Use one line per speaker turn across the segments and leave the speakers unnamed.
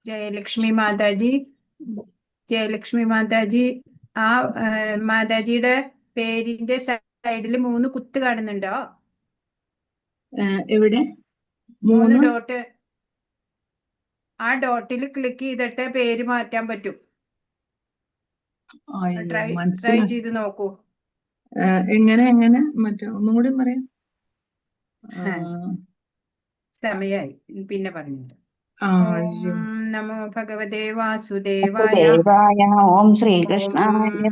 ജയലക്ഷ്മി മാതാജി, ജയലക്ഷ്മി മാതാജി, ആ മാതാജിയുടെ പേരിന്റെ സൈഡിൽ 3 കുത്ത് കാണുന്നുണ്ടോ?
എവിടെ?
3 ഡോട്ട്. ആ ഡോട്ടിൽ ക്ലിക്ക് ചെയ്തിട്ട് പേര് മാറ്റാൻ പറ്റും. ട്രൈ ചെയ്ത് നോക്കൂ.
എങ്ങനെ മറ്റേ ഒന്നും കൂടി പറയാം.
സമയായി, പിന്നെ പറഞ്ഞു. ഓം നമോ ഭഗവതേ വാസുദേവായ.
ഓം ശ്രീകൃഷ്ണായ.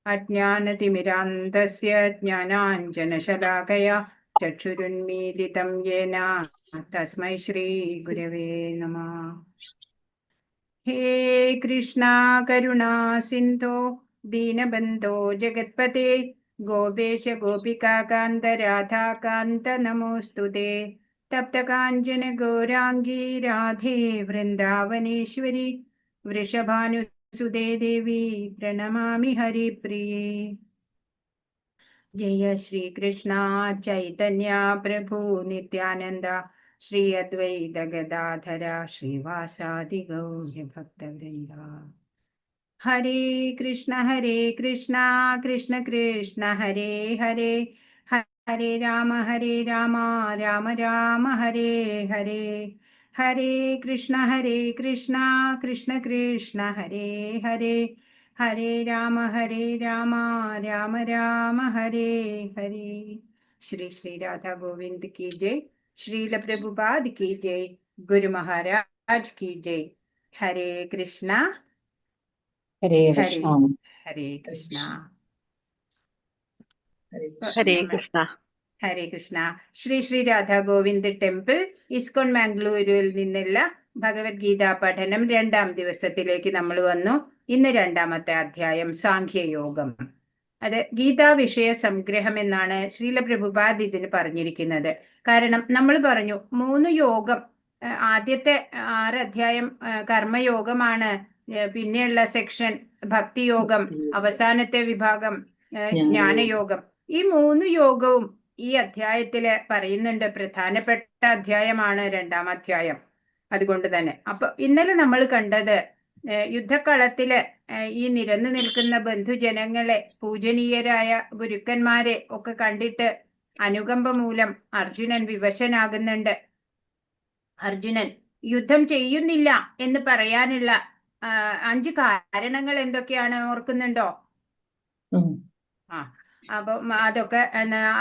അജ്ഞാനതിമിരാന്ധസ്യ ജ്ഞാനാഞ്ജനശലാകയാ ചക്ഷുരുന്മീലിതം യേന തസ്മൈ ശ്രീ ഗുരവേ നമഃ. ഹേ കൃഷ്ണ കരുണാ സിന്ധോ ദീനബന്ധോ ജഗത്പതേ ഗോപേശ ഗോപികാകാന്ത രാധാകാന്ത നമോസ്തുതേ. തപ്തകാഞ്ചന ഗൗരാംഗീ രാധേ വൃന്ദാവനേശ്വരി വൃഷഭാനുസുതേ ദേവി പ്രണമാമി ഹരിപ്രിയേ. ജയ ശ്രീകൃഷ്ണ ചൈതന്യ പ്രഭു നിത്യാനന്ദ ശ്രീ അദ്വൈത ഗദാധര ശ്രീവാസാദി ഗൗരഭക്തവൃന്ദ. ഹരേ കൃഷ്ണ കൃഷ്ണ കൃഷ്ണ ഹരേ ഹരേ, ഹരേ രാമ രാമ രാമ ഹരേ ഹരേ. ഹരേ കൃഷ്ണ കൃഷ്ണ കൃഷ്ണ ഹരേ ഹരേ, ഹരേ രാമ രാമ ഹരേ ഹരേ. ശ്രീ ശ്രീ രാധാ ഗോവിന്ദ് की जय. श्रील प्रभुपाद की जय. गुरु महाराज की जय. हरे कृष्णा
ഹരേ കൃഷ്ണ.
हरे कृष्णा
ഹരേ കൃഷ്ണ.
ഹരേ കൃഷ്ണ. ശ്രീ ശ്രീ രാധാ ഗോവിന്ദ് ടെമ്പിൾ ഇസ്കോൺ മാംഗ്ലൂരിൽ നിന്നുള്ള ഭഗവത്ഗീത പഠനം 2ാം ദിവസത്തിലേക്ക് നമ്മൾ വന്നു. ഇന്ന് 2ാമത്തെ അധ്യായം സാഖ്യയോഗം. അത് ഗീതാ വിഷയ സംഗ്രഹം എന്നാണ് ശ്രീല പ്രഭുപാദ് ഇതിന് പറഞ്ഞിരിക്കുന്നത്. കാരണം നമ്മൾ പറഞ്ഞു 3 യോഗം. ആദ്യത്തെ 6 അധ്യായം കർമ്മയോഗമാണ്, പിന്നെയുള്ള സെക്ഷൻ ഭക്തിയോഗം, അവസാനത്തെ വിഭാഗം ജ്ഞാനയോഗം. ഈ 3 യോഗവും ഈ അധ്യായത്തില് പറയുന്നുണ്ട്. പ്രധാനപ്പെട്ട അധ്യായമാണ് 2ാം അധ്യായം. അതുകൊണ്ട് തന്നെ അപ്പൊ ഇന്നലെ നമ്മൾ കണ്ടത് യുദ്ധക്കളത്തില് ഈ നിരന്നു നിൽക്കുന്ന ബന്ധുജനങ്ങളെ, പൂജനീയരായ ഗുരുക്കന്മാരെ ഒക്കെ കണ്ടിട്ട് അനുകമ്പ മൂലം അർജുനൻ വിവശനാകുന്നുണ്ട്. അർജുനൻ യുദ്ധം ചെയ്യുന്നില്ല എന്ന് പറയാനുള്ള 5 കാരണങ്ങൾ എന്തൊക്കെയാണ് ഓർക്കുന്നുണ്ടോ? അപ്പൊ അതൊക്കെ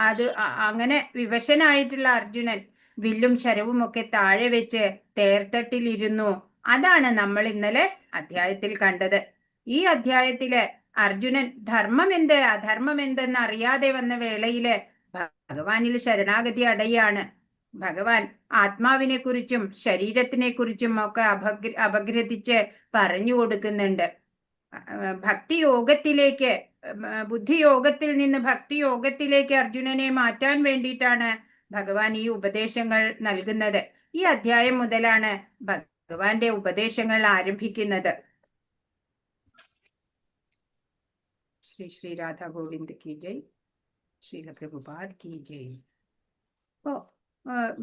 അത് അങ്ങനെ വിവശനായിട്ടുള്ള അർജുനൻ വില്ലും ശരവും ഒക്കെ താഴെ വെച്ച് തേർത്തട്ടിലിരുന്നു. അതാണ് നമ്മൾ ഇന്നലെ അധ്യായത്തിൽ കണ്ടത്. ഈ അധ്യായത്തില് അർജുനൻ ധർമ്മം എന്ത് അധർമ്മം എന്തെന്ന് അറിയാതെ വന്ന വേളയില് ഭഗവാനിൽ ശരണാഗതി അടയാണ്. ഭഗവാൻ ആത്മാവിനെ കുറിച്ചും ശരീരത്തിനെ കുറിച്ചും ഒക്കെ അപഗ്രഥിച്ച് പറഞ്ഞു കൊടുക്കുന്നുണ്ട്. ഭക്തിയോഗത്തിലേക്ക്, ബുദ്ധിയോഗത്തിൽ നിന്ന് ഭക്തിയോഗത്തിലേക്ക് അർജുനനെ മാറ്റാൻ വേണ്ടിയിട്ടാണ് ഭഗവാൻ ഈ ഉപദേശങ്ങൾ നൽകുന്നത്. ഈ അധ്യായം മുതലാണ് ഭഗവാന്റെ ഉപദേശങ്ങൾ ആരംഭിക്കുന്നത്. ശ്രീ ശ്രീ രാധാ ഗോവിന്ദ് की जय. ശ്രീല പ്രഭുപാദ് की जय.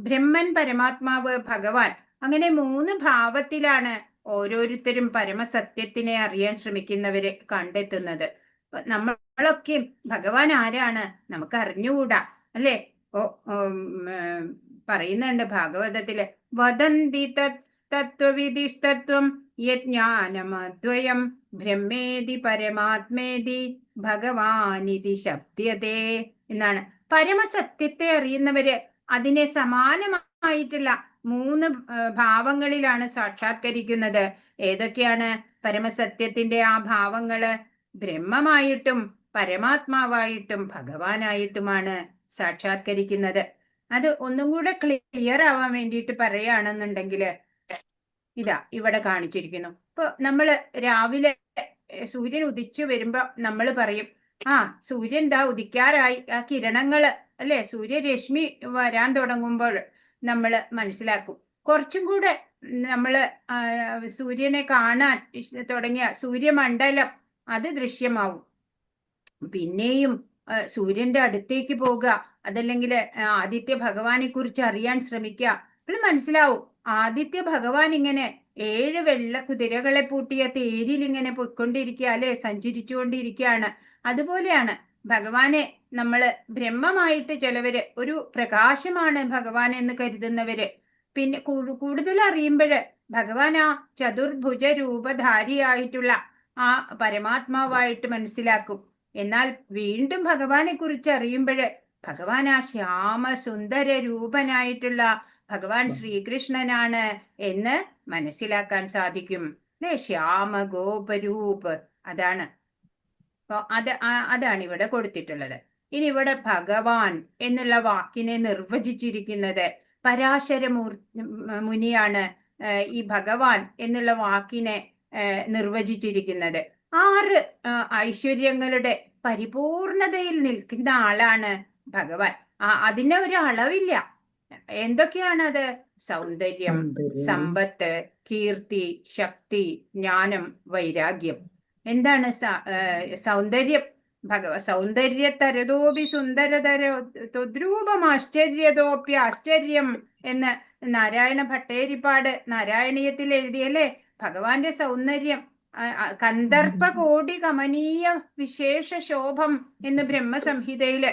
ബ്രഹ്മൻ, പരമാത്മാവ്, ഭഗവാൻ, അങ്ങനെ 3 ഭാവത്തിലാണ് ഓരോരുത്തരും പരമസത്യത്തിനെ അറിയാൻ ശ്രമിക്കുന്നവരെ കണ്ടെത്തുന്നത്. നമ്മളൊക്കെ ഭഗവാൻ ആരാണ് നമുക്ക് അറിഞ്ഞുകൂടാ, അല്ലേ? പറയുന്നുണ്ട് ഭാഗവതത്തില്, വദന്തി തത്വവിധിസ്തത്വം യജ്ഞാനമദ്വയം ബ്രഹ്മേതി പരമാത്മേതി ഭഗവാനിതി ശബ്ദയതേ എന്നാണ്. പരമസത്യത്തെ അറിയുന്നവര് അതിനെ സമാനമായിട്ടുള്ള 3 ഭാവങ്ങളിലാണ് സാക്ഷാത്കരിക്കുന്നത്. ഏതൊക്കെയാണ് പരമസത്യത്തിന്റെ ആ ഭാവങ്ങള്? ബ്രഹ്മമായിട്ടും പരമാത്മാവായിട്ടും ഭഗവാനായിട്ടുമാണ് സാക്ഷാത്കരിക്കുന്നത്. അത് ഒന്നും കൂടെ ക്ലിയർ ആവാൻ വേണ്ടിയിട്ട് പറയുകയാണെന്നുണ്ടെങ്കിൽ ഇതാ ഇവിടെ കാണിച്ചിരിക്കുന്നു. ഇപ്പൊ നമ്മള് രാവിലെ സൂര്യൻ ഉദിച്ചു വരുമ്പോ നമ്മൾ പറയും, സൂര്യൻ ദാ ഉദിക്കാറായി. ആ കിരണങ്ങള്, അല്ലെ, സൂര്യരശ്മി വരാൻ തുടങ്ങുമ്പോൾ നമ്മൾ മനസ്സിലാക്കും. കുറച്ചും കൂടെ നമ്മള് സൂര്യനെ കാണാൻ തുടങ്ങിയ സൂര്യമണ്ഡലം അത് ദൃശ്യമാവും. പിന്നെയും സൂര്യന്റെ അടുത്തേക്ക് പോവുക, അതല്ലെങ്കിൽ ആദിത്യ ഭഗവാനെ കുറിച്ച് അറിയാൻ ശ്രമിക്കുക. അപ്പോൾ മനസ്സിലാവും ആദിത്യ ഭഗവാൻ ഇങ്ങനെ 7 വെള്ള കുതിരകളെ പൂട്ടിയ തേരിൽ ഇങ്ങനെ പൊയ്ക്കൊണ്ടിരിക്കുക, അല്ലെ, സഞ്ചരിച്ചുകൊണ്ടിരിക്കുകയാണ്. അതുപോലെയാണ് ഭഗവാനെ നമ്മള് ബ്രഹ്മമായിട്ട് ചിലവര്, ഒരു പ്രകാശമാണ് ഭഗവാൻ എന്ന് കരുതുന്നവര്, പിന്നെ കൂടുതൽ അറിയുമ്പോഴ് ഭഗവാൻ ആ ചതുർഭുജ രൂപധാരിയായിട്ടുള്ള ആ പരമാത്മാവായിട്ട് മനസ്സിലാക്കും. എന്നാൽ വീണ്ടും ഭഗവാനെ കുറിച്ച് അറിയുമ്പോഴ് ഭഗവാൻ ആ ശ്യാമ സുന്ദര രൂപനായിട്ടുള്ള ഭഗവാൻ ശ്രീകൃഷ്ണനാണ് എന്ന് മനസ്സിലാക്കാൻ സാധിക്കും. അല്ലെ, ശ്യാമ ഗോപരൂപ്, അതാണ്. അപ്പൊ അതാണ് ഇവിടെ കൊടുത്തിട്ടുള്ളത്. ഇനി ഇവിടെ ഭഗവാൻ എന്നുള്ള വാക്കിനെ നിർവചിച്ചിരിക്കുന്നത് പരാശര മുനിയാണ്. ഈ ഭഗവാൻ എന്നുള്ള വാക്കിനെ നിർവചിച്ചിരിക്കുന്നത് 6 ഐശ്വര്യങ്ങളുടെ പരിപൂർണതയിൽ നിൽക്കുന്ന ആളാണ് ഭഗവാൻ. അതിന് ഒരു അളവില്ല. എന്തൊക്കെയാണത്? സൗന്ദര്യം, സമ്പത്ത്, കീർത്തി, ശക്തി, ജ്ഞാനം, വൈരാഗ്യം. എന്താണ് സൗന്ദര്യം? സൗന്ദര്യതരതോപി സുന്ദരതരോ ത്വദ്രൂപമാശ്ചര്യതോപ്യ ആശ്ചര്യം എന്ന് നാരായണ ഭട്ടേരിപ്പാട് നാരായണീയത്തിൽ എഴുതിയല്ലേ. ഭഗവാന്റെ സൗന്ദര്യം കന്ദർപ്പ കോടി കമനീയ വിശേഷ ശോഭം എന്ന് ബ്രഹ്മസംഹിതയില്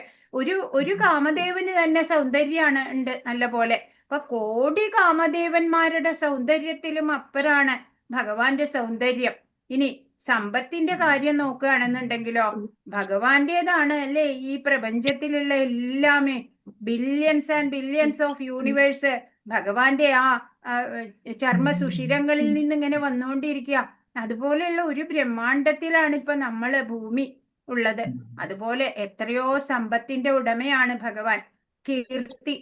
ഒരു കാമദേവന് തന്നെ സൗന്ദര്യാണ് ഉണ്ട് നല്ല പോലെ. അപ്പൊ കോടി കാമദേവന്മാരുടെ സൗന്ദര്യത്തിലും അപ്പുറാണ് ഭഗവാന്റെ സൗന്ദര്യം. ഇനി സമ്പത്തിന്റെ കാര്യം നോക്കുകയാണെന്നുണ്ടെങ്കിലോ ഭഗവാന്റേതാണ് അല്ലേ ഈ പ്രപഞ്ചത്തിലുള്ള എല്ലാമേ. Billions and billions of universe ഭഗവാന്റെ ആ ചർമ്മ സുഷിരങ്ങളിൽ നിന്ന് ഇങ്ങനെ വന്നുകൊണ്ടിരിക്കുക. അതുപോലെയുള്ള ഒരു ബ്രഹ്മാണ്ടത്തിലാണ് ഇപ്പൊ നമ്മള് ഭൂമി ഉള്ളത്. അതുപോലെ എത്രയോ സമ്പത്തിന്റെ ഉടമയാണ് ഭഗവാൻ. കീർത്തി,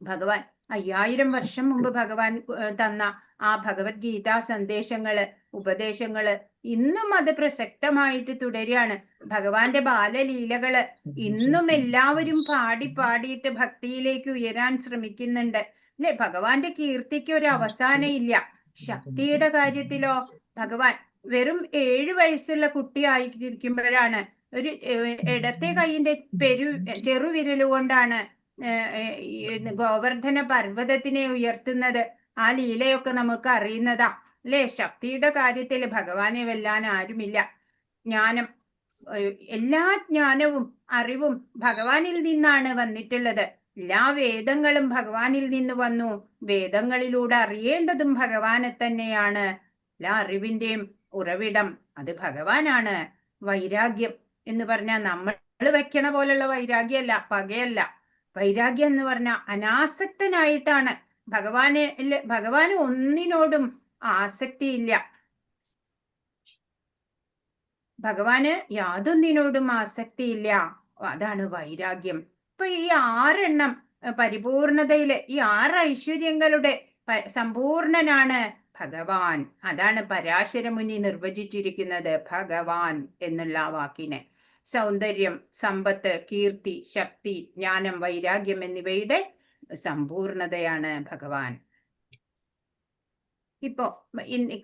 ഭഗവാൻ 5000 വർഷം മുമ്പ് ഭഗവാൻ തന്ന ആ ഭഗവത്ഗീതാ സന്ദേശങ്ങള്, ഉപദേശങ്ങള് ഇന്നും അത് പ്രസക്തമായിട്ട് തുടരുകയാണ്. ഭഗവാന്റെ ബാലലീലകള് ഇന്നും എല്ലാവരും പാടിയിട്ട് ഭക്തിയിലേക്ക് ഉയരാൻ ശ്രമിക്കുന്നുണ്ട്, അല്ലെ. ഭഗവാന്റെ കീർത്തിക്ക് ഒരു അവസാനം ഇല്ല. ശക്തിയുടെ കാര്യത്തിലോ ഭഗവാൻ വെറും 7 വയസ്സുള്ള കുട്ടിയായിരിക്കുമ്പോഴാണ് ഒരു ഇടത്തെ കൈയിന്റെ ചെറുവിരലുകൊണ്ടാണ് ഗോവർദ്ധന പർവ്വതത്തിനെ ഉയർത്തുന്നത്. ആ ലീലയൊക്കെ നമുക്ക് അറിയുന്നതാ, അല്ലെ. ശക്തിയുടെ കാര്യത്തിൽ ഭഗവാനെ വെല്ലാൻ ആരുമില്ല. ജ്ഞാനം, എല്ലാ ജ്ഞാനവും അറിവും ഭഗവാനിൽ നിന്നാണ് വന്നിട്ടുള്ളത്. എല്ലാ വേദങ്ങളും ഭഗവാനിൽ നിന്ന് വന്നു. വേദങ്ങളിലൂടെ അറിയേണ്ടതും ഭഗവാനെ തന്നെയാണ്. എല്ലാ അറിവിന്റെയും ഉറവിടം അത് ഭഗവാനാണ്. വൈരാഗ്യം എന്ന് പറഞ്ഞാൽ നമ്മൾ വെക്കണ പോലുള്ള വൈരാഗ്യമല്ല, പകയല്ല. വൈരാഗ്യം എന്ന് പറഞ്ഞാൽ അനാസക്തനായിട്ടാണ്. ഭഗവാന് ഒന്നിനോടും ആസക്തിയില്ല. ഭഗവാന് യാതൊന്നിനോടും ആസക്തിയില്ല. അതാണ് വൈരാഗ്യം. ഇപ്പൊ ഈ 6 എണ്ണം പരിപൂർണതയില് ഈ 6 ഐശ്വര്യങ്ങളുടെ സമ്പൂർണനാണ് ഭഗവാൻ. അതാണ് പരാശരമുനി നിർവചിച്ചിരിക്കുന്നത് ഭഗവാൻ എന്നുള്ള വാക്കിനെ. സൗന്ദര്യം, സമ്പത്ത്, കീർത്തി, ശക്തി, ജ്ഞാനം, വൈരാഗ്യം എന്നിവയുടെ സമ്പൂർണതയാണ് ഭഗവാൻ. ഇപ്പോ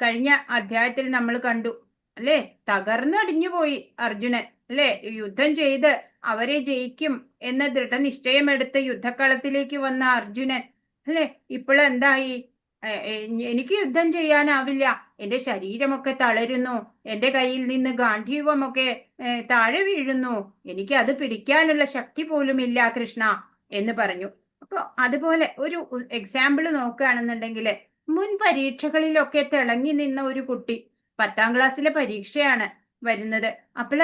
കഴിഞ്ഞ അധ്യായത്തിൽ നമ്മൾ കണ്ടു, അല്ലെ, തകർന്നടിഞ്ഞുപോയി അർജുനൻ, അല്ലെ. യുദ്ധം ചെയ്ത് അവരെ ജയിക്കും എന്ന ദൃഢനിശ്ചയമെടുത്ത് യുദ്ധക്കളത്തിലേക്ക് വന്ന അർജുനൻ, അല്ലെ, ഇപ്പോഴെന്തായി? എനിക്ക് യുദ്ധം ചെയ്യാനാവില്ല, എന്റെ ശരീരമൊക്കെ തളരുന്നു, എന്റെ കയ്യിൽ നിന്ന് ഗാന്ധീവമൊക്കെ താഴെ വീഴുന്നു, എനിക്ക് അത് പിടിക്കാനുള്ള ശക്തി പോലുമില്ല കൃഷ്ണ എന്ന് പറഞ്ഞു. അപ്പൊ അതുപോലെ ഒരു എക്സാമ്പിൾ നോക്കുകയാണെന്നുണ്ടെങ്കിൽ മുൻ പരീക്ഷകളിലൊക്കെ തിളങ്ങി നിന്ന ഒരു കുട്ടി, 10ാം ക്ലാസ്സിലെ പരീക്ഷയാണ് വരുന്നത്. അപ്പോൾ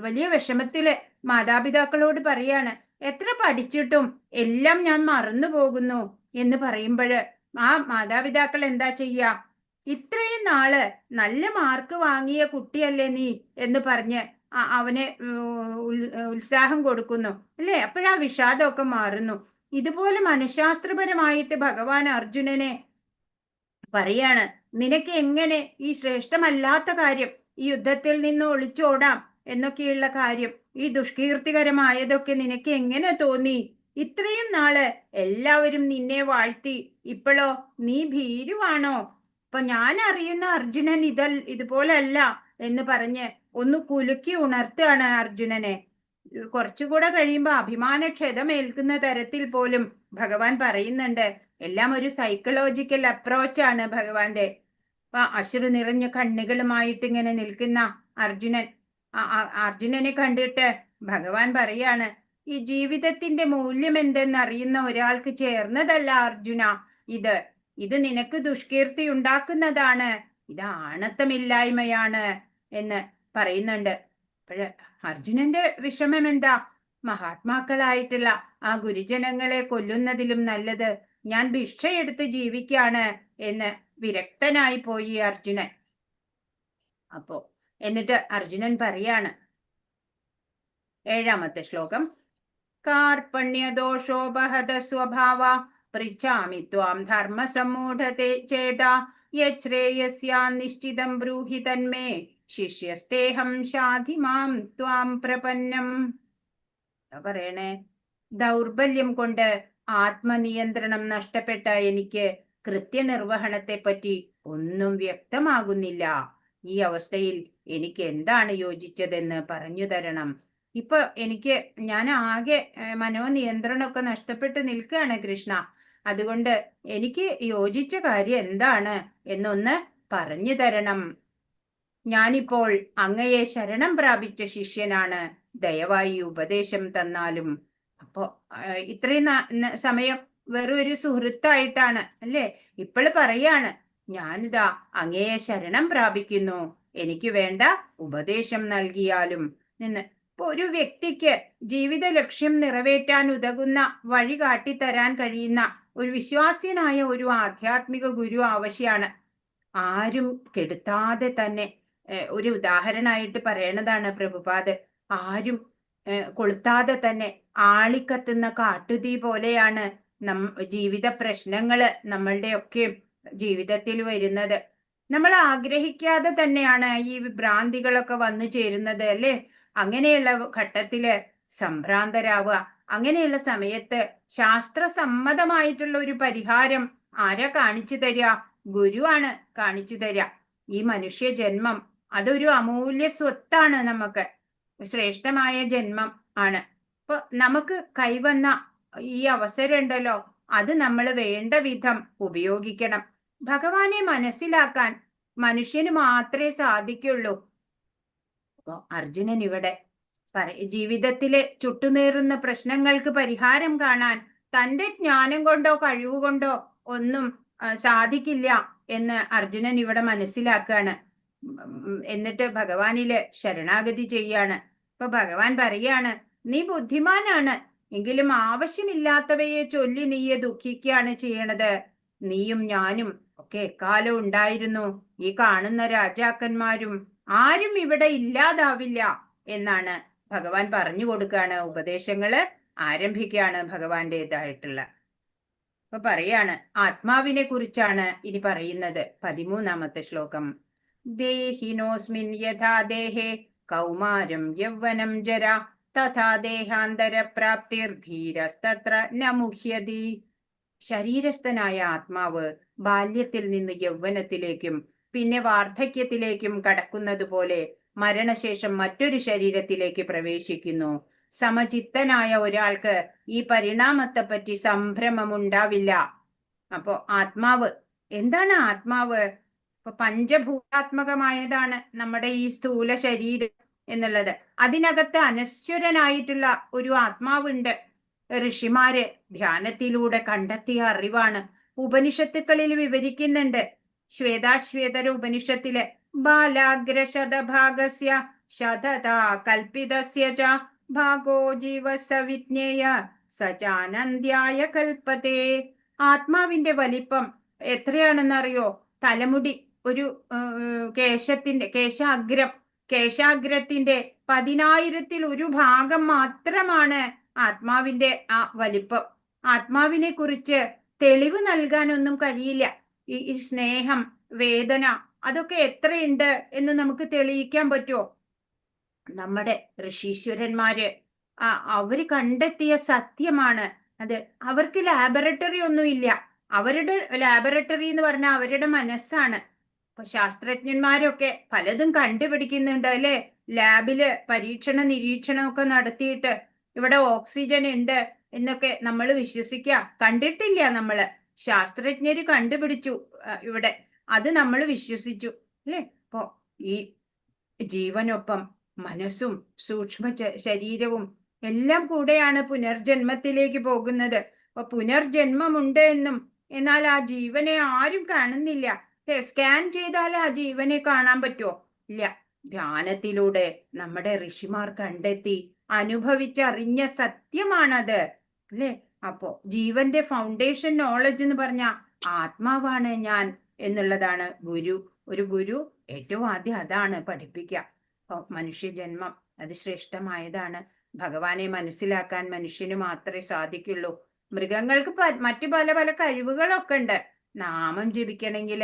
വലിയ വിഷമത്തില് മാതാപിതാക്കളോട് പറയാണ്, എത്ര പഠിച്ചിട്ടും എല്ലാം ഞാൻ മറന്നു പോകുന്നു എന്ന് പറയുമ്പോഴ് ആ മാതാപിതാക്കൾ എന്താ ചെയ്യാ? ഇത്രയും നാള് നല്ല മാർക്ക് വാങ്ങിയ കുട്ടിയല്ലേ നീ എന്ന് പറഞ്ഞ് അവനെ ഉത്സാഹം കൊടുക്കുന്നു, അല്ലേ. അപ്പോഴാ വിഷാദമൊക്കെ മാറുന്നു. ഇതുപോലെ മനഃശാസ്ത്രപരമായിട്ട് ഭഗവാൻ അർജുനനെ പറയാണ്, നിനക്ക് എങ്ങനെ ഈ ശ്രേഷ്ഠമല്ലാത്ത കാര്യം, ഈ യുദ്ധത്തിൽ നിന്ന് ഒളിച്ചോടാം എന്നൊക്കെയുള്ള കാര്യം, ഈ ദുഷ്കീർത്തികരമായതൊക്കെ നിനക്ക് എങ്ങനെ തോന്നി? ഇത്രയും നാള് എല്ലാവരും നിന്നെ വാഴ്ത്തി, ഇപ്പോഴോ നീ ഭീരുവാണോ? അപ്പൊ ഞാൻ അറിയുന്ന അർജുനൻ ഇതുപോലല്ല എന്ന് പറഞ്ഞ് ഒന്ന് കുലുക്കി ഉണർത്തുകയാണ് അർജുനനെ. കുറച്ചുകൂടെ കഴിയുമ്പോൾ അഭിമാനക്ഷതമേൽക്കുന്ന തരത്തിൽ പോലും ഭഗവാൻ പറയുന്നുണ്ട്. എല്ലാം ഒരു സൈക്കോളജിക്കൽ അപ്രോച്ചാണ് ഭഗവാന്റെ. അശ്രു നിറഞ്ഞ കണ്ണുകളുമായിട്ട് ഇങ്ങനെ നിൽക്കുന്ന അർജുനൻ, അർജുനനെ കണ്ടിട്ട് ഭഗവാൻ പറയാണ്, ഈ ജീവിതത്തിന്റെ മൂല്യം എന്തെന്നറിയുന്ന ഒരാൾക്ക് ചേർന്നതല്ല അർജുന ഇത് നിനക്ക് ദുഷ്കീർത്തി ഉണ്ടാക്കുന്നതാണ്, ഇത് ആണത്തമില്ലായ്മയാണ് എന്ന് പറയുന്നുണ്ട്. അപ്പോഴ് അർജുനന്റെ വിഷമം എന്താ? മഹാത്മാക്കളായിട്ടുള്ള ആ ഗുരുജനങ്ങളെ കൊല്ലുന്നതിലും നല്ലത് ഞാൻ ഭിക്ഷയെടുത്ത് ജീവിക്കാണ് എന്ന് വിരക്തനായി പോയി അർജുനൻ. എന്നിട്ട് അർജുനൻ പറയാണ്, 7ാമത്തെ ശ്ലോകം, കാർപ്പണ്യദോഷോപഹത സ്വഭാവ പൃച്ഛാമി ത്വാം ധർമ്മസമ്മൂഢത്തെ ചേതാ യശ്രേയസ്യാ നിശ്ചിതം ബ്രൂഹി തന്മേ ശിഷ്യസ്തേഹം ശാധി മാം ത്വാം പ്രപന്നം. പറയണേ, ദൗർബല്യം കൊണ്ട് ആത്മനിയന്ത്രണം നഷ്ടപ്പെട്ട എനിക്ക് കൃത്യനിർവഹണത്തെ പറ്റി ഒന്നും വ്യക്തമാകുന്നില്ല. ഈ അവസ്ഥയിൽ എനിക്ക് എന്താണ് യോജിച്ചതെന്ന് പറഞ്ഞു തരണം. ഇപ്പൊ ഞാൻ ആകെ മനോനിയന്ത്രണമൊക്കെ നഷ്ടപ്പെട്ട് നിൽക്കുകയാണ് കൃഷ്ണ. അതുകൊണ്ട് എനിക്ക് യോജിച്ച കാര്യം എന്താണ് എന്നൊന്ന് പറഞ്ഞു തരണം. ഞാനിപ്പോൾ അങ്ങയെ ശരണം പ്രാപിച്ച ശിഷ്യനാണ്, ദയവായി ഉപദേശം തന്നാലും. അപ്പോ ഇത്രയും സമയം വെറും ഒരു സുഹൃത്തായിട്ടാണ് അല്ലേ, ഇപ്പോൾ പറയാണ്, ഞാനിതാ അങ്ങയെ ശരണം പ്രാപിക്കുന്നു, എനിക്ക് വേണ്ട ഉപദേശം നൽകിയാലും നിന്ന്. ഇപ്പൊ ഒരു വ്യക്തിക്ക് ജീവിത ലക്ഷ്യം നിറവേറ്റാൻ ഉതകുന്ന വഴി കാട്ടിത്തരാൻ കഴിയുന്ന ഒരു വിശ്വാസ്യനായ ഒരു ആധ്യാത്മിക ഗുരു ആവശ്യമാണ്. ആരും കെടുത്താതെ തന്നെ, ഒരു ഉദാഹരണമായിട്ട് പറയണതാണ് പ്രഭുപാദ്, ആരും കൊളുത്താതെ തന്നെ ആളിക്കത്തുന്ന കാട്ടുതീ പോലെയാണ് ജീവിത പ്രശ്നങ്ങള് നമ്മളുടെയൊക്കെ ജീവിതത്തിൽ വരുന്നത്. നമ്മൾ ആഗ്രഹിക്കാതെ തന്നെയാണ് ഈ ഭ്രാന്തികളൊക്കെ വന്നു ചേരുന്നത് അല്ലേ. അങ്ങനെയുള്ള ഘട്ടത്തില് സംഭ്രാന്തരാവുക. അങ്ങനെയുള്ള സമയത്ത് ശാസ്ത്രസമ്മതമായിട്ടുള്ള ഒരു പരിഹാരം ആരാ കാണിച്ചു തരിക? ഗുരുവാണ് കാണിച്ചു തരിക. ഈ മനുഷ്യ ജന്മം അതൊരു അമൂല്യ സ്വത്താണ്, നമുക്ക് ശ്രേഷ്ഠമായ ജന്മം ആണ്. അപ്പൊ നമുക്ക് കൈവന്ന ഈ അവസരം ഉണ്ടല്ലോ, അത് നമ്മൾ വേണ്ട വിധം ഉപയോഗിക്കണം. ഭഗവാനെ മനസ്സിലാക്കാൻ മനുഷ്യന് മാത്രമേ സാധിക്കുള്ളൂ. അപ്പൊ അർജുനൻ ഇവിടെ ജീവിതത്തിലെ ചുട്ടുനീറുന്ന പ്രശ്നങ്ങൾക്ക് പരിഹാരം കാണാൻ തന്റെ ജ്ഞാനം കൊണ്ടോ കഴിവുകൊണ്ടോ ഒന്നും സാധിക്കില്ല എന്ന് അർജുനൻ ഇവിടെ മനസ്സിലാക്കുകയാണ്. എന്നിട്ട് ഭഗവാനില് ശരണാഗതി ചെയ്യാണ്. ഇപ്പൊ ഭഗവാൻ പറയാണ്, നീ ബുദ്ധിമാനാണ്, എങ്കിലും ആവശ്യമില്ലാത്തവയെ ചൊല്ലി നീയെ ദുഃഖിക്കുകയാണ് ചെയ്യണത്. നീയും ഞാനും ഒക്കെ എക്കാലം ഉണ്ടായിരുന്നു. ഈ കാണുന്ന രാജാക്കന്മാരും ആരും ഇവിടെ ഇല്ലാതാവില്ല എന്നാണ് ഭഗവാൻ പറഞ്ഞു കൊടുക്കുകയാണ്. ഉപദേശങ്ങള് ആരംഭിക്കുകയാണ് ഭഗവാന്റേതായിട്ടുള്ള. അപ്പൊ പറയാണ്, ആത്മാവിനെ കുറിച്ചാണ് ഇനി പറയുന്നത്. 13ാമത്തെ ശ്ലോകം, ദേഹിനോസ്മിൻ യഥാ ദേഹേ കൗമാരം യൗവനം ജര തഥാ ദേഹാന്തര പ്രാപ്തിർധീരസ്തത്ര ന മുഹ്യതി. ശരീരസ്ഥനായ ആത്മാവ് ബാല്യത്തിൽ നിന്ന് യൗവനത്തിലേക്കും പിന്നെ വാർദ്ധക്യത്തിലേക്കും കടക്കുന്നത് പോലെ മരണശേഷം മറ്റൊരു ശരീരത്തിലേക്ക് പ്രവേശിക്കുന്നു. സമചിത്തനായ ഒരാൾക്ക് ഈ പരിണാമത്തെ പറ്റി സംഭ്രമമുണ്ടാവില്ല. അപ്പോ ആത്മാവ് എന്താണ്? ആത്മാവ് ഇപ്പൊ പഞ്ചഭൂതാത്മകമായതാണ് നമ്മുടെ ഈ സ്ഥൂല ശരീരം എന്നുള്ളത്. അതിനകത്ത് അനശ്വരനായിട്ടുള്ള ഒരു ആത്മാവുണ്ട്. ഋഷിമാര് ധ്യാനത്തിലൂടെ കണ്ടെത്തിയ അറിവാണ്. ഉപനിഷത്തുക്കളിൽ വിവരിക്കുന്നുണ്ട്. ശ്വേതാശ്വേതര ഉപനിഷത്തില് ബാലാഗ്രശതഭാഗസ്യ ശതതാ കൽപ്പിതസ്യ ച ഭാഗോ ജീവസ വിജ്ഞേയ സചാനന്ദ്യായ കൽപ്പതേ. ആത്മാവിന്റെ വലിപ്പം എത്രയാണെന്നറിയോ? തലമുടി ഒരു കേശാഗ്രത്തിന്റെ 10,000-ൽ-1 ഭാഗം മാത്രമാണ് ആത്മാവിന്റെ ആ വലിപ്പം. ആത്മാവിനെ കുറിച്ച് തെളിവ് നൽകാനൊന്നും കഴിയില്ല. ഈ സ്നേഹം, വേദന, അതൊക്കെ എത്രയുണ്ട് എന്ന് നമുക്ക് തെളിയിക്കാൻ പറ്റുമോ? നമ്മുടെ ഋഷീശ്വരന്മാര് അവര് കണ്ടെത്തിയ സത്യമാണ് അത്. അവർക്ക് ലാബറട്ടറി ഒന്നും ഇല്ല. അവരുടെ ലാബറട്ടറി എന്ന് പറഞ്ഞാൽ അവരുടെ മനസ്സാണ്. അപ്പൊ ശാസ്ത്രജ്ഞന്മാരൊക്കെ പലതും കണ്ടുപിടിക്കുന്നുണ്ട് അല്ലെ. ലാബില് പരീക്ഷണ നിരീക്ഷണമൊക്കെ നടത്തിയിട്ട് ഇവിടെ ഓക്സിജൻ ഉണ്ട് എന്നൊക്കെ നമ്മൾ വിശ്വസിക്കുക. കണ്ടിട്ടില്ല, നമ്മള് ശാസ്ത്രജ്ഞര് കണ്ടുപിടിച്ചു ഇവിടെ, അത് നമ്മൾ വിശ്വസിച്ചു അല്ലേ. അപ്പോ ഈ ജീവനൊപ്പം മനസ്സും സൂക്ഷ്മ ശരീരവും എല്ലാം കൂടെയാണ് പുനർജന്മത്തിലേക്ക് പോകുന്നത്. അപ്പൊ പുനർജന്മമുണ്ട് എന്നും, എന്നാൽ ആ ജീവനെ ആരും കാണുന്നില്ല. സ്കാൻ ചെയ്താൽ ആ ജീവനെ കാണാൻ പറ്റുമോ? ഇല്ല. ധ്യാനത്തിലൂടെ നമ്മുടെ ഋഷിമാർ കണ്ടെത്തി അനുഭവിച്ചറിഞ്ഞ സത്യമാണത് അല്ലേ. അപ്പോ ജീവന്റെ ഫൗണ്ടേഷൻ നോളജ് എന്ന് പറഞ്ഞ ആത്മാവാണ് ഞാൻ എന്നുള്ളതാണ് ഗുരു. ഒരു ഗുരു ഏറ്റവും ആദ്യം അതാണ് പഠിപ്പിക്കുക. മനുഷ്യജന്മം അത് ശ്രേഷ്ഠമായതാണ്. ഭഗവാനെ മനസ്സിലാക്കാൻ മനുഷ്യന് മാത്രമേ സാധിക്കുള്ളൂ. മൃഗങ്ങൾക്ക് മറ്റു പല പല കഴിവുകളൊക്കെ ഉണ്ട്. നാമം ജപിക്കണമെങ്കിൽ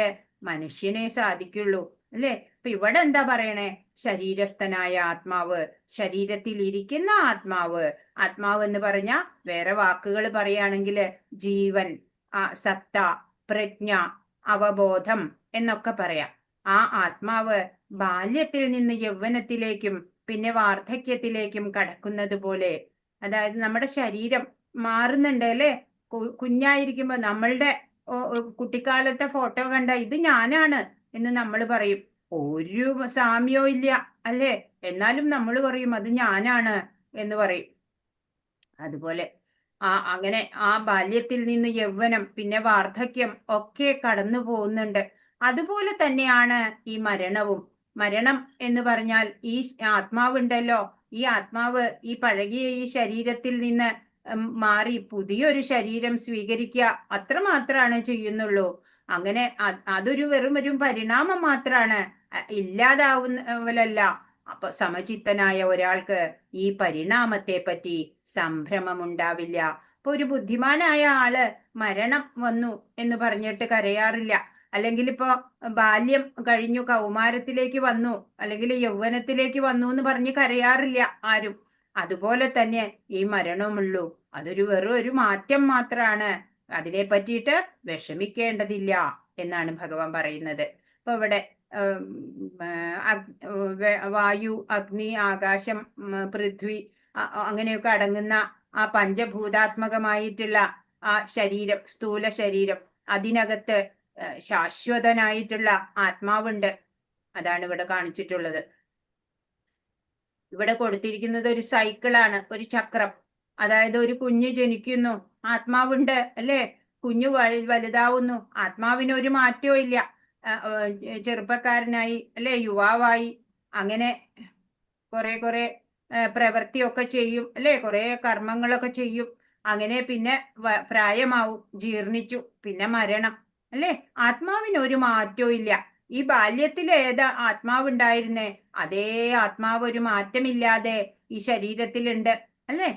മനുഷ്യനെ സാധിക്കുള്ളൂ അല്ലേ. അപ്പൊ ഇവിടെ എന്താ പറയണേ? ശരീരസ്ഥനായ ആത്മാവ്, ശരീരത്തിൽ ഇരിക്കുന്ന ആത്മാവ്. ആത്മാവ് എന്ന് പറഞ്ഞ വേറെ വാക്കുകൾ പറയുകയാണെങ്കിൽ ജീവൻ, സത്ത, പ്രജ്ഞ, അവബോധം എന്നൊക്കെ പറയാം. ആ ആത്മാവ് ബാല്യത്തിൽ നിന്ന് യൗവനത്തിലേക്കും പിന്നെ വാർദ്ധക്യത്തിലേക്കും കടക്കുന്നത് പോലെ, അതായത് നമ്മുടെ ശരീരം മാറുന്നുണ്ട് അല്ലേ. കുഞ്ഞായിരിക്കുമ്പോ നമ്മളുടെ കുട്ടിക്കാലത്തെ ഫോട്ടോ കണ്ട ഇത് ഞാനാണ് എന്ന് നമ്മൾ പറയും. ഒരു സാമ്യവും ഇല്ല അല്ലേ. എന്നാലും നമ്മൾ പറയും അത് ഞാനാണ് എന്ന് പറയും. അതുപോലെ അങ്ങനെ ആ ബാല്യത്തിൽ നിന്ന് യൗവനം പിന്നെ വാർദ്ധക്യം ഒക്കെ കടന്നു പോകുന്നുണ്ട്. അതുപോലെ തന്നെയാണ് ഈ മരണവും. മരണം എന്ന് പറഞ്ഞാൽ ഈ ആത്മാവുണ്ടല്ലോ, ഈ ആത്മാവ് ഈ പഴകിയ ഈ ശരീരത്തിൽ നിന്ന് മാറി പുതിയൊരു ശരീരം സ്വീകരിക്കുക, അത്രമാത്രമാണ് ചെയ്യുന്നുള്ളൂ. അങ്ങനെ അതൊരു വെറും പരിണാമം മാത്രമാണ്, ഇല്ലാതാവുന്നവരല്ല. അപ്പൊ സമചിത്തനായ ഒരാൾക്ക് ഈ പരിണാമത്തെ പറ്റി സംഭ്രമമുണ്ടാവില്ല. ഇപ്പൊ ഒരു ബുദ്ധിമാനായ ആള് മരണം വന്നു എന്ന് പറഞ്ഞിട്ട് കരയാറില്ല. അല്ലെങ്കിൽ ഇപ്പോ ബാല്യം കഴിഞ്ഞു കൗമാരത്തിലേക്ക് വന്നു അല്ലെങ്കിൽ യൗവനത്തിലേക്ക് വന്നു എന്ന് പറഞ്ഞ് കരയാറില്ല ആരും. അതുപോലെ തന്നെ ഈ മരണമുള്ളൂ. അതൊരു വെറും ഒരു മാറ്റം മാത്രമാണ്. അതിനെ പറ്റിയിട്ട് വിഷമിക്കേണ്ടതില്ല എന്നാണ് ഭഗവാൻ പറയുന്നത്. ഇപ്പൊ ഇവിടെ വായു, അഗ്നി, ആകാശം, പൃഥ്വി അങ്ങനെയൊക്കെ അടങ്ങുന്ന ആ പഞ്ചഭൂതാത്മകമായിട്ടുള്ള ആ ശരീരം, സ്ഥൂല ശരീരം, അതിനകത്ത് ശാശ്വതനായിട്ടുള്ള ആത്മാവുണ്ട്. അതാണ് ഇവിടെ കാണിച്ചിട്ടുള്ളത്. ഇവിടെ കൊടുത്തിരിക്കുന്നത് ഒരു സൈക്കിളാണ്, ഒരു ചക്രം. അതായത് ഒരു കുഞ്ഞ് ജനിക്കുന്നു, ആത്മാവുണ്ട് അല്ലേ. കുഞ്ഞു വലുതാവുന്നു, ആത്മാവിന് ഒരു മാറ്റവും ഇല്ല. ചെറുപ്പക്കാരനായി അല്ലെ, യുവാവായി, അങ്ങനെ കുറെ പ്രവൃത്തിയൊക്കെ ചെയ്യും അല്ലെ, കുറെ കർമ്മങ്ങളൊക്കെ ചെയ്യും. അങ്ങനെ പിന്നെ പ്രായമാവും, ജീർണിച്ചു, പിന്നെ മരണം അല്ലെ. ആത്മാവിന് ഒരു മാറ്റവും ഇല്ല. ഈ ബാല്യത്തിൽ ഏതാ ആത്മാവുണ്ടായിരുന്നേ, അതേ ആത്മാവ് ഒരു മാറ്റമില്ലാതെ ഈ ശരീരത്തിലുണ്ട് അല്ലെ.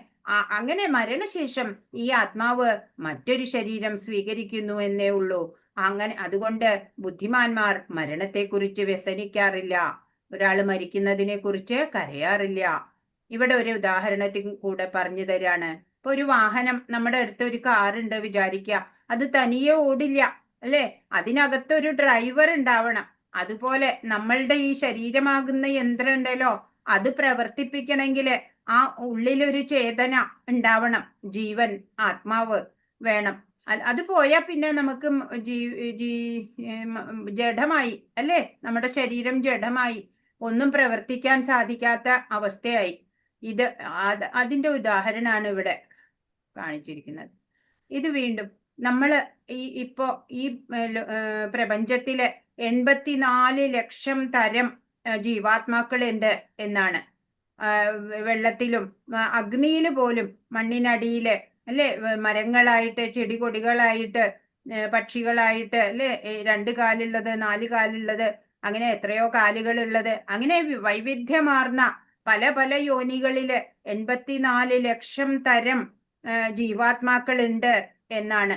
അങ്ങനെ മരണശേഷം ഈ ആത്മാവ് മറ്റൊരു ശരീരം സ്വീകരിക്കുന്നു എന്നേ ഉള്ളൂ. അങ്ങനെ അതുകൊണ്ട് ബുദ്ധിമാന്മാർ മരണത്തെക്കുറിച്ച് വ്യസനിക്കാറില്ല, ഒരാൾ മരിക്കുന്നതിനെ കുറിച്ച് കരയാറില്ല. ഇവിടെ ഒരു ഉദാഹരണത്തിൽ കൂടെ പറഞ്ഞു തരാണ്. ഇപ്പൊ ഒരു വാഹനം, നമ്മുടെ അടുത്ത് ഒരു കാറുണ്ട് വിചാരിക്കുക, അത് തനിയെ ഓടില്ല അല്ലെ, അതിനകത്തൊരു ഡ്രൈവർ ഉണ്ടാവണം. അതുപോലെ നമ്മളുടെ ഈ ശരീരമാകുന്ന യന്ത്രം ഉണ്ടല്ലോ, അത് പ്രവർത്തിപ്പിക്കണമെങ്കിൽ ആ ഉള്ളിലൊരു ചേതന ഉണ്ടാവണം, ജീവൻ, ആത്മാവ് വേണം. അത് പോയാൽ പിന്നെ നമുക്ക് ജഡമായി അല്ലേ, നമ്മുടെ ശരീരം ജഡമായി, ഒന്നും പ്രവർത്തിക്കാൻ സാധിക്കാത്ത അവസ്ഥയായി. അതിന്റെ ഉദാഹരണമാണ് ഇവിടെ കാണിച്ചിരിക്കുന്നത്. ഇത് വീണ്ടും നമ്മള് ഇപ്പോ ഈ പ്രപഞ്ചത്തിലെ 84 ലക്ഷം തരം ജീവാത്മാക്കളുണ്ട് എന്നാണ്. വെള്ളത്തിലും അഗ്നിയില് പോലും, മണ്ണിനടിയില് അല്ലെ, മരങ്ങളായിട്ട്, ചെടികൊടികളായിട്ട്, പക്ഷികളായിട്ട് അല്ലെ, 2 കാലുള്ളത്, 4 കാലുള്ളത്, അങ്ങനെ എത്രയോ കാലുകളുള്ളത്, അങ്ങനെ വൈവിധ്യമാർന്ന പല പല യോനികളില് 84 ലക്ഷം തരം ജീവാത്മാക്കളുണ്ട് എന്നാണ്.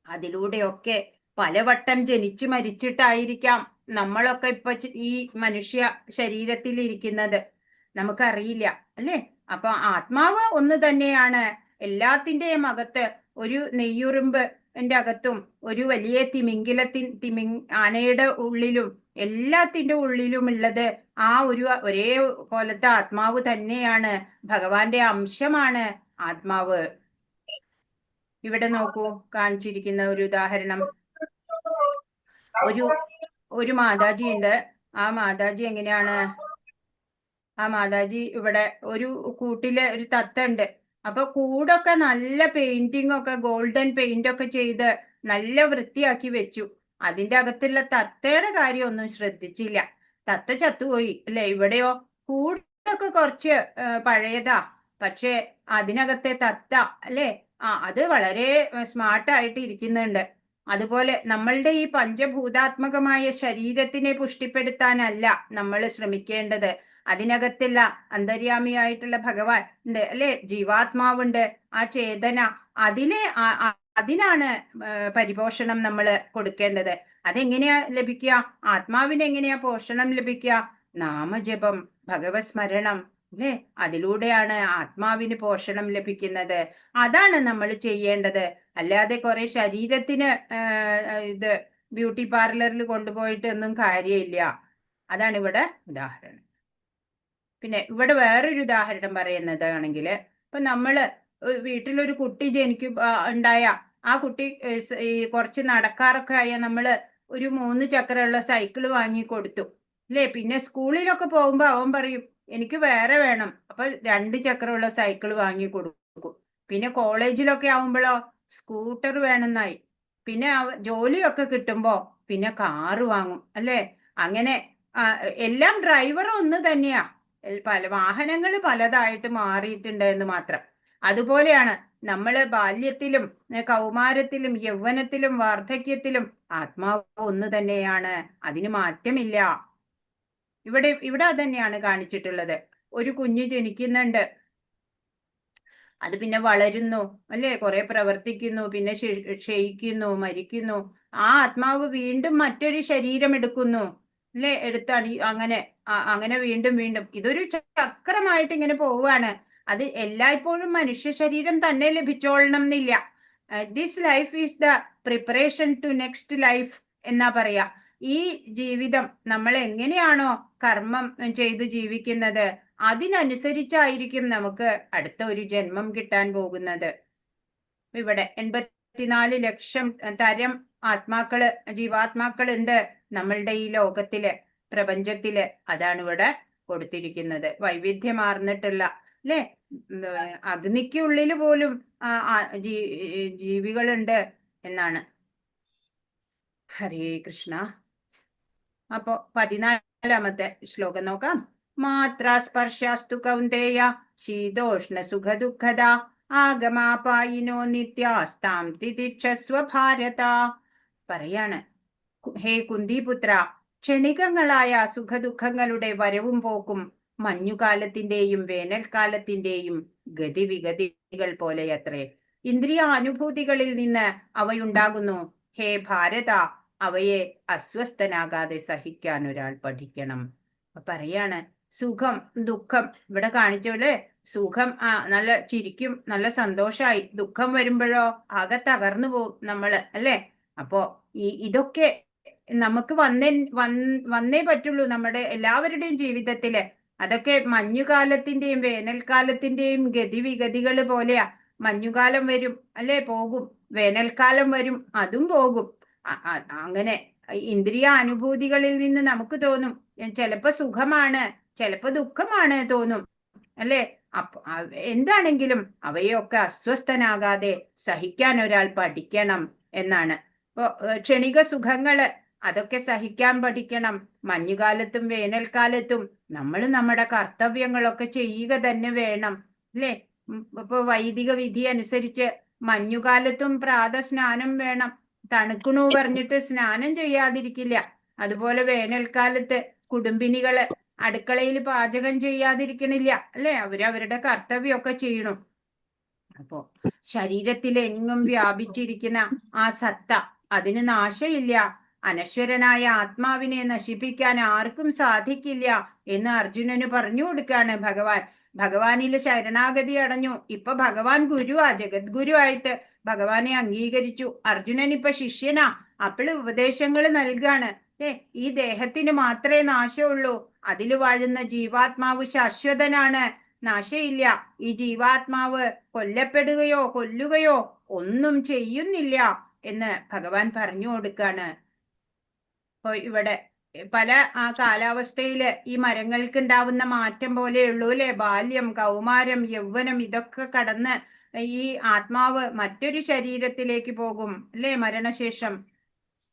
അതിലൂടെയൊക്കെ പലവട്ടം ജനിച്ചു മരിച്ചിട്ടായിരിക്കാം നമ്മളൊക്കെ ഇപ്പൊ ഈ മനുഷ്യ ശരീരത്തിൽ ഇരിക്കുന്നത്, നമുക്കറിയില്ല അല്ലേ. അപ്പൊ ആത്മാവ് ഒന്ന് തന്നെയാണ്. എല്ലാത്തിൻ്റെയും അകത്ത്, ഒരു നെയ്യുറുമ്പിന്റെ അകത്തും ഒരു വലിയ ആനയുടെ ഉള്ളിലും എല്ലാത്തിൻ്റെ ഉള്ളിലും ഉള്ളത് ആ ഒരേ പോലത്തെ ആത്മാവ് തന്നെയാണ്, ഭഗവാന്റെ അംശമാണ് ആത്മാവ്. ഇവിടെ നോക്കൂ, കാണിച്ചിരിക്കുന്ന ഒരു ഉദാഹരണം. ഒരു മാതാജി ഉണ്ട്. ആ മാതാജി എങ്ങനെയാണ്? ആ മാതാജി ഇവിടെ ഒരു കൂട്ടില് ഒരു തത്ത ഉണ്ട്. അപ്പൊ കൂടൊക്കെ നല്ല പെയിന്റിംഗ് ഒക്കെ, ഗോൾഡൻ പെയിന്റ് ഒക്കെ ചെയ്ത് നല്ല വൃത്തിയാക്കി വെച്ചു. അതിന്റെ അകത്തുള്ള തത്തയുടെ കാര്യം ഒന്നും ശ്രദ്ധിച്ചില്ല. തത്ത ചത്തുപോയി അല്ലെ? ഇവിടെയോ കൂടൊക്കെ കുറച്ച് പഴയതാ, പക്ഷെ അതിനകത്തെ തത്ത അല്ലെ, അത് വളരെ സ്മാർട്ടായിട്ട് ഇരിക്കുന്നുണ്ട്. അതുപോലെ നമ്മളുടെ ഈ പഞ്ചഭൂതാത്മകമായ ശരീരത്തിനെ പുഷ്ടിപ്പെടുത്താനല്ല നമ്മൾ ശ്രമിക്കേണ്ടത്. അതിനകത്തുള്ള അന്തര്യാമിയായിട്ടുള്ള ഭഗവാൻ ഉണ്ട് അല്ലെ, ജീവാത്മാവുണ്ട്, ആ ചേതന, അതിനാണ് പരിപോഷണം നമ്മൾ കൊടുക്കേണ്ടത്. അതെങ്ങനെയാ ലഭിക്കുക? ആത്മാവിന് എങ്ങനെയാ പോഷണം ലഭിക്കുക? നാമജപം, ഭഗവത് സ്മരണം അല്ലെ, അതിലൂടെയാണ് ആത്മാവിന് പോഷണം ലഭിക്കുന്നത്. അതാണ് നമ്മൾ ചെയ്യേണ്ടത്. അല്ലാതെ കുറെ ശരീരത്തിന് ഇത് ബ്യൂട്ടി പാർലറിൽ കൊണ്ടുപോയിട്ട് ഒന്നും കാര്യമില്ല. അതാണ് ഇവിടെ ഉദാഹരണം. പിന്നെ ഇവിടെ വേറൊരു ഉദാഹരണം പറയുന്നത് ആണെങ്കിൽ, ഇപ്പൊ നമ്മള് വീട്ടിലൊരു കുട്ടി ഉണ്ടായ ആ കുട്ടി കുറച്ച് നടക്കാറൊക്കെ ആയ നമ്മള് ഒരു 3 ചക്രമുള്ള സൈക്കിള് വാങ്ങി കൊടുത്തു അല്ലേ? പിന്നെ സ്കൂളിലൊക്കെ പോകുമ്പോ അവൻ പറയും എനിക്ക് വേറെ വേണം, അപ്പൊ 2 ചക്രമുള്ള സൈക്കിൾ വാങ്ങി കൊടുക്കും. പിന്നെ കോളേജിലൊക്കെ ആവുമ്പോഴോ സ്കൂട്ടർ വേണമെന്നായി. പിന്നെ ജോലിയൊക്കെ കിട്ടുമ്പോ പിന്നെ കാറ് വാങ്ങും അല്ലേ? അങ്ങനെ എല്ലാം ഡ്രൈവർ ഒന്ന് തന്നെയാ, പല വാഹനങ്ങൾ പലതായിട്ട് മാറിയിട്ടുണ്ട് എന്ന് മാത്രം. അതുപോലെയാണ് നമ്മള് ബാല്യത്തിലും കൗമാരത്തിലും യൗവനത്തിലും വാർദ്ധക്യത്തിലും ആത്മാവ് ഒന്ന് തന്നെയാണ്, അതിന് മാറ്റമില്ല. ഇവിടെ അതന്നെയാണ് കാണിച്ചിട്ടുള്ളത്. ഒരു കുഞ്ഞ് ജനിക്കുന്നുണ്ട്, അത് പിന്നെ വളരുന്നു അല്ലേ, കുറെ പ്രവർത്തിക്കുന്നു, പിന്നെ ക്ഷയിക്കുന്നു, മരിക്കുന്നു. ആ ആത്മാവ് വീണ്ടും മറ്റൊരു ശരീരം എടുക്കുന്നു അല്ലേ, എടുത്താണ് അങ്ങനെ വീണ്ടും വീണ്ടും ഇതൊരു ചക്രമായിട്ട് ഇങ്ങനെ പോവുകയാണ്. അത് എല്ലായ്പ്പോഴും മനുഷ്യ ശരീരം തന്നെ ലഭിച്ചോളണം എന്നില്ല. This life is the preparation to next life എന്നാ പറയാ. ഈ ജീവിതം നമ്മൾ എങ്ങനെയാണോ കർമ്മം ചെയ്ത് ജീവിക്കുന്നത് അതിനനുസരിച്ചായിരിക്കും നമുക്ക് അടുത്ത ഒരു ജന്മം കിട്ടാൻ പോകുന്നത്. ഇവിടെ 84 ലക്ഷം തരം ജീവാത്മാക്കളുണ്ട് നമ്മളുടെ ഈ ലോകത്തില്, പ്രപഞ്ചത്തില്. അതാണ് ഇവിടെ കൊടുത്തിരിക്കുന്നത്. വൈവിധ്യമാർന്നിട്ടുള്ള അല്ലെ, അഗ്നിക്കുള്ളിൽ പോലും ജീവികളുണ്ട് എന്നാണ്. ഹരേ കൃഷ്ണ. അപ്പോ 14ാമത്തെ ശ്ലോകം നോക്കാം. മാത്രാസ്പർശാസ്തു കൗന്ദേയ ശീതോഷ്ണ സുഖദുഃഖദ ആഗമാപായിനോ നിത്യാസ്താം തിതിക്ഷസ്വ ഭാരത. പറയാണ്, ഹേ കുന്തിപുത്ര, ക്ഷണികങ്ങളായ സുഖദുഃഖങ്ങളുടെ വരവും പോക്കും മഞ്ഞുകാലത്തിന്റെയും വേനൽക്കാലത്തിന്റെയും ഗതിവിഗതികൾ പോലെയത്രേ. ഇന്ദ്രിയ അനുഭൂതികളിൽ നിന്ന് അവയുണ്ടാകുന്നു. ഹേ ഭാരത, അവയെ അസ്വസ്ഥനാകാതെ സഹിക്കാൻ ഒരാൾ പഠിക്കണം. പറയാണ്, സുഖം ദുഃഖം ഇവിടെ കാണിച്ചോലെ. സുഖം നല്ല ചിരിക്കും, നല്ല സന്തോഷായി. ദുഃഖം വരുമ്പോഴോ ആകെ തകർന്നു പോവും നമ്മള് അല്ലെ? അപ്പോ ഇതൊക്കെ നമുക്ക് വന്നേ പറ്റുള്ളൂ നമ്മുടെ എല്ലാവരുടെയും ജീവിതത്തില്. അതൊക്കെ മഞ്ഞുകാലത്തിന്റെയും വേനൽക്കാലത്തിന്റെയും ഗതിവിഗതികൾ പോലെയാ. മഞ്ഞുകാലം വരും അല്ലെ, പോകും. വേനൽക്കാലം വരും, അതും പോകും. അങ്ങനെ ഇന്ദ്രിയ അനുഭൂതികളിൽ നിന്ന് നമുക്ക് തോന്നും ചിലപ്പോ സുഖമാണ്, ചിലപ്പോ ദുഃഖമാണ് തോന്നും അല്ലെ? എന്താണെങ്കിലും അവയൊക്കെ അസ്വസ്ഥനാകാതെ സഹിക്കാൻ ഒരാൾ പഠിക്കണം എന്നാണ്. ഇപ്പൊ ക്ഷണിക സുഖങ്ങള് അതൊക്കെ സഹിക്കാൻ പഠിക്കണം. മഞ്ഞുകാലത്തും വേനൽക്കാലത്തും നമ്മൾ നമ്മുടെ കർത്തവ്യങ്ങളൊക്കെ ചെയ്യുക തന്നെ വേണം അല്ലെ? ഇപ്പൊ വൈദിക വിധി അനുസരിച്ച് മഞ്ഞുകാലത്തും പ്രാതസ്നാനം വേണം. തണുക്കണു പറഞ്ഞിട്ട് സ്നാനം ചെയ്യാതിരിക്കില്ല. അതുപോലെ വേനൽക്കാലത്ത് കുടുംബിനികള് അടുക്കളയിൽ പാചകം ചെയ്യാതിരിക്കണില്ല അല്ലെ? അവരവരുടെ കർത്തവ്യമൊക്കെ ചെയ്യണം. അപ്പോ ശരീരത്തിലെങ്ങും വ്യാപിച്ചിരിക്കുന്ന ആ സത്ത, അതിന് നാശമില്ല. അനശ്വരനായ ആത്മാവിനെ നശിപ്പിക്കാൻ ആർക്കും സാധിക്കില്ല എന്ന് അർജുനന് പറഞ്ഞു കൊടുക്കാണ് ഭഗവാൻ. ഭഗവാനിൽ ശരണാഗതി അടഞ്ഞു. ഇപ്പൊ ഭഗവാൻ ഗുരുവാ, ജഗദ്ഗുരു ആയിട്ട് ഭഗവാനെ അംഗീകരിച്ചു. അർജുനൻ ഇപ്പൊ ശിഷ്യനാ. അപ്പോൾ ഉപദേശങ്ങൾ നൽകാണ്. ഈ ദേഹത്തിന് മാത്രമേ നാശമുള്ളൂ. അതിൽ വാഴുന്ന ജീവാത്മാവ് ശാശ്വതനാണ്, നാശമില്ല. ഈ ജീവാത്മാവ് കൊല്ലപ്പെടുകയോ കൊല്ലുകയോ ഒന്നും ചെയ്യുന്നില്ല എന്ന് ഭഗവാൻ പറഞ്ഞു കൊടുക്കാണ്. ഇപ്പൊ ഇവിടെ പല കാലാവസ്ഥയില് ഈ മരങ്ങൾക്ക് ഉണ്ടാവുന്ന മാറ്റം പോലെയുള്ളൂ അല്ലെ? ബാല്യം, കൗമാരം, യൗവനം ഇതൊക്കെ കടന്ന് ഈ ആത്മാവ് മറ്റൊരു ശരീരത്തിലേക്ക് പോകും അല്ലെ? മരണശേഷം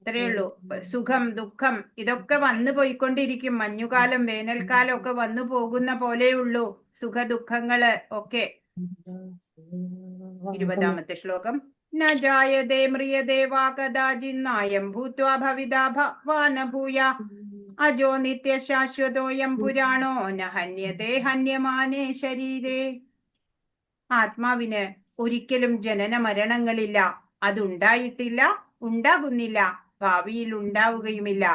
ഇത്രയേ ഉള്ളൂ. സുഖം, ദുഃഖം ഇതൊക്കെ വന്നു പോയിക്കൊണ്ടിരിക്കും. മഞ്ഞുകാലം, വേനൽക്കാലം ഒക്കെ വന്നു പോകുന്ന പോലെയുള്ളൂ സുഖ ദുഃഖങ്ങള് ഒക്കെ. 20ാമത്തെ ശ്ലോകം. ന ജായതേ മ്രിയതേ വാ കദാചിന്നായം ഭൂത്വാ ഭവിതാ ഭവാന ഭൂയ അജോ നിത്യ ശാശ്വതോയം പുരാണോ ന ഹന്യതേ ഹന്യമാനേ ശരീരേ. ആത്മാവിന് ഒരിക്കലും ജനന മരണങ്ങളില്ല. അതുണ്ടായിട്ടില്ല, ഉണ്ടാകുന്നില്ല, ഭാവിയിൽ ഉണ്ടാവുകയുമില്ല.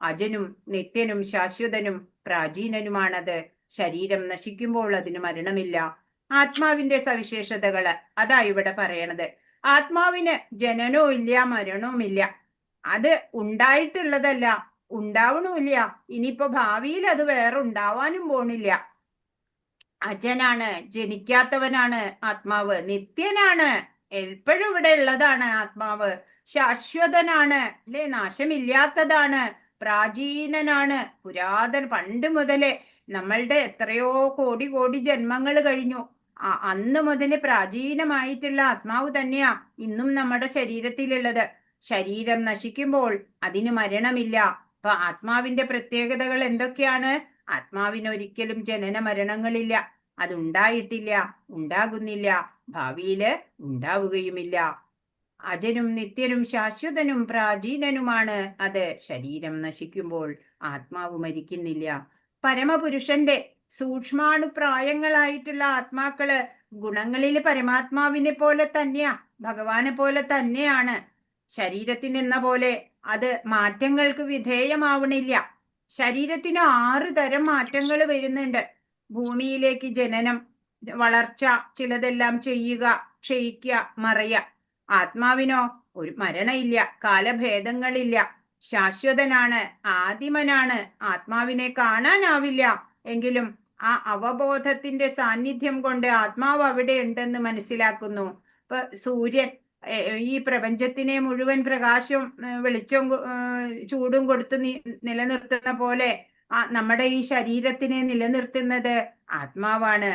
അജനും നിത്യനും ശാശ്വതനും പ്രാചീനനുമാണത്. ശരീരം നശിക്കുമ്പോൾ അതിന് മരണമില്ല. ആത്മാവിന്റെ സവിശേഷതകള് അതാ ഇവിടെ പറയണത്. ആത്മാവിന് ജനനവും ഇല്ല, മരണവും ഇല്ല. അത് ഉണ്ടായിട്ടുള്ളതല്ല, ഉണ്ടാവണമില്ല. ഇനിയിപ്പോ ഭാവിയിൽ അത് വേറെ ഉണ്ടാവാനും പോണില്ല. അജനാണ്, ജനിക്കാത്തവനാണ് ആത്മാവ്. നിത്യനാണ്, എപ്പോഴും ഇവിടെ ഉള്ളതാണ് ആത്മാവ്. ശാശ്വതനാണ് അല്ലെ? നാശമില്ലാത്തതാണ്. പ്രാചീനനാണ്, പുരാതന പണ്ട് മുതലേ നമ്മളുടെ എത്രയോ കോടി കോടി ജന്മങ്ങൾ കഴിഞ്ഞു. അന്ന് മുതല് പ്രാചീനമായിട്ടുള്ള ആത്മാവ് തന്നെയാ ഇന്നും നമ്മുടെ ശരീരത്തിലുള്ളത്. ശരീരം നശിക്കുമ്പോൾ അതിന് മരണമില്ല. അപ്പൊ ആത്മാവിന്റെ പ്രത്യേകതകൾ എന്തൊക്കെയാണ്? ആത്മാവിന് ഒരിക്കലും ജനന മരണങ്ങളില്ല. അതുണ്ടായിട്ടില്ല, ഉണ്ടാകുന്നില്ല, ഭാവിയില് ഉണ്ടാവുകയുമില്ല. അജനും നിത്യനും ശാശ്വതനും പ്രാചീനനുമാണ് അത്. ശരീരം നശിക്കുമ്പോൾ ആത്മാവ് മരിക്കുന്നില്ല. പരമപുരുഷന്റെ സൂക്ഷ്മാണുപ്രായങ്ങളായിട്ടുള്ള ആത്മാക്കള് ഗുണങ്ങളില് പരമാത്മാവിനെ പോലെ തന്നെയാ, ഭഗവാനെ പോലെ തന്നെയാണ്. ശരീരത്തിന് എന്ന പോലെ അത് മാറ്റങ്ങൾക്ക് വിധേയമാവണില്ല. ശരീരത്തിന് 6 തരം മാറ്റങ്ങൾ വരുന്നുണ്ട്. ഭൂമിയിലേക്ക് ജനനം, വളർച്ച, ചിലതെല്ലാം ചെയ്യുക, ക്ഷയിക്കുക, മറയുക. ആത്മാവിനോ ഒരു മരണമില്ല, കാലഭേദങ്ങളില്ല. ശാശ്വതനാണ്, ആദിമനാണ്. ആത്മാവിനെ കാണാനാവില്ല, എങ്കിലും ആ അവബോധത്തിന്റെ സാന്നിധ്യം കൊണ്ട് ആത്മാവ് അവിടെ ഉണ്ടെന്ന് മനസ്സിലാക്കുന്നു. ഇപ്പൊ സൂര്യൻ ഈ പ്രപഞ്ചത്തിനെ മുഴുവൻ പ്രകാശവും വെളിച്ചവും ചൂടും കൊടുത്ത് നിലനിർത്തുന്ന പോലെ നമ്മുടെ ഈ ശരീരത്തിനെ നിലനിർത്തുന്നത് ആത്മാവാണ്.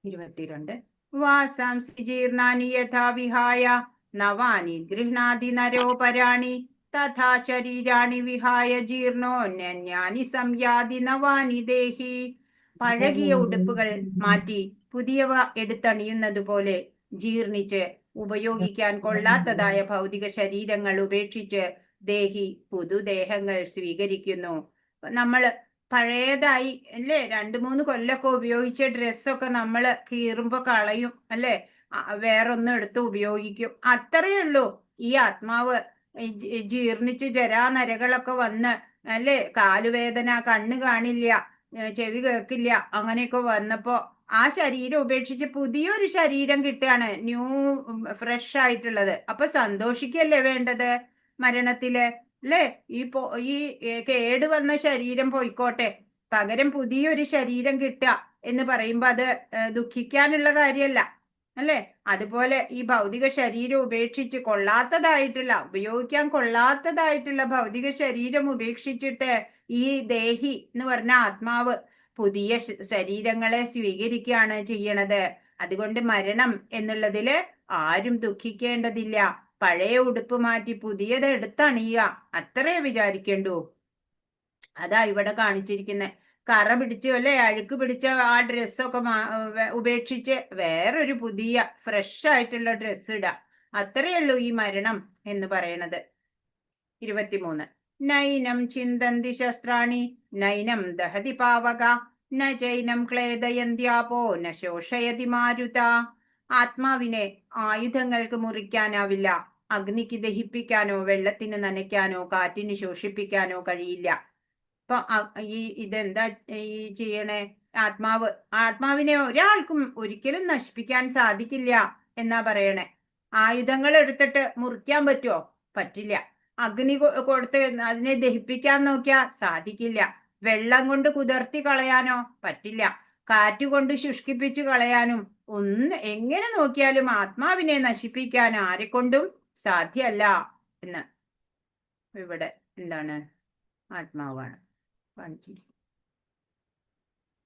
22 വാസാംസി ജീർണാനി യഥാ വിഹായ നവാനി ഗൃഹ്ണാതി നരോപരാണി തഥാ ശരീരാണി വിഹായ ജീർണോന്യന്യാനി സംയാതി നവാനി ദേഹി. പഴകിയ ഉടുപ്പുകൾ മാറ്റി പുതിയവ എടുത്തണിയുന്നത് പോലെ ജീർണിച്ച് ഉപയോഗിക്കാൻ കൊള്ളാത്തതായ ഭൗതിക ശരീരങ്ങൾ ഉപേക്ഷിച്ച് ദേഹി പുതുദേഹങ്ങൾ സ്വീകരിക്കുന്നു. നമ്മള് പഴയതായി അല്ലേ, 2-3 കൊല്ലൊക്കെ ഉപയോഗിച്ച ഡ്രസ്സൊക്കെ നമ്മള് കീറുമ്പോ കളയും അല്ലേ, വേറൊന്നും എടുത്ത് ഉപയോഗിക്കും. അത്രയേ ഉള്ളൂ. ഈ ആത്മാവ് ജീർണിച്ച് ജരാനരകളൊക്കെ വന്ന് അല്ലേ, കാലുവേദന, കണ്ണ് കാണില്ല, ചെവി കേൾക്കില്ല, അങ്ങനെയൊക്കെ വന്നപ്പോ ആ ശരീരം ഉപേക്ഷിച്ച് പുതിയൊരു ശരീരം കിട്ടുകയാണ്, ന്യൂ ഫ്രഷ് ആയിട്ടുള്ളത്. അപ്പൊ സന്തോഷിക്കല്ലേ വേണ്ടത് മരണത്തില് അല്ലേ? ഈ കേട് വന്ന ശരീരം പോയിക്കോട്ടെ, പകരം പുതിയൊരു ശരീരം കിട്ടുക എന്ന് പറയുമ്പോ അത് ദുഃഖിക്കാനുള്ള കാര്യമല്ല അല്ലേ? അതുപോലെ ഈ ഭൗതിക ശരീരം ഉപേക്ഷിച്ച് ഉപയോഗിക്കാൻ കൊള്ളാത്തതായിട്ടുള്ള ഭൗതിക ശരീരം ഉപേക്ഷിച്ചിട്ട് ഈ ദേഹി എന്ന് പറഞ്ഞ ആത്മാവ് പുതിയ ശരീരങ്ങളെ സ്വീകരിക്കുകയാണ് ചെയ്യണത്. അതുകൊണ്ട് മരണം എന്നുള്ളതില് ആരും ദുഃഖിക്കേണ്ടതില്ല. പഴയ ഉടുപ്പ് മാറ്റി പുതിയത് എടുത്തണിയുക, അത്രേ വിചാരിക്കണ്ടു. അതാ ഇവിടെ കാണിച്ചിരിക്കുന്നത്. കറ പിടിച്ചു അല്ലെ, അഴുക്ക് പിടിച്ച ആ ഡ്രസ്സൊക്കെ ഉപേക്ഷിച്ച് വേറൊരു പുതിയ ഫ്രഷ് ആയിട്ടുള്ള ഡ്രസ്സ് ഇടുക, അത്രയേ ഉള്ളൂ ഈ മരണം എന്ന് പറയണത്. 23 നൈനം ചിന്തന്തി ശസ്ത്രാണി നൈനം ദഹതി പാവക ന ചൈനം ക്ലേദയന്ത്യാപോ ന ശോഷയതി മാരുത. ആത്മാവിനെ ആയുധങ്ങൾക്ക് മുറിക്കാനാവില്ല, അഗ്നിക്ക് ദഹിപ്പിക്കാനോ വെള്ളത്തിന് നനയ്ക്കാനോ കാറ്റിന് ശോഷിപ്പിക്കാനോ കഴിയില്ല. അപ്പൊ ഇതെന്താ ഈ ചെയ്യണേ? ആത്മാവിനെ ഒരാൾക്കും ഒരിക്കലും നശിപ്പിക്കാൻ സാധിക്കില്ല എന്നാ പറയണേ. ആയുധങ്ങൾ എടുത്തിട്ട് മുറിക്കാൻ പറ്റുമോ? പറ്റില്ല. അഗ്നി കൊടുത്ത് അതിനെ ദഹിപ്പിക്കാൻ നോക്കിയാ സാധിക്കില്ല. വെള്ളം കൊണ്ട് കുതിർത്തി കളയാനോ പറ്റില്ല. കാറ്റുകൊണ്ട് ശുഷ്കിപ്പിച്ച് കളയാനും എങ്ങനെ നോക്കിയാലും ആത്മാവിനെ നശിപ്പിക്കാൻ ആരെക്കൊണ്ടും സാധ്യമല്ല എന്ന് ഇവിടെ എന്താണ് ആത്മാവാണ് കാണിച്ചിരിക്കുന്നത്.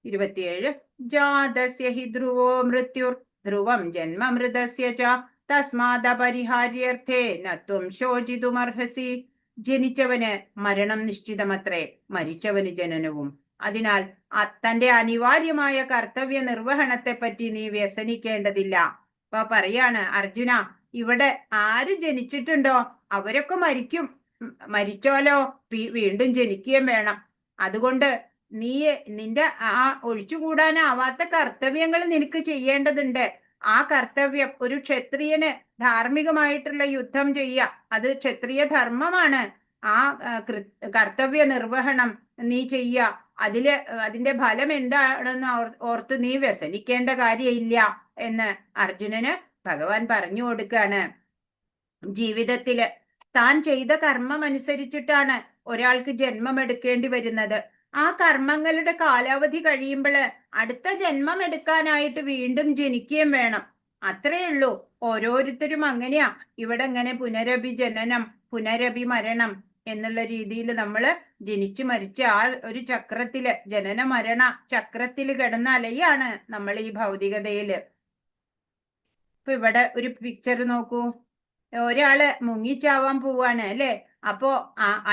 27 ജാതസ്യ ഹി ധ്രുവോ മൃത്യുർ ധ്രുവം ജന്മ മൃതസ്യ ച തസ്മാദപരിഹാര്യർത്ഥേ നത്വം ശോചിതുമർഹസി. ജനിച്ചവന് മരണം നിശ്ചിതമത്രേ, മരിച്ചവന് ജനനവും. അതിനാൽ തന്റെ അനിവാര്യമായ കർത്തവ്യ നിർവഹണത്തെ പറ്റി നീ വ്യസനിക്കേണ്ടതില്ല. അപ്പൊ പറയാണ് അർജുന, ഇവിടെ ആര് ജനിച്ചിട്ടുണ്ടോ അവരൊക്കെ മരിക്കും. മരിച്ചോലോ വീണ്ടും ജനിക്കുകയും വേണം. അതുകൊണ്ട് നീ നിന്റെ ആ ഒഴിച്ചുകൂടാനാവാത്ത കർത്തവ്യങ്ങൾ നിനക്ക് ചെയ്യേണ്ടതുണ്ട്. ആ കർത്തവ്യം ഒരു ക്ഷത്രിയന് ധാർമ്മികമായിട്ടുള്ള യുദ്ധം ചെയ്യുക, അത് ക്ഷത്രിയ ധർമ്മമാണ്. ആ കർത്തവ്യ നിർവഹണം നീ ചെയ്യുക. അതിന്റെ ഫലം എന്താണെന്ന് ഓർത്ത് നീ വ്യസനിക്കേണ്ട കാര്യമില്ല എന്ന് അർജുനന് ഭഗവാൻ പറഞ്ഞു കൊടുക്കാണ്. ജീവിതത്തില് താൻ ചെയ്ത കർമ്മം അനുസരിച്ചിട്ടാണ് ഒരാൾക്ക് ജന്മം എടുക്കേണ്ടി വരുന്നത്. ആ കർമ്മങ്ങളുടെ കാലാവധി കഴിയുമ്പോൾ അടുത്ത ജന്മം എടുക്കാനായിട്ട് വീണ്ടും ജനിക്കുകയും വേണം. അത്രയേ ഉള്ളൂ. ഓരോരുത്തരും അങ്ങനെയാ. ഇവിടെ ഇങ്ങനെ പുനരഭിജനനം പുനരഭിമരണം എന്നുള്ള രീതിയിൽ നമ്മൾ ജനിച്ചു മരിച്ച ആ ഒരു ചക്രത്തില്, ജനന മരണ ചക്രത്തില് കിടന്ന അലയാണ് നമ്മൾ ഈ ഭൗതികതയില്. ഇപ്പൊ ഇവിടെ ഒരു പിക്ചർ നോക്കൂ. ഒരാള് മുങ്ങിച്ചാവാൻ പോവാണ് അല്ലെ. അപ്പോ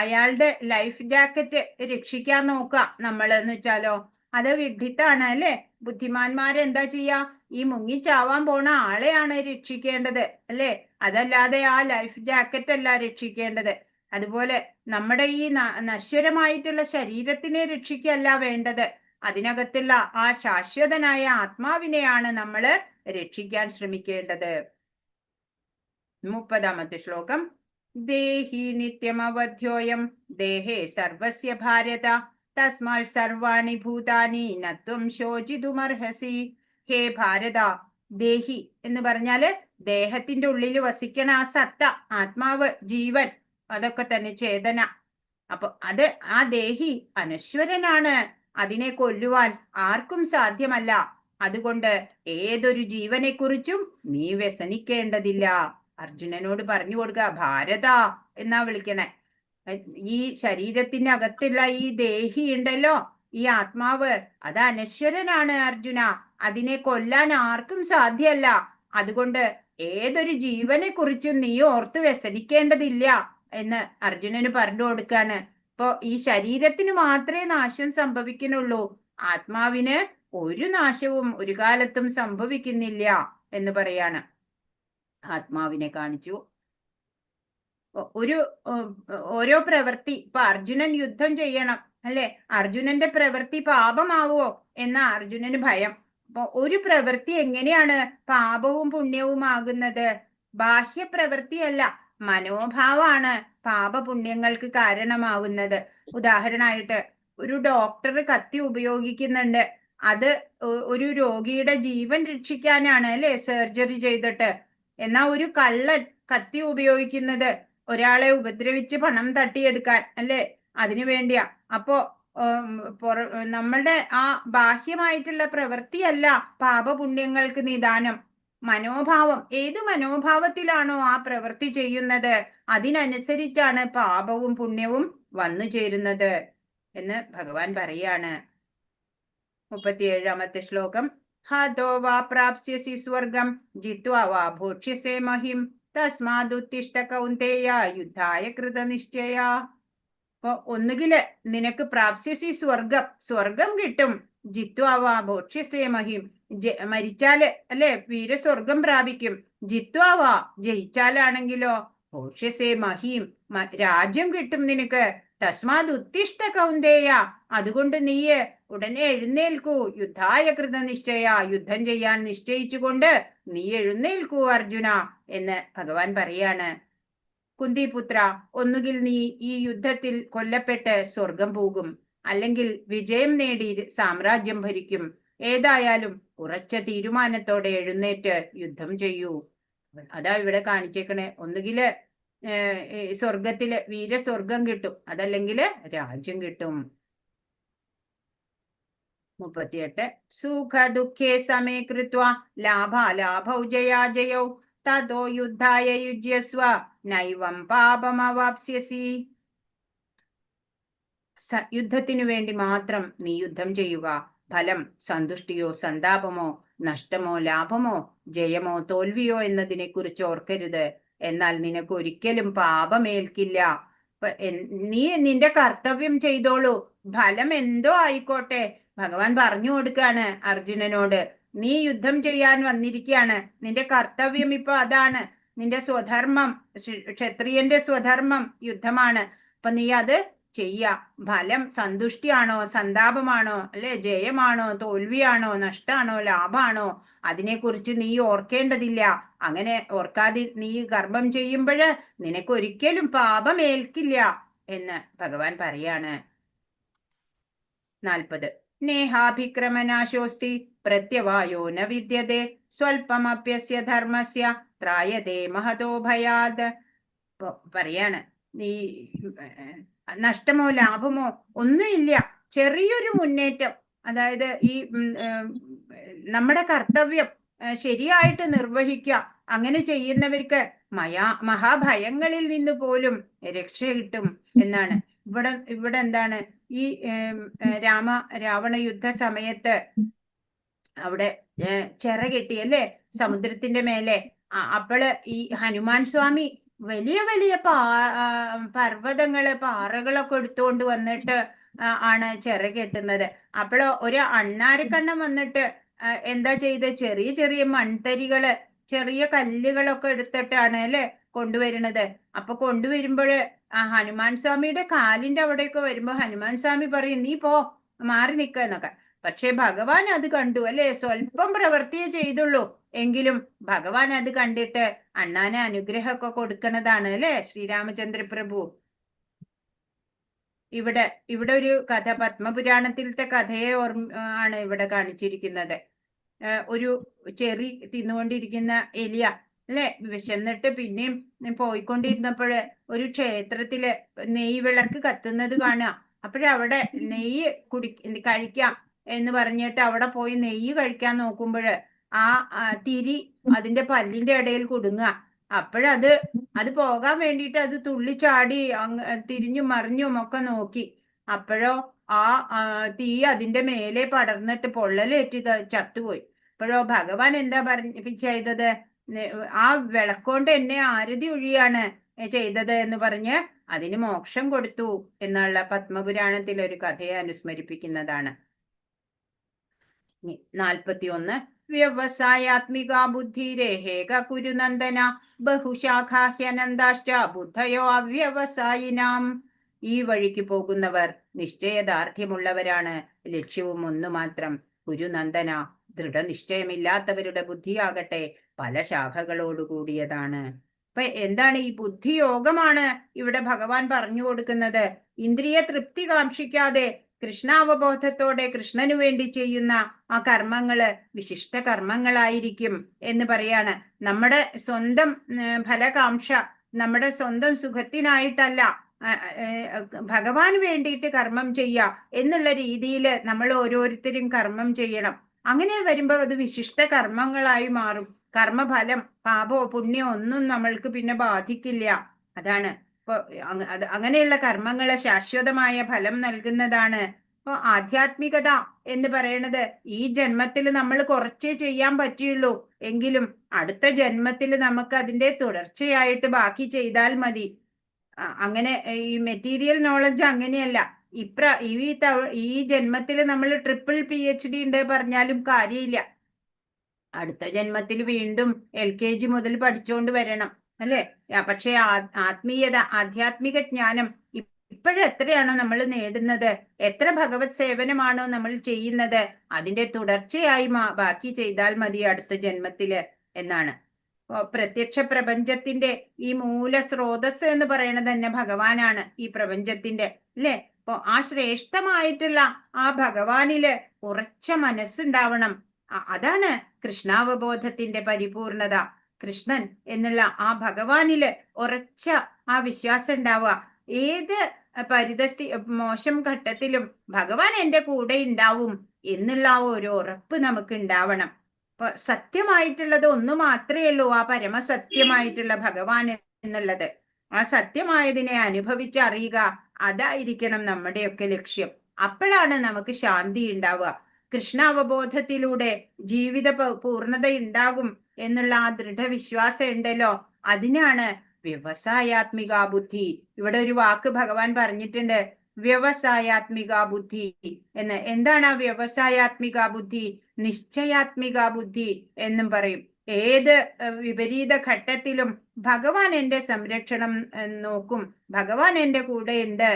അയാളുടെ ലൈഫ് ജാക്കറ്റ് രക്ഷിക്കാൻ നോക്കുക നമ്മൾ എന്ന് വെച്ചാലോ അത് വിഡ്ഢിത്താണ് അല്ലെ. ബുദ്ധിമാന്മാരെന്താ ചെയ്യാ, ഈ മുങ്ങിച്ചാവാൻ പോണ ആളെയാണ് രക്ഷിക്കേണ്ടത് അല്ലെ, അതല്ലാതെ ആ ലൈഫ് ജാക്കറ്റ് അല്ല രക്ഷിക്കേണ്ടത്. അതുപോലെ നമ്മുടെ ഈ നശ്വരമായിട്ടുള്ള ശരീരത്തിനെ രക്ഷിക്കല്ല വേണ്ടത്, അതിനകത്തുള്ള ആ ശാശ്വതനായ ആത്മാവിനെയാണ് നമ്മൾ രക്ഷിക്കാൻ ശ്രമിക്കേണ്ടത്. 30ാമത്തെ ശ്ലോകം. ദേഹി നിത്യമവധ്യോയം ദേഹേ സർവസ്യ ഭാരത തസ്മാൽ സർവാണി ഭൂതാനി നത്വം ശോചിതുമർഹസി. ഹേ ഭാരത, ദേഹി എന്ന് പറഞ്ഞാല് ദേഹത്തിന്റെ ഉള്ളിൽ വസിക്കണ ആ സത്ത, ആത്മാവ്, ജീവൻ, അതൊക്കെ തന്നെ ചേതന. അപ്പൊ ആ ദേഹി അനശ്വരനാണ്. അതിനെ കൊല്ലുവാൻ ആർക്കും സാധ്യമല്ല. അതുകൊണ്ട് ഏതൊരു ജീവനെ കുറിച്ചും നീ വ്യസനിക്കേണ്ടതില്ല. അർജുനനോട് പറഞ്ഞു കൊടുക്ക, ഭാരത എന്നാ വിളിക്കണേ. ഈ ശരീരത്തിന്റെ അകത്തുള്ള ഈ ദേഹി ഉണ്ടല്ലോ, ഈ ആത്മാവ്, അത് അനശ്വരനാണ് അർജുന. അതിനെ കൊല്ലാൻ ആർക്കും സാധ്യമല്ല. അതുകൊണ്ട് ഏതൊരു ജീവനെ കുറിച്ചും നീ ഓർത്ത് വ്യസനിക്കേണ്ടതില്ല എന്ന് അർജുനന് പറഞ്ഞു കൊടുക്കാണ്. ഇപ്പൊ ഈ ശരീരത്തിന് മാത്രമേ നാശം സംഭവിക്കുന്നുള്ളൂ, ആത്മാവിന് ഒരു നാശവും ഒരു കാലത്തും സംഭവിക്കുന്നില്ല എന്ന് പറയാണ്. ആത്മാവിനെ കാണിച്ചു. ഓരോ പ്രവൃത്തി, ഇപ്പൊ അർജുനൻ യുദ്ധം ചെയ്യണം അല്ലെ, അർജുനന്റെ പ്രവൃത്തി പാപമാവോ എന്ന അർജുനന് ഭയം. അപ്പൊ ഒരു പ്രവൃത്തി എങ്ങനെയാണ് പാപവും പുണ്യവും ആകുന്നത്? ബാഹ്യ പ്രവൃത്തിയല്ല, മനോഭാവമാണ് പാപപുണ്യങ്ങൾക്ക് കാരണമാവുന്നത്. ഉദാഹരണമായിട്ട് ഒരു ഡോക്ടർ കത്തി ഉപയോഗിക്കുന്നുണ്ട്, അത് ഒരു രോഗിയുടെ ജീവൻ രക്ഷിക്കാനാണ് അല്ലെ, സർജറി ചെയ്തിട്ട്. എന്നാ ഒരു കള്ളൻ കത്തി ഉപയോഗിക്കുന്നത് ഒരാളെ ഉപദ്രവിച്ച് പണം തട്ടിയെടുക്കാൻ അല്ലെ, അതിനു വേണ്ടിയാ. അപ്പോ നമ്മളുടെ ആ ബാഹ്യമായിട്ടുള്ള പ്രവൃത്തിയല്ല പാപപുണ്യങ്ങൾക്ക് നിദാനം, മനോഭാവം. ഏത് മനോഭാവത്തിലാണോ ആ പ്രവൃത്തി ചെയ്യുന്നത് അതിനനുസരിച്ചാണ് പാപവും പുണ്യവും വന്നു ചേരുന്നത് എന്ന് ഭഗവാൻ പറയാണ്. 37ാമത്തെ ശ്ലോകം. ഹതോ വാ പ്രാപ്സ്യസി സ്വർഗം ജിത്വാ വാ ഭോക്ഷ്യസേ മഹിം തസ്മാദുത്തിഷ്ഠ കൗന്ദേയ യുദ്ധായ കൃതനിശ്ചയ. അപ്പൊ ഒന്നുകില് നിനക്ക് പ്രാപ്സ്യസി സ്വർഗം കിട്ടും, ജിത്വാ വാ ഭോക്ഷ്യസേ മഹിം, മരിച്ചാല് അല്ലെ വീരസ്വർഗം പ്രാപിക്കും. ജിത്വാ വാ, ജയിച്ചാലാണെങ്കിലോ ഭോക്ഷ്യസേ മഹിം, രാജ്യം കിട്ടും നിനക്ക്. തസ്മാത് ഉത്തിഷ്ഠ കൗന്ദേയ, അതുകൊണ്ട് നീ ഉടനെ എഴുന്നേൽക്കൂ. യുദ്ധായ കൃതനിശ്ചയ, യുദ്ധം ചെയ്യാൻ നിശ്ചയിച്ചുകൊണ്ട് നീ എഴുന്നേൽക്കൂ അർജുന എന്ന് ഭഗവാൻ പറയാണ്. കുന്തിപുത്ര, ഒന്നുകിൽ നീ ഈ യുദ്ധത്തിൽ കൊല്ലപ്പെട്ട് സ്വർഗം പോകും, അല്ലെങ്കിൽ വിജയം നേടി സാമ്രാജ്യം ഭരിക്കും. ഏതായാലും ഉറച്ച തീരുമാനത്തോടെ എഴുന്നേറ്റ് യുദ്ധം ചെയ്യൂ. അതാ ഇവിടെ കാണിച്ചേക്കണേ. ഒന്നുകില് സ്വർഗത്തില് വീരസ്വർഗം കിട്ടും, അതല്ലെങ്കിൽ രാജ്യം കിട്ടും. 38 സുഖ ദുഃഖേ സമേ കൃത്വാ ലാഭാലാഭൗ ജയാജയൗ തതോ യുദ്ധായ യുജ്യസ്വ നൈവം പാപമവാപ്സ്യസി. യുദ്ധത്തിനു വേണ്ടി മാത്രം നീ യുദ്ധം ചെയ്യുക. ഫലം സന്തുഷ്ടിയോ സന്താപമോ നഷ്ടമോ ലാഭമോ ജയമോ തോൽവിയോ എന്നതിനെ കുറിച്ച് ഓർക്കരുത്. എന്നാൽ നിനക്ക് ഒരിക്കലും പാപമേൽക്കില്ല. നീ നിന്റെ കർത്തവ്യം ചെയ്തോളൂ, ഫലം എന്തോ ആയിക്കോട്ടെ. ഭഗവാൻ പറഞ്ഞു കൊടുക്കാണ് അർജുനനോട്, നീ യുദ്ധം ചെയ്യാൻ വന്നിരിക്കുകയാണ്, നിന്റെ കർത്തവ്യം ഇപ്പൊ അതാണ്, നിന്റെ സ്വധർമ്മം, ക്ഷത്രിയന്റെ സ്വധർമ്മം യുദ്ധമാണ്. അപ്പൊ നീ അത് ചെയ്യ. ഫലം സന്തുഷ്ടിയാണോ സന്താപമാണോ, അല്ലെ ജയമാണോ തോൽവിയാണോ നഷ്ടാണോ ലാഭാണോ, അതിനെക്കുറിച്ച് നീ ഓർക്കേണ്ടതില്ല. അങ്ങനെ ഓർക്കാതെ നീ കർമ്മം ചെയ്യുമ്പോൾ നിനക്കൊരിക്കലും പാപമേൽക്കില്ല എന്ന് ഭഗവാൻ പറയാണ്. 40 നേഹാഭിക്രമനാശോസ്തി പ്രത്യവായോ ന വിദ്യതേ സ്വൽപമപ്യസ്യ ധർമ്മസ്യ ത്രായതേ മഹതോ ഭയാത്. പറയാണ്, നീ നഷ്ടമോ ലാഭമോ ഒന്നുമില്ല, ചെറിയൊരു മുന്നേറ്റം, അതായത് ഈ നമ്മുടെ കർത്തവ്യം ശരിയായിട്ട് നിർവഹിക്കുക. അങ്ങനെ ചെയ്യുന്നവർക്ക് മഹാഭയങ്ങളിൽ നിന്ന് പോലും രക്ഷ കിട്ടും എന്നാണ്. ഇവിടെ എന്താണ്, ഈ രാവണ യുദ്ധ സമയത്ത് അവിടെ ചിറ കെട്ടിയല്ലേ സമുദ്രത്തിന്റെ മേലെ. അപ്പോള് ഈ ഹനുമാൻ സ്വാമി വലിയ വലിയ പർവ്വതങ്ങള് പാറകളൊക്കെ എടുത്തുകൊണ്ട് വന്നിട്ട് ആണ് ചിറ കെട്ടുന്നത്. അപ്പോഴോ ഒരു അണ്ണാരക്കണ്ണം വന്നിട്ട് എന്താ ചെയ്ത്, ചെറിയ ചെറിയ മൺതരികള് ചെറിയ കല്ലുകളൊക്കെ എടുത്തിട്ടാണ് അല്ലെ കൊണ്ടുവരുന്നത്. അപ്പൊ കൊണ്ടുവരുമ്പോഴ് ഹനുമാൻ സ്വാമിയുടെ കാലിന്റെ അവിടെയൊക്കെ വരുമ്പോ ഹനുമാൻ സ്വാമി പറയും, നീ പോ, മാറി നിൽക്കുക എന്നൊക്കെ. പക്ഷെ ഭഗവാൻ അത് കണ്ടു അല്ലെ, സ്വല്പം പ്രവൃത്തിയെ ചെയ്തുള്ളൂ, എങ്കിലും ഭഗവാൻ അത് കണ്ടിട്ട് അണ്ണാന് അനുഗ്രഹമൊക്കെ കൊടുക്കണതാണ് അല്ലെ ശ്രീരാമചന്ദ്ര പ്രഭു. ഇവിടെ ഒരു കഥ, പത്മപുരാണത്തിലത്തെ കഥയെ ആണ് ഇവിടെ കാണിച്ചിരിക്കുന്നത്. ഒരു ചെറി തിന്നുകൊണ്ടിരിക്കുന്ന എലിയ അല്ലെ, വിശന്നിട്ട് പിന്നെയും പോയിക്കൊണ്ടിരുന്നപ്പോഴ് ഒരു ക്ഷേത്രത്തില് നെയ്യ് വിളക്ക് കത്തുന്നത് കാണുക. അപ്പോഴവിടെ നെയ്യ് കഴിക്കാം എന്ന് പറഞ്ഞിട്ട് അവിടെ പോയി നെയ്യ് കഴിക്കാൻ നോക്കുമ്പോഴ് ആ തിരി അതിന്റെ പല്ലിന്റെ ഇടയിൽ കുടുങ്ങുക. അത് പോകാൻ വേണ്ടിയിട്ട് അത് തുള്ളിച്ചാടി തിരിഞ്ഞും മറിഞ്ഞും ഒക്കെ നോക്കി. അപ്പോഴോ ആ തീ അതിന്റെ മേലെ പടർന്നിട്ട് പൊള്ളലേറ്റ് ചത്തുപോയി. അപ്പോഴോ ഭഗവാൻ എന്താ ചെയ്തത്, ആ വിളക്കൊണ്ട് എന്നെ ആരതി ഒഴിയാണ് ചെയ്തത് എന്ന് പറഞ്ഞ് അതിന് മോക്ഷം കൊടുത്തു എന്നുള്ള പത്മപുരാണത്തിലെ ഒരു കഥയെ അനുസ്മരിപ്പിക്കുന്നതാണ്. 41 വ്യവസായാത്മിക ബുദ്ധിരേഹേക കുരുനന്ദന ബഹുശാഖാഹ്യനന്ദാശ്ച ബുദ്ധയോ അവ്യവസായിനാം. ഈ വഴിക്ക് പോകുന്നവർ നിശ്ചയദാർഢ്യമുള്ളവരാണ്, ലക്ഷ്യവും ഒന്നു മാത്രം. കുരുനന്ദന, ദൃഢനിശ്ചയമില്ലാത്തവരുടെ ബുദ്ധിയാകട്ടെ പല ശാഖകളോടുകൂടിയതാണ്. അപ്പൊ എന്താണ് ഈ ബുദ്ധിയോഗമാണ് ഇവിടെ ഭഗവാൻ പറഞ്ഞു കൊടുക്കുന്നത്. ഇന്ദ്രിയ തൃപ്തി കാക്ഷിക്കാതെ കൃഷ്ണാവബോധത്തോടെ കൃഷ്ണനു വേണ്ടി ചെയ്യുന്ന ആ കർമ്മങ്ങള് വിശിഷ്ട കർമ്മങ്ങളായിരിക്കും എന്ന് പറയാണ്. നമ്മുടെ സ്വന്തം ഫലകാംക്ഷ, നമ്മുടെ സ്വന്തം സുഖത്തിനായിട്ടല്ല, ഭഗവാന് വേണ്ടിയിട്ട് കർമ്മം ചെയ്യുക എന്നുള്ള രീതിയിൽ നമ്മൾ ഓരോരുത്തരും കർമ്മം ചെയ്യണം. അങ്ങനെ വരുമ്പോ അത് വിശിഷ്ട കർമ്മങ്ങളായി മാറും. കർമ്മഫലം പാപോ പുണ്യോ ഒന്നും നമ്മൾക്ക് പിന്നെ ബാധിക്കില്ല. അതാണ് ഇപ്പൊ അങ്ങനെയുള്ള കർമ്മങ്ങളെ ശാശ്വതമായ ഫലം നൽകുന്നതാണ്. ഇപ്പൊ ആധ്യാത്മികത എന്ന് പറയണത് ഈ ജന്മത്തിൽ നമ്മൾ കുറച്ചേ ചെയ്യാൻ പറ്റുള്ളൂ, എങ്കിലും അടുത്ത ജന്മത്തിൽ നമുക്ക് അതിന്റെ തുടർച്ചയായിട്ട് ബാക്കി ചെയ്താൽ മതി. അങ്ങനെ ഈ മെറ്റീരിയൽ നോളജ് അങ്ങനെയല്ല. ഈ ജന്മത്തിൽ നമ്മൾ ട്രിപ്പിൾ PhD ഉണ്ട് പറഞ്ഞാലും കാര്യമില്ല. അടുത്ത ജന്മത്തിൽ വീണ്ടും LKG മുതൽ പഠിച്ചുകൊണ്ട് വരണം അല്ലെ. പക്ഷെ ആധ്യാത്മിക ജ്ഞാനം ഇപ്പോഴെത്രയാണോ നമ്മൾ നേടുന്നത്, എത്ര ഭഗവത് സേവനമാണോ നമ്മൾ ചെയ്യുന്നത്, അതിന്റെ തുടർച്ചയായി ബാക്കി ചെയ്താൽ മതി അടുത്ത ജന്മത്തില് എന്നാണ്. പ്രത്യക്ഷ പ്രപഞ്ചത്തിന്റെ ഈ മൂല സ്രോതസ് എന്ന് പറയുന്നത് തന്നെ ഭഗവാനാണ്, ഈ പ്രപഞ്ചത്തിന്റെ അല്ലെ. അപ്പൊ ആ ശ്രേഷ്ഠമായിട്ടുള്ള ആ ഭഗവാനില് ഉറച്ച മനസ്സുണ്ടാവണം. അതാണ് കൃഷ്ണാവബോധത്തിന്റെ പരിപൂർണത. കൃഷ്ണൻ എന്നുള്ള ആ ഭഗവാനില് ഉറച്ച ആ വിശ്വാസം ഉണ്ടാവുക. ഏത് പരിതസ്ഥിതി മോശം ഘട്ടത്തിലും ഭഗവാൻ എൻ്റെ കൂടെ ഉണ്ടാവും എന്നുള്ള ആ ഒരു ഉറപ്പ് നമുക്ക് ഉണ്ടാവണം. അപ്പൊ സത്യമായിട്ടുള്ളത് ഒന്ന് മാത്രമേ ഉള്ളൂ, ആ പരമസത്യമായിട്ടുള്ള ഭഗവാൻ എന്നുള്ളത്. ആ സത്യമായതിനെ അനുഭവിച്ചറിയുക, അതായിരിക്കണം നമ്മുടെയൊക്കെ ലക്ഷ്യം. അപ്പോഴാണ് നമുക്ക് ശാന്തി ഉണ്ടാവുക. കൃഷ്ണാവബോധത്തിലൂടെ ജീവിത പൂർണ്ണത ഉണ്ടാകും എന്നുള്ള ആ ദൃഢവിശ്വാസം ഉണ്ടല്ലോ, അതിനാണ് വ്യവസായാത്മിക ബുദ്ധി. ഇവിടെ ഒരു വാക്ക് ഭഗവാൻ പറഞ്ഞിട്ടുണ്ട്, വ്യവസായാത്മിക ബുദ്ധി എന്ന്. എന്താണ് ആ വ്യവസായാത്മിക ബുദ്ധി? നിശ്ചയാത്മിക ബുദ്ധി എന്നും പറയും. ഏത് വിപരീത ഘട്ടത്തിലും ഭഗവാൻ എൻ്റെ സംരക്ഷണം നോക്കും, ഭഗവാൻ എൻ്റെ കൂടെ ഉണ്ട്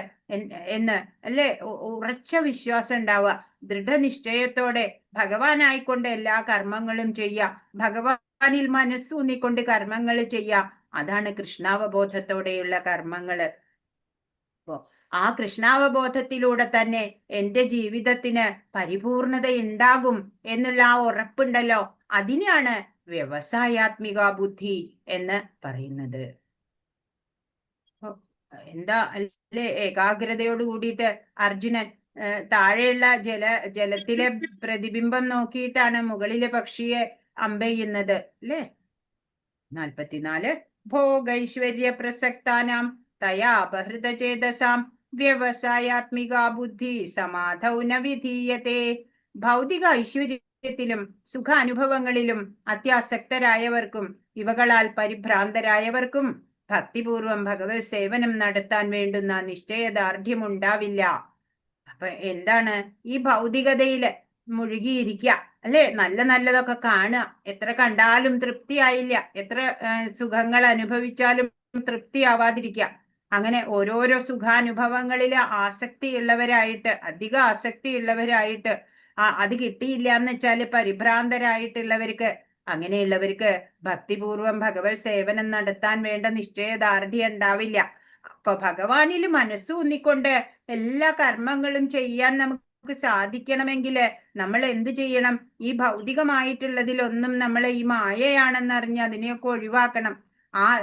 എന്ന് അല്ലെ ഉറച്ച വിശ്വാസം ഉണ്ടാവുക. ദൃഢനിശ്ചയത്തോടെ ഭഗവാനായിക്കൊണ്ട് എല്ലാ കർമ്മങ്ങളും ചെയ്യാം, ഭഗവാനിൽ മനസ്സൂന്നിക്കൊണ്ട് കർമ്മങ്ങൾ ചെയ്യാം. അതാണ് കൃഷ്ണാവബോധത്തോടെയുള്ള കർമ്മങ്ങള്. അപ്പോ ആ കൃഷ്ണാവബോധത്തിലൂടെ തന്നെ എൻ്റെ ജീവിതത്തിന് പരിപൂർണത ഉണ്ടാകും എന്നുള്ള ആ ഉറപ്പുണ്ടല്ലോ, അതിനെയാണ് വ്യവസായാത്മിക ബുദ്ധി എന്ന് പറയുന്നത്. എന്താ അല്ലേ ഏകാഗ്രതയോട് കൂടിയിട്ട് അർജുനൻ താഴെയുള്ള ജലത്തിലെ പ്രതിബിംബം നോക്കിയിട്ടാണ് മുകളിലെ പക്ഷിയെ അമ്പെയ്യുന്നത് അല്ലേ. 44 ഭോഗൈശ്വര്യ പ്രസക്താനാം തയാ അപഹൃതചേതസാം വ്യവസായാത്മിക ബുദ്ധി സമാധൗ ന വിധീയത്തെ. ഭൗതിക ഐശ്വര്യത്തിലും സുഖാനുഭവങ്ങളിലും അത്യാസക്തരായവർക്കും ഇവകളാൽ പരിഭ്രാന്തരായവർക്കും ഭക്തിപൂർവം ഭഗവത് സേവനം നടത്താൻ വേണ്ടുന്ന നിശ്ചയദാർഢ്യമുണ്ടാവില്ല. അപ്പൊ എന്താണ് ഈ ഭൗതികതയില് മുഴുകിയിരിക്കുക അല്ലെ, നല്ലതൊക്കെ കാണുക, എത്ര കണ്ടാലും തൃപ്തിയായില്ല, എത്ര സുഖങ്ങൾ അനുഭവിച്ചാലും തൃപ്തിയാവാതിരിക്കുക. അങ്ങനെ ഓരോരോ സുഖാനുഭവങ്ങളില് ആസക്തിയുള്ളവരായിട്ട്, അധിക ആസക്തിയുള്ളവരായിട്ട്, അത് കിട്ടിയില്ല എന്ന് വെച്ചാല് പരിഭ്രാന്തരായിട്ടുള്ളവർക്ക്, അങ്ങനെയുള്ളവർക്ക് ഭക്തിപൂർവം ഭഗവത് സേവനം നടത്താൻ വേണ്ട നിശ്ചയദാർഢ്യം ഉണ്ടാവില്ല. അപ്പൊ ഭഗവാനിൽ മനസ്സൂന്നിക്കൊണ്ട് എല്ലാ കർമ്മങ്ങളും ചെയ്യാൻ നമുക്ക് സാധിക്കണമെങ്കിൽ നമ്മൾ എന്ത് ചെയ്യണം? ഈ ഭൗതികമായിട്ടുള്ളതിലൊന്നും നമ്മൾ ഈ മായയാണെന്നറിഞ്ഞ് അതിനെയൊക്കെ ഒഴിവാക്കണം.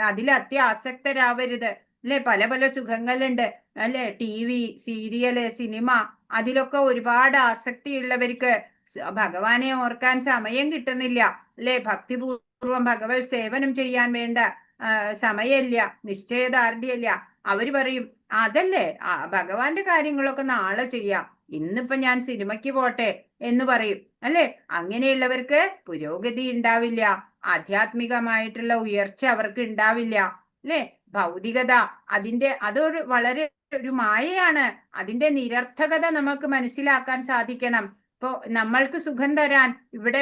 അതിൽ അത്യാസക്തരാവരുത് അല്ലെ. പല പല സുഖങ്ങളുണ്ട് അല്ലെ, TV, സീരിയല്, സിനിമ, അതിലൊക്കെ ഒരുപാട് ആസക്തിയുള്ളവർക്ക് ഭഗവാനെ ഓർക്കാൻ സമയം കിട്ടണില്ല അല്ലെ. ഭക്തിപൂർവം ഭഗവത് സേവനം ചെയ്യാൻ വേണ്ട സമയമില്ല, നിശ്ചയദാർഢ്യമില്ല. അവര് പറയും അതല്ലേ ഭഗവാന്റെ കാര്യങ്ങളൊക്കെ നാളെ ചെയ്യാം, ഇന്നിപ്പൊ ഞാൻ സിനിമയ്ക്ക് പോട്ടെ എന്ന് പറയും അല്ലെ. അങ്ങനെയുള്ളവർക്ക് പുരോഗതി ഉണ്ടാവില്ല, ആധ്യാത്മികമായിട്ടുള്ള ഉയർച്ച അവർക്ക് ഉണ്ടാവില്ല അല്ലെ. ഭൗതികത അതൊരു വളരെ ഒരു മായയാണ്. അതിന്റെ നിരർത്ഥകത നമുക്ക് മനസ്സിലാക്കാൻ സാധിക്കണം. ഇപ്പോ നമ്മൾക്ക് സുഖം തരാൻ ഇവിടെ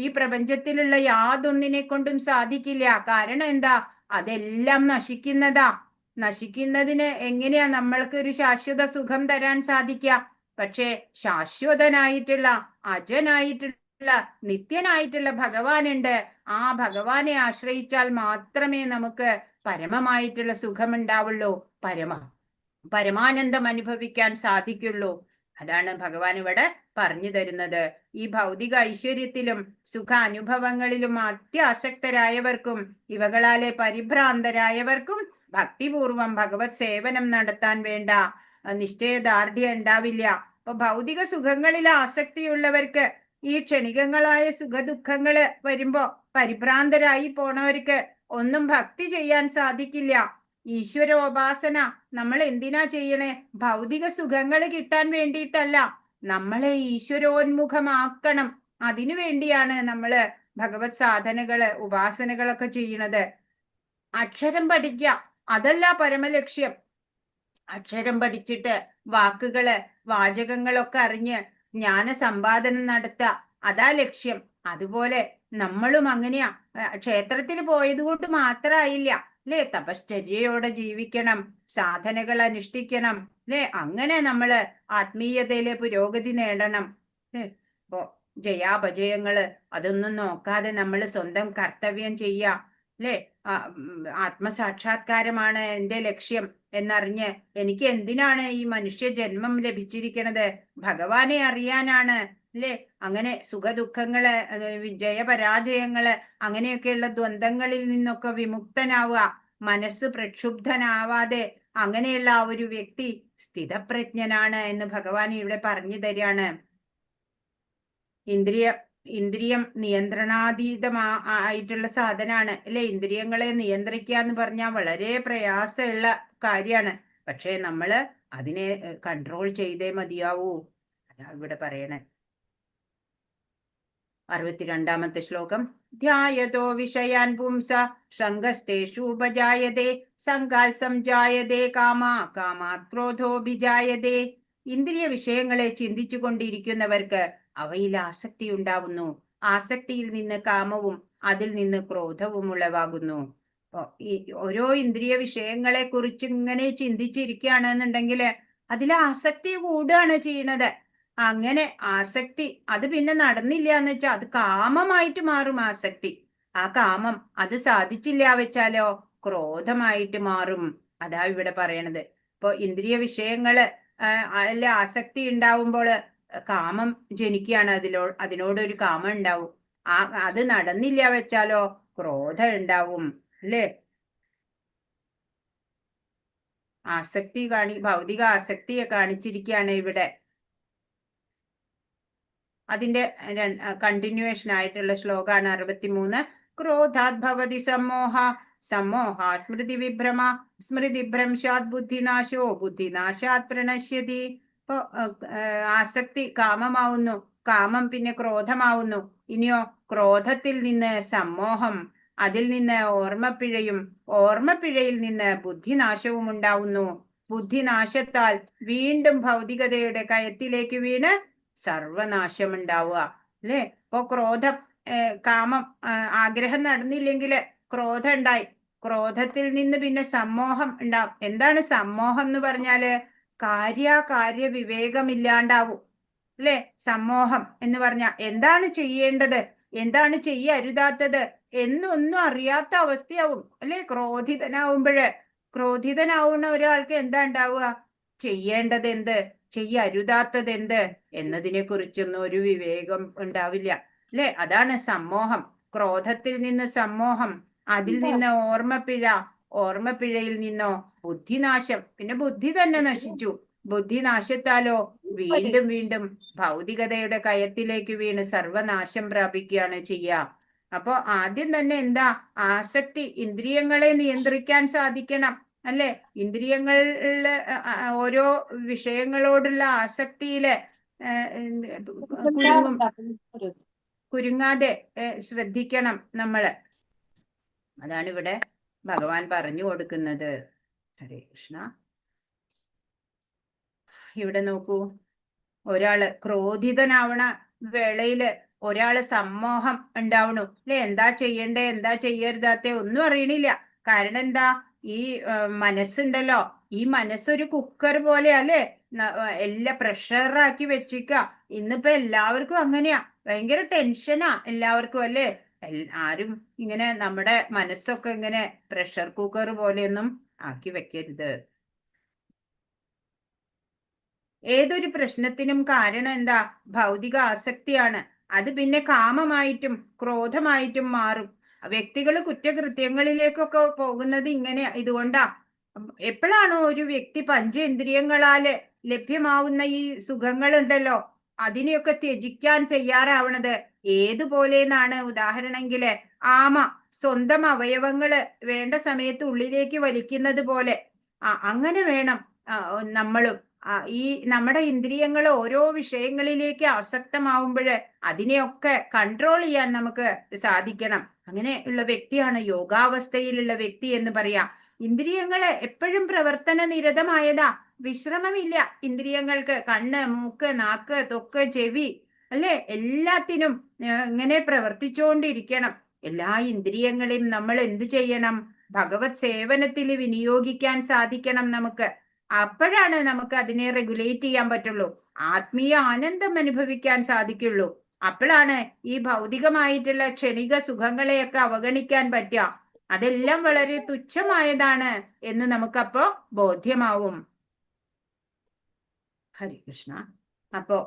ഈ പ്രപഞ്ചത്തിലുള്ള യാതൊന്നിനെ കൊണ്ടും സാധിക്കില്ല. കാരണം എന്താ? അതെല്ലാം നശിക്കുന്നതാ. നശിക്കുന്നതിന് എങ്ങനെയാ നമ്മൾക്ക് ഒരു ശാശ്വത സുഖം തരാൻ സാധിക്കുക? പക്ഷേ ശാശ്വതനായിട്ടുള്ള, അജനായിട്ടുള്ള, നിത്യനായിട്ടുള്ള ഭഗവാനുണ്ട്. ആ ഭഗവാനെ ആശ്രയിച്ചാൽ മാത്രമേ നമുക്ക് പരമമായിട്ടുള്ള സുഖമുണ്ടാവുള്ളൂ, പരമാനന്ദം അനുഭവിക്കാൻ സാധിക്കുള്ളൂ. അതാണ് ഭഗവാൻ ഇവിടെ പറഞ്ഞു തരുന്നത്. ഈ ഭൗതിക ഐശ്വര്യത്തിലും സുഖാനുഭവങ്ങളിലും അത്യാസക്തരായവർക്കും ഇവകളാലെ പരിഭ്രാന്തരായവർക്കും ഭക്തിപൂർവം ഭഗവത് സേവനം നടത്താൻ വേണ്ട നിശ്ചയദാർഢ്യം ഉണ്ടാവില്ല. അപ്പൊ ഭൗതിക സുഖങ്ങളിൽ ആസക്തിയുള്ളവർക്ക്, ഈ ക്ഷണികങ്ങളായ സുഖദുഃഖങ്ങള് വരുമ്പോ പരിഭ്രാന്തരായി പോണവർക്ക് ഒന്നും ഭക്തി ചെയ്യാൻ സാധിക്കില്ല. ഈശ്വരോപാസന നമ്മൾ എന്തിനാ ചെയ്യണേ? ഭൗതിക സുഖങ്ങൾ കിട്ടാൻ വേണ്ടിയിട്ടല്ല, നമ്മളെ ഈശ്വരോന്മുഖമാക്കണം. അതിനു വേണ്ടിയാണ് നമ്മള് ഭഗവത് സാധനകള്, ഉപാസനകളൊക്കെ ചെയ്യണത്. അക്ഷരം പഠിക്കുക, അതല്ല പരമലക്ഷ്യം. അക്ഷരം പഠിച്ചിട്ട് വാക്കുകള്, വാചകങ്ങളൊക്കെ അറിഞ്ഞ് ജ്ഞാന സമ്പാദനം നടത്തുക, അതാ ലക്ഷ്യം. അതുപോലെ നമ്മളും അങ്ങനെയാ. ക്ഷേത്രത്തിൽ പോയത് കൊണ്ട് മാത്രമായില്ല അല്ലെ, തപശ്ചര്യയോടെ ജീവിക്കണം, സാധനകൾ അനുഷ്ഠിക്കണം അല്ലെ. അങ്ങനെ നമ്മള് ആത്മീയതയിലെ പുരോഗതി നേടണം അല്ലെ. അപ്പോ ജയാപജയങ്ങള് അതൊന്നും നോക്കാതെ നമ്മൾ സ്വന്തം കർത്തവ്യം ചെയ്യാ അല്ലെ. ആത്മസാക്ഷാത്കാരമാണ് എൻ്റെ ലക്ഷ്യം എന്നറിഞ്ഞ് എനിക്ക് എന്തിനാണ് ഈ മനുഷ്യ ജന്മം ലഭിച്ചിരിക്കണത്? ഭഗവാനെ അറിയാനാണ് അല്ലേ? അങ്ങനെ സുഖദുഃഖങ്ങള്, വിജയപരാജയങ്ങള്, അങ്ങനെയൊക്കെയുള്ള ദ്വന്ദ്ങ്ങളിൽ നിന്നൊക്കെ വിമുക്തനാവുക, മനസ്സ് പ്രക്ഷുബ്ധനാവാതെ അങ്ങനെയുള്ള ആ ഒരു വ്യക്തി സ്ഥിതപ്രജ്ഞനാണ് എന്ന് ഭഗവാൻ ഇവിടെ പറഞ്ഞു തരികയാണ്. ഇന്ദ്രിയം നിയന്ത്രണാതീതമായിട്ടുള്ള സാധനാണ് അല്ലെ? ഇന്ദ്രിയങ്ങളെ നിയന്ത്രിക്കുക എന്ന് പറഞ്ഞാൽ വളരെ പ്രയാസമുള്ള കാര്യമാണ്. പക്ഷെ നമ്മള് അതിനെ കൺട്രോൾ ചെയ്തേ മതിയാവൂ. അതാ ഇവിടെ പറയണേ. 62ാമത്തെ ശ്ലോകം. ധ്യായതോ വിഷയാൻ പുംസ സംഗസ്തേഷൂപജായതേ സംഗാൽ സംജായതേ കാമാത് ക്രോധോഭിജായതേ. ഇന്ദ്രിയ വിഷയങ്ങളെ ചിന്തിച്ചു കൊണ്ടിരിക്കുന്നവർക്ക് അവയിൽ ആസക്തി ഉണ്ടാവുന്നു. ആസക്തിയിൽ നിന്ന് കാമവും അതിൽ നിന്ന് ക്രോധവും ഉളവാകുന്നു. ഈ ഓരോ ഇന്ദ്രിയ വിഷയങ്ങളെ കുറിച്ച് ഇങ്ങനെ ചിന്തിച്ചിരിക്കുകയാണെന്നുണ്ടെങ്കിൽ അതിൽ ആസക്തി കൂടുകയാണ് ചെയ്യണത്. അങ്ങനെ ആസക്തി അത് പിന്നെ നടന്നില്ല എന്ന് വെച്ചാൽ അത് കാമമായിട്ട് മാറും. ആസക്തി, ആ കാമം അത് സാധിച്ചില്ല വെച്ചാലോ ക്രോധമായിട്ട് മാറും. അതാ ഇവിടെ പറയണത്. ഇപ്പൊ ഇന്ദ്രിയ വിഷയങ്ങള് അല്ല ആസക്തി ഉണ്ടാവുമ്പോൾ കാമം ജനിക്കുകയാണ്. അതിനോടൊരു കാമം ഉണ്ടാവും. അത് നടന്നില്ല വെച്ചാലോ ക്രോധം ഉണ്ടാവും അല്ലേ? ഭൗതിക ആസക്തിയെ കാണിച്ചിരിക്കുകയാണ് ഇവിടെ. അതിന്റെ കണ്ടിന്യൂവേഷൻ ആയിട്ടുള്ള ശ്ലോകാണ് 63. ക്രോധാത് ഭവതി സമ്മോഹ സ്മൃതി വിഭ്രമ സ്മൃതിഭ്രംശാത് ബുദ്ധിനാശോ ബുദ്ധിനാശാത് പ്രണശ്യതി. ഇപ്പൊ ആസക്തി കാമമാവുന്നു, കാമം പിന്നെ ക്രോധമാവുന്നു. ഇനിയോ ക്രോധത്തിൽ നിന്ന് സമ്മോഹം, അതിൽ നിന്ന് ഓർമ്മപ്പിഴയും, ഓർമ്മപ്പിഴയിൽ നിന്ന് ബുദ്ധിനാശവും ഉണ്ടാവുന്നു. ബുദ്ധിനാശത്താൽ വീണ്ടും ഭൗതികതയുടെ കയത്തിലേക്ക് വീണ് സർവനാശമുണ്ടാവുക അല്ലേ? ഇപ്പൊ ക്രോധം, കാമം, ആഗ്രഹം നടന്നില്ലെങ്കിൽ ക്രോധം ഉണ്ടായി. ക്രോധത്തിൽ നിന്ന് പിന്നെ സമ്മോഹം ഉണ്ടാവും. എന്താണ് സമ്മോഹം എന്ന് പറഞ്ഞാല്? കാര്യ വിവേകമില്ലാണ്ടാവും അല്ലേ? സമ്മോഹം എന്ന് പറഞ്ഞാൽ എന്താണ് ചെയ്യേണ്ടത്, എന്താണ് ചെയ്യരുതാത്തത് എന്നൊന്നും അറിയാത്ത അവസ്ഥയാവും അല്ലേ? ക്രോധിതനാവുന്ന ഒരാൾക്ക് എന്താ ഉണ്ടാവുക? ചെയ്യേണ്ടത് എന്ത്, ചെയ്യരുതാത്തത് എന്ത് എന്നതിനെ കുറിച്ചൊന്നും ഒരു വിവേകം ഉണ്ടാവില്ല അല്ലെ? അതാണ് സമ്മോഹം. ക്രോധത്തിൽ നിന്ന് സമ്മോഹം, അതിൽ നിന്ന് ഓർമ്മപ്പിഴയിൽ നിന്നോ ബുദ്ധിനാശം, പിന്നെ ബുദ്ധി തന്നെ നശിച്ചു. ബുദ്ധിനാശത്താലോ വീണ്ടും വീണ്ടും ഭൗതികതയുടെ കയത്തിലേക്ക് വീണ് സർവനാശം പ്രാപിക്കുകയാണ് ചെയ്യുക. അപ്പൊ ആദ്യം തന്നെ എന്താ? ആസക്തി, ഇന്ദ്രിയങ്ങളെ നിയന്ത്രിക്കാൻ സാധിക്കണം അല്ലെ? ഇന്ദ്രിയങ്ങളില് ഓരോ വിഷയങ്ങളോടുള്ള ആസക്തിയില് കുരുങ്ങാതെ ശ്രദ്ധിക്കണം നമ്മള്. അതാണ് ഇവിടെ ഭഗവാൻ പറഞ്ഞു കൊടുക്കുന്നത്. ഹരേ കൃഷ്ണ. ഇവിടെ നോക്കൂ, ഒരാള് ക്രോധിതനാവണ വേളയില് ഒരാള് സമ്മോഹം ഉണ്ടാവണു അല്ലെ? എന്താ ചെയ്യണ്ടേ, എന്താ ചെയ്യരുതാത്തെ ഒന്നും അറിയണില്ല. കാരണം എന്താ? ഈ മനസ്സുണ്ടല്ലോ, ഈ മനസ്സൊരു കുക്കർ പോലെ അല്ലെ? എല്ലാം പ്രഷറാക്കി വെച്ചിക്ക. ഇന്നിപ്പോ എല്ലാവർക്കും അങ്ങനെയാ, ഭയങ്കര ടെൻഷനാ എല്ലാവർക്കും അല്ലേ? ആരും ഇങ്ങനെ നമ്മുടെ മനസ്സൊക്കെ ഇങ്ങനെ പ്രഷർ കുക്കർ പോലെയൊന്നും ആക്കി വെക്കരുത്. ഏതൊരു പ്രശ്നത്തിനും കാരണം എന്താ? ഭൗതിക ആസക്തിയാണ്. അത് പിന്നെ കാമമായിട്ടും ക്രോധമായിട്ടും മാറും. വ്യക്തികൾ കുറ്റകൃത്യങ്ങളിലേക്കൊക്കെ പോകുന്നത് ഇങ്ങനെ ഇതുകൊണ്ടാ. എപ്പോഴാണോ ഒരു വ്യക്തി പഞ്ചേന്ദ്രിയങ്ങളാല് ലഭ്യമാവുന്ന ഈ സുഖങ്ങളുണ്ടല്ലോ അതിനെയൊക്കെ ത്യജിക്കാൻ തയ്യാറാവണത് ഏതുപോലെന്നാണ്? ഉദാഹരണമെങ്കില് ആമ സ്വന്തം അവയവങ്ങള് വേണ്ട സമയത്ത് ഉള്ളിലേക്ക് വലിക്കുന്നത് പോലെ അങ്ങനെ വേണം നമ്മളും ഈ നമ്മുടെ ഇന്ദ്രിയങ്ങൾ ഓരോ വിഷയങ്ങളിലേക്ക് ആസക്തമാവുമ്പോൾ അതിനെയൊക്കെ കൺട്രോൾ ചെയ്യാൻ നമുക്ക് സാധിക്കണം. അങ്ങനെ ഉള്ള വ്യക്തിയാണ് യോഗാവസ്ഥയിലുള്ള വ്യക്തി എന്ന് പറയാ. ഇന്ദ്രിയങ്ങള് എപ്പോഴും പ്രവർത്തന നിരതമായതാ, വിശ്രമമില്ല ഇന്ദ്രിയങ്ങൾക്ക്. കണ്ണ്, മൂക്ക്, നാക്ക്, ത്വക്ക്, ചെവി അല്ലെ, എല്ലാത്തിനും ഇങ്ങനെ പ്രവർത്തിച്ചുകൊണ്ടിരിക്കണം. എല്ലാ ഇന്ദ്രിയങ്ങളെയും നമ്മൾ എന്ത് ചെയ്യണം? ഭഗവത് സേവനത്തിൽ വിനിയോഗിക്കാൻ സാധിക്കണം നമുക്ക്. അപ്പോഴാണ് നമുക്ക് അതിനെ റെഗുലേറ്റ് ചെയ്യാൻ പറ്റുള്ളൂ, ആത്മീയ ആനന്ദം അനുഭവിക്കാൻ സാധിക്കുള്ളൂ. അപ്പോഴാണ് ഈ ഭൗതികമായിട്ടുള്ള ക്ഷണിക സുഖങ്ങളെയൊക്കെ അവഗണിക്കാൻ പറ്റുക. അതെല്ലാം വളരെ തുച്ഛമായതാണ് എന്ന് നമുക്കപ്പോ ബോധ്യമാവും. ഹരേ കൃഷ്ണ. അപ്പോ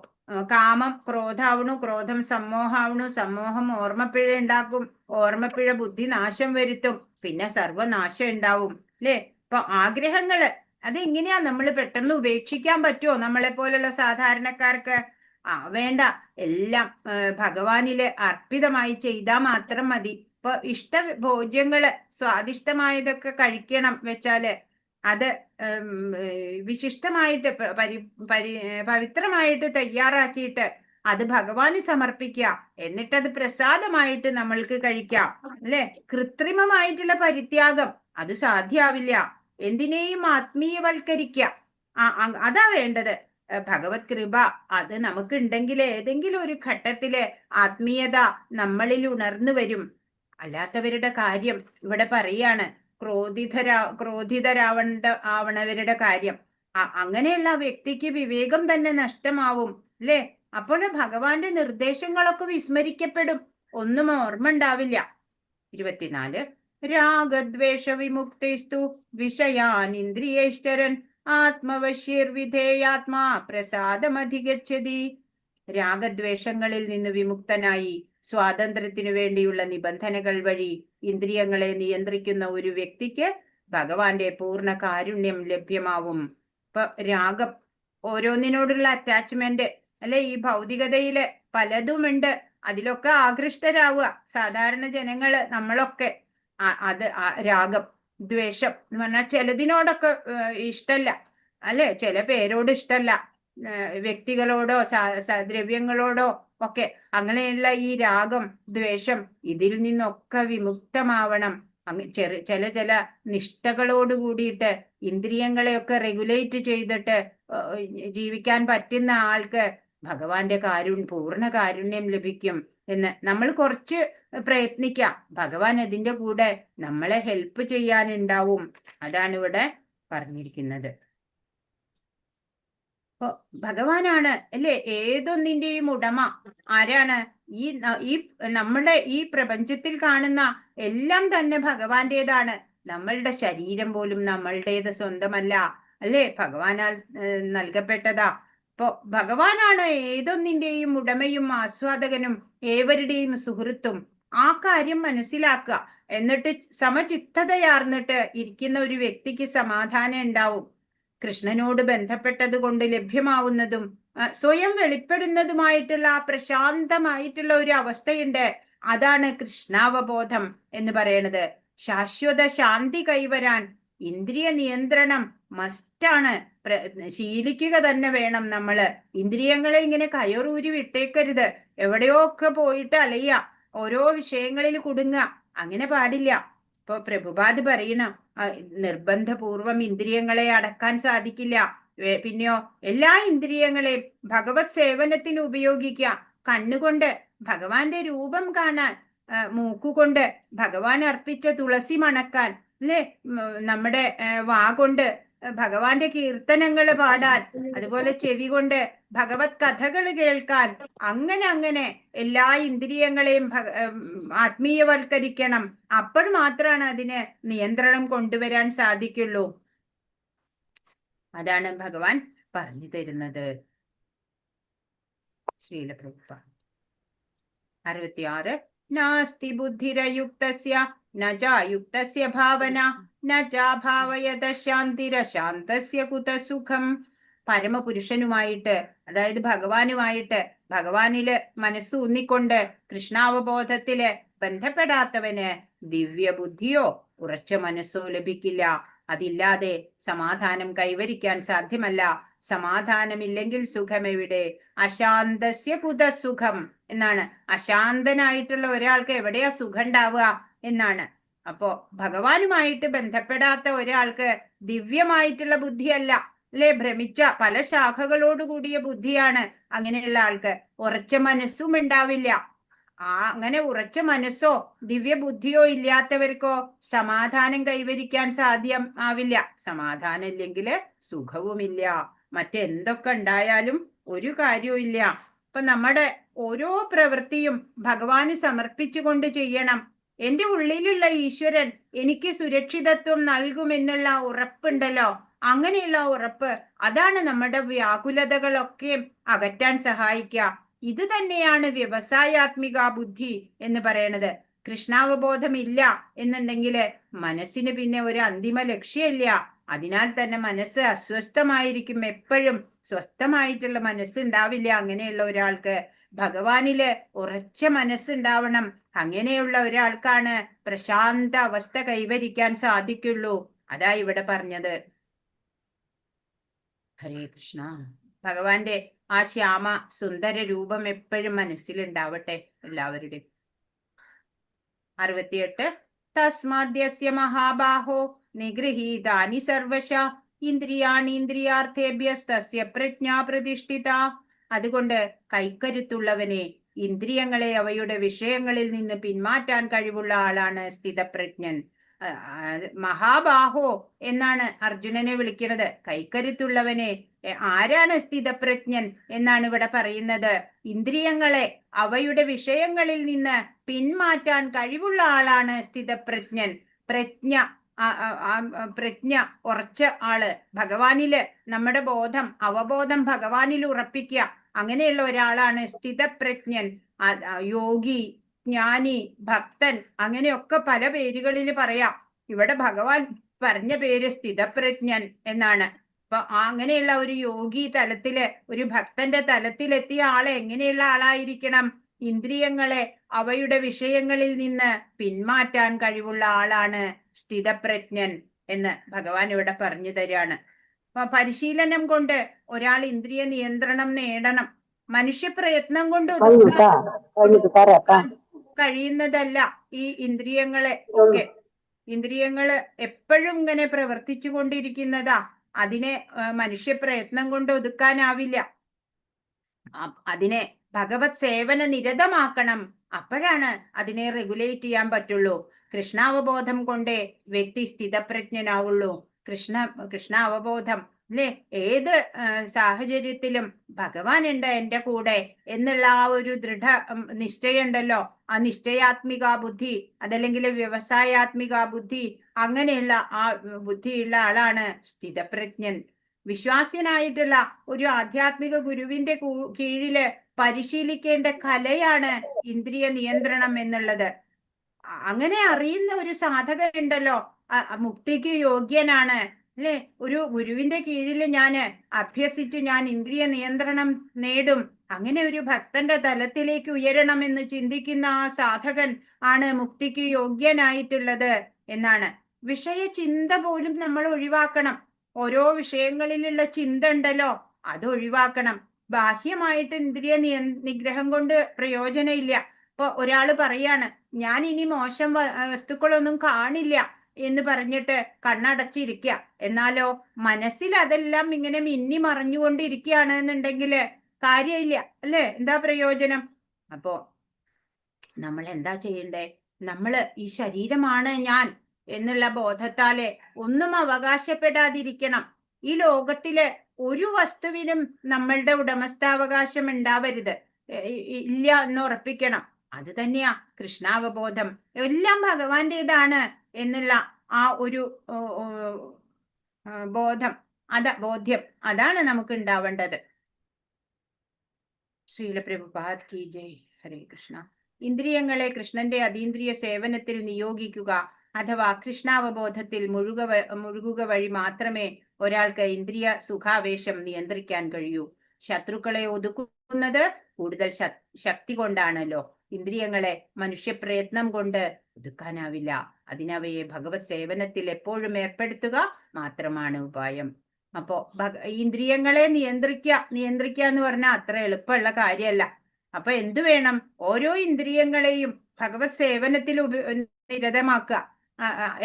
കാമം ക്രോധാവണു, ക്രോധം സമ്മോഹാവണു, സമ്മോഹം ഓർമ്മപ്പിഴ ഉണ്ടാക്കും, ഓർമ്മപ്പിഴ ബുദ്ധി നാശം വരുത്തും, പിന്നെ സർവനാശം ഉണ്ടാവും അല്ലേ. ഇപ്പൊ ആഗ്രഹങ്ങള് അതെങ്ങനെയാ നമ്മൾ പെട്ടെന്ന് ഉപേക്ഷിക്കാൻ പറ്റുമോ നമ്മളെ പോലുള്ള സാധാരണക്കാർക്ക്? വേണ്ട, എല്ലാം ഭഗവാനില് അർപ്പിതമായി ചെയ്താൽ മാത്രം മതി. ഇപ്പൊ ഇഷ്ട ഭോജ്യങ്ങള് സ്വാദിഷ്ടമായതൊക്കെ കഴിക്കണം വെച്ചാല് അത് വിശിഷ്ടമായിട്ട് പവിത്രമായിട്ട് തയ്യാറാക്കിയിട്ട് അത് ഭഗവാന് സമർപ്പിക്കുക, എന്നിട്ടത് പ്രസാദമായിട്ട് നമ്മൾക്ക് കഴിക്കാം അല്ലെ. കൃത്രിമമായിട്ടുള്ള പരിത്യാഗം അത് സാധ്യാവില്ല. എന്തിനേയും ആത്മീയവൽക്കരിക്കുക, അതാ വേണ്ടത്. ഭഗവത് കൃപ അത് നമുക്ക് ഉണ്ടെങ്കിൽ ഏതെങ്കിലും ഒരു ഘട്ടത്തില് ആത്മീയത നമ്മളിൽ ഉണർന്നു വരും. അല്ലാത്തവരുടെ കാര്യം ഇവിടെ പറയാണ്, ആവണവരുടെ കാര്യം. അങ്ങനെയുള്ള വ്യക്തിക്ക് വിവേകം തന്നെ നഷ്ടമാവും അല്ലേ. അപ്പോൾ ഭഗവാന്റെ നിർദ്ദേശങ്ങളൊക്കെ വിസ്മരിക്കപ്പെടും, ഒന്നും ഓർമ്മ ഉണ്ടാവില്ല. 24 രാഗദ്വേഷ വിമുക്തൈസ്തു വിഷയാൻ ഇന്ദ്രിയൈശ്ചരൻ ആത്മവശ്യർവിധേയാത്മാ പ്രസാദമധിഗച്ഛതി. രാഗദ്വേഷങ്ങളിൽ നിന്ന് വിമുക്തനായി സ്വാതന്ത്ര്യത്തിനു വേണ്ടിയുള്ള നിബന്ധനകൾ വഴി ഇന്ദ്രിയങ്ങളെ നിയന്ത്രിക്കുന്ന ഒരു വ്യക്തിക്ക് ഭഗവാന്റെ പൂർണ്ണ കാരുണ്യം ലഭ്യമാവും. ഇപ്പൊ രാഗം, ഓരോന്നിനോടുള്ള അറ്റാച്ച്മെന്റ് അല്ലെ, ഈ ഭൗതികതയില് പലതുമുണ്ട്, അതിലൊക്കെ ആകൃഷ്ടരാവുക സാധാരണ ജനങ്ങള്, നമ്മളൊക്കെ. അത് രാഗം. ദ്വേഷം എന്ന് പറഞ്ഞാൽ ചിലതിനോടൊക്കെ ഇഷ്ടല്ല അല്ലെ, ചില പേരോട് ഇഷ്ടല്ല, വ്യക്തികളോടോ ദ്രവ്യങ്ങളോടോ ഒക്കെ. അങ്ങനെയുള്ള ഈ രാഗം ദ്വേഷം ഇതിൽ നിന്നൊക്കെ വിമുക്തമാവണം. ചില നിഷ്ഠകളോട് കൂടിയിട്ട് ഇന്ദ്രിയങ്ങളെയൊക്കെ റെഗുലേറ്റ് ചെയ്തിട്ട് ജീവിക്കാൻ പറ്റുന്ന ആൾക്ക് ഭഗവാന്റെ പൂർണ്ണ കാരുണ്യം ലഭിക്കും എന്ന് നമ്മൾ കുറച്ച് പ്രയത്നിക്കാം. ഭഗവാൻ അതിന്റെ കൂടെ നമ്മളെ ഹെൽപ്പ് ചെയ്യാനുണ്ടാവും. അതാണ് ഇവിടെ പറഞ്ഞിരിക്കുന്നത്. അപ്പൊ ഭഗവാനാണ് അല്ലെ ഏതൊന്നിന്റെയും ഉടമ. ആരാണ്? ഈ നമ്മുടെ ഈ പ്രപഞ്ചത്തിൽ കാണുന്ന എല്ലാം തന്നെ ഭഗവാന്റേതാണ്. നമ്മളുടെ ശരീരം പോലും നമ്മളുടേത് സ്വന്തമല്ല അല്ലെ, ഭഗവാനാൽ നൽകപ്പെട്ടതാ. അപ്പോ ഭഗവാനാണ് ഏതൊന്നിന്റെയും ഉടമയും ആസ്വാദകനും ഏവരുടെയും സുഹൃത്തും. ആ കാര്യം മനസ്സിലാക്കുക. എന്നിട്ട് സമചിത്തതയാർന്നിട്ട് ഇരിക്കുന്ന ഒരു വ്യക്തിക്ക് സമാധാനം ഉണ്ടാവും. കൃഷ്ണനോട് ബന്ധപ്പെട്ടത് കൊണ്ട് ലഭ്യമാവുന്നതും സ്വയം വെളിപ്പെടുന്നതുമായിട്ടുള്ള ആ പ്രശാന്തമായിട്ടുള്ള ഒരു അവസ്ഥയുണ്ട്. അതാണ് കൃഷ്ണാവബോധം എന്ന് പറയുന്നത്. ശാശ്വത ശാന്തി കൈവരാൻ ഇന്ദ്രിയ നിയന്ത്രണം മസ്റ്റാണ്. ശീലിക്കുക തന്നെ വേണം നമ്മള്. ഇന്ദ്രിയങ്ങളെ ഇങ്ങനെ കയറൂരി വിട്ടേക്കരുത്. എവിടെയോ ഒക്കെ പോയിട്ട് അലയുക, ഓരോ വിഷയങ്ങളിൽ കുടുങ്ങുക, അങ്ങനെ പാടില്ല. ഇപ്പൊ പ്രഭുപാദ് പറയണം, നിർബന്ധപൂർവം ഇന്ദ്രിയങ്ങളെ അടക്കാൻ സാധിക്കില്ല. പിന്നെയോ എല്ലാ ഇന്ദ്രിയങ്ങളെയും ഭഗവത് സേവനത്തിന് ഉപയോഗിക്കുക. കണ്ണുകൊണ്ട് ഭഗവാന്റെ രൂപം കാണാൻ, മൂക്കുകൊണ്ട് ഭഗവാൻ അർപ്പിച്ച തുളസി മണക്കാൻ അല്ലെ, നമ്മുടെ വാഗൊണ്ട് ഭഗവാന്റെ കീർത്തനങ്ങൾ പാടാൻ, അതുപോലെ ചെവി കൊണ്ട് ഭഗവത് കഥകൾ കേൾക്കാൻ. അങ്ങനെ എല്ലാ ഇന്ദ്രിയങ്ങളെയും ആത്മീയവൽക്കരിക്കണം. അപ്പോൾ മാത്രമാണ് അതിന് നിയന്ത്രണം കൊണ്ടുവരാൻ സാധിക്കുള്ളൂ. അതാണ് ഭഗവാൻ പറഞ്ഞു തരുന്നത്. ശ്രീല പ്രഭുപാദ്. 66 നാസ്തി ബുദ്ധിരയുക്തസ്യ നജായുക്തസ്യ ഭാവന നജാഭാവയത ശാന്തിരശാന്തസ്യ കുതസുഖം. പരമപുരുഷനുമായിട്ട്, അതായത് ഭഗവാനുമായിട്ട്, ഭഗവാനില് മനസ്സൂന്നിക്കൊണ്ട് കൃഷ്ണാവബോധത്തില് ബന്ധപ്പെടാത്തവന് ദിവ്യബുദ്ധിയോ ഉറച്ച മനസ്സോ ലഭിക്കില്ല. അതില്ലാതെ സമാധാനം കൈവരിക്കാൻ സാധ്യമല്ല. സമാധാനമില്ലെങ്കിൽ സുഖമെവിടെ? അശാന്തസ്യ കുതസുഖം എന്നാണ്. അശാന്തനായിട്ടുള്ള ഒരാൾക്ക് എവിടെയാ സുഖം ഉണ്ടാവുക എന്നാണ്. അപ്പോ ഭഗവാനുമായിട്ട് ബന്ധപ്പെടാത്ത ഒരാൾക്ക് ദിവ്യമായിട്ടുള്ള ബുദ്ധിയല്ല അല്ലെ, ഭ്രമിച്ച പല ശാഖകളോട് കൂടിയ ബുദ്ധിയാണ് അങ്ങനെയുള്ള ആൾക്ക്. ഉറച്ച മനസ്സും ഉണ്ടാവില്ല. അങ്ങനെ ഉറച്ച മനസ്സോ ദിവ്യബുദ്ധിയോ ഇല്ലാത്തവർക്കോ സമാധാനം കൈവരിക്കാൻ സാധ്യം ആവില്ല. സമാധാനം ഇല്ലെങ്കിൽ സുഖവുമില്ല. മറ്റെന്തൊക്കെ ഉണ്ടായാലും ഒരു കാര്യവും ഇല്ല. അപ്പൊ നമ്മുടെ ഓരോ പ്രവൃത്തിയും ഭഗവാന് സമർപ്പിച്ചുകൊണ്ട് ചെയ്യണം. എന്റെ ഉള്ളിലുള്ള ഈശ്വരൻ എനിക്ക് സുരക്ഷിതത്വം നൽകുമെന്നുള്ള ഉറപ്പുണ്ടല്ലോ, അങ്ങനെയുള്ള ഉറപ്പ്, അതാണ് നമ്മുടെ വ്യാകുലതകളൊക്കെ അകറ്റാൻ സഹായിക്കുക. ഇത് തന്നെയാണ് വ്യവസായാത്മിക ബുദ്ധി എന്ന് പറയണത്. കൃഷ്ണാവബോധം ഇല്ല എന്നുണ്ടെങ്കിൽ മനസ്സിന് പിന്നെ ഒരു അന്തിമ ലക്ഷ്യമില്ല. അതിനാൽ തന്നെ മനസ്സ് അസ്വസ്ഥമായിരിക്കും. എപ്പോഴും സ്വസ്ഥമായിട്ടുള്ള മനസ്സുണ്ടാവില്ല അങ്ങനെയുള്ള ഒരാൾക്ക്. ഭഗവാനില് ഉറച്ച മനസ്സുണ്ടാവണം. അങ്ങനെയുള്ള ഒരാൾക്കാണ് പ്രശാന്ത അവസ്ഥ കൈവരിക്കാൻ സാധിക്കുള്ളൂ. അതാ ഇവിടെ പറഞ്ഞത്. ഹരേ കൃഷ്ണ. ഭഗവാന്റെ ആ ശ്യാമ സുന്ദര രൂപം എപ്പോഴും മനസ്സിലുണ്ടാവട്ടെ എല്ലാവരുടെയും. 68. തസ്മാദ്യസ്യ മഹാബാഹോ നിഗൃഹീതാനി സർവശ ഇന്ദ്രിയാണീന്ദ്രിയാർത്ഥേഭ്യസ്തസ്യ പ്രജ്ഞാ പ്രതിഷ്ഠിത. അതുകൊണ്ട് കൈക്കരുത്തുള്ളവനെ, ഇന്ദ്രിയങ്ങളെ അവയുടെ വിഷയങ്ങളിൽ നിന്ന് പിന്മാറ്റാൻ കഴിവുള്ള ആളാണ് സ്ഥിതപ്രജ്ഞൻ. മഹാബാഹോ എന്നാണ് അർജുനനെ വിളിക്കുന്നത്. കൈക്കരുത്തുള്ളവനെ. ആരാണ് സ്ഥിതപ്രജ്ഞൻ എന്നാണ് ഇവിടെ പറയുന്നത്. ഇന്ദ്രിയങ്ങളെ അവയുടെ വിഷയങ്ങളിൽ നിന്ന് പിന്മാറ്റാൻ കഴിവുള്ള ആളാണ് സ്ഥിതപ്രജ്ഞൻ. പ്രജ്ഞ പ്രജ്ഞ ഉറച്ച ആള്. ഭഗവാനില് നമ്മുടെ ബോധം, അവബോധം ഭഗവാനിൽ ഉറപ്പിക്കുക. അങ്ങനെയുള്ള ഒരാളാണ് സ്ഥിതപ്രജ്ഞൻ. യോഗി, ജ്ഞാനി, ഭക്തൻ, അങ്ങനെയൊക്കെ പല പേരുകളിൽ പറയാം. ഇവിടെ ഭഗവാൻ പറഞ്ഞ പേര് സ്ഥിതപ്രജ്ഞൻ എന്നാണ്. അപ്പൊ അങ്ങനെയുള്ള ഒരു യോഗി തലത്തില്, ഒരു ഭക്തന്റെ തലത്തിലെത്തിയ ആള് എങ്ങനെയുള്ള ആളായിരിക്കണം? ഇന്ദ്രിയങ്ങളെ അവയുടെ വിഷയങ്ങളിൽ നിന്ന് പിന്മാറ്റാൻ കഴിവുള്ള ആളാണ് സ്ഥിതപ്രജ്ഞൻ എന്ന് ഭഗവാൻ ഇവിടെ പറഞ്ഞു തരാണ്. അപ്പൊ പരിശീലനം കൊണ്ട് ഒരാൾ ഇന്ദ്രിയ നിയന്ത്രണം നേടണം. മനുഷ്യപ്രയത്നം കൊണ്ട് ഒതുക്കാൻ കഴിയുന്നതല്ല ഈ ഇന്ദ്രിയങ്ങളെ ഒക്കെ. ഇന്ദ്രിയങ്ങള് എപ്പോഴും ഇങ്ങനെ പ്രവർത്തിച്ചു കൊണ്ടിരിക്കുന്നതാ. അതിനെ മനുഷ്യപ്രയത്നം കൊണ്ട് ഒതുക്കാനാവില്ല. അതിനെ ഭഗവത് സേവന നിരതമാക്കണം. അപ്പോഴാണ് അതിനെ റെഗുലേറ്റ് ചെയ്യാൻ പറ്റുള്ളൂ. കൃഷ്ണാവബോധം കൊണ്ടേ വ്യക്തി സ്ഥിതപ്രജ്ഞനാവുള്ളൂ. കൃഷ്ണ അവബോധം അല്ലെ, ഏത് സാഹചര്യത്തിലും ഭഗവാൻ ഉണ്ട് എൻ്റെ കൂടെ എന്നുള്ള ആ ഒരു ദൃഢ നിശ്ചയം ഉണ്ടല്ലോ, ആ നിശ്ചയാത്മിക ബുദ്ധി, അതല്ലെങ്കിൽ വ്യവസായാത്മിക ബുദ്ധി, അങ്ങനെയുള്ള ആ ബുദ്ധിയുള്ള ആളാണ് സ്ഥിതപ്രജ്ഞൻ. വിശ്വാസ്യനായിട്ടുള്ള ഒരു ആധ്യാത്മിക ഗുരുവിന്റെ കീഴില് പരിശീലിക്കേണ്ട കലയാണ് ഇന്ദ്രിയ നിയന്ത്രണം എന്നുള്ളത്. അങ്ങനെ അറിയുന്ന ഒരു സാധകൻ ഉണ്ടല്ലോ, മുക്തിക്ക് യോഗ്യനാണ് അല്ലെ. ഒരു ഗുരുവിന്റെ കീഴിൽ ഞാൻ അഭ്യസിച്ച് ഞാൻ ഇന്ദ്രിയ നിയന്ത്രണം നേടും, അങ്ങനെ ഒരു ഭക്തന്റെ തലത്തിലേക്ക് ഉയരണമെന്ന് ചിന്തിക്കുന്ന ആ സാധകൻ ആണ് മുക്തിക്ക് യോഗ്യനായിട്ടുള്ളത് എന്നാണ്. വിഷയ ചിന്ത പോലും നമ്മൾ ഒഴിവാക്കണം. ഓരോ വിഷയങ്ങളിലുള്ള ചിന്ത ഉണ്ടല്ലോ, അത് ഒഴിവാക്കണം. ബാഹ്യമായിട്ട് ഇന്ദ്രിയ നിഗ്രഹം കൊണ്ട് പ്രയോജനമില്ല. ഇപ്പൊ ഒരാള് പറയാണ്, ഞാൻ ഇനി മോശം വസ്തുക്കളൊന്നും കാണില്ല എന്ന് പറഞ്ഞിട്ട് കണ്ണടച്ചിരിക്കുക. എന്നാലോ മനസ്സിൽ അതെല്ലാം ഇങ്ങനെ മിന്നി മറിഞ്ഞുകൊണ്ടിരിക്കുകയാണ് എന്നുണ്ടെങ്കില് കാര്യമില്ല അല്ലേ, എന്താ പ്രയോജനം? അപ്പോ നമ്മൾ എന്താ ചെയ്യണ്ടേ? നമ്മള് ഈ ശരീരമാണ് ഞാൻ എന്നുള്ള ബോധത്താലെ ഒന്നും അവകാശപ്പെടാതിരിക്കണം. ഈ ലോകത്തില് ഒരു വസ്തുവിനും നമ്മളുടെ ഉടമസ്ഥാവകാശം ഉണ്ടാവരുത്, ഇല്ല എന്ന് ഉറപ്പിക്കണം. അത് തന്നെയാ കൃഷ്ണാവബോധം. എല്ലാം ഭഗവാന്റേതാണ് എന്നുള്ള ആ ഒരു ബോധ്യം അതാണ് നമുക്ക് ഉണ്ടാവേണ്ടത്. ശ്രീല പ്രഭുപാദ് കി ജയ്. ഹരേ കൃഷ്ണ. ഇന്ദ്രിയങ്ങളെ കൃഷ്ണന്റെ അതീന്ദ്രിയ സേവനത്തിൽ നിയോഗിക്കുക അഥവാ കൃഷ്ണാവബോധത്തിൽ മുഴുകുക വഴി മാത്രമേ ഒരാൾക്ക് ഇന്ദ്രിയ സുഖാവേശം നിയന്ത്രിക്കാൻ കഴിയൂ. ശത്രുക്കളെ ഒതുക്കുന്നത് കൂടുതൽ ശക്തി കൊണ്ടാണല്ലോ. ഇന്ദ്രിയങ്ങളെ മനുഷ്യപ്രയത്നം കൊണ്ട് ഒതുക്കാനാവില്ല. അതിനവയെ ഭഗവത് സേവനത്തിൽ എപ്പോഴും ഏർപ്പെടുത്തുക മാത്രമാണ് ഉപായം. അപ്പോ ഇന്ദ്രിയങ്ങളെ നിയന്ത്രിക്കുക എന്ന് പറഞ്ഞാൽ അത്ര എളുപ്പമുള്ള കാര്യമല്ല. അപ്പൊ എന്തു വേണം? ഓരോ ഇന്ദ്രിയങ്ങളെയും ഭഗവത് സേവനത്തിൽ നിരതമാക്കുക,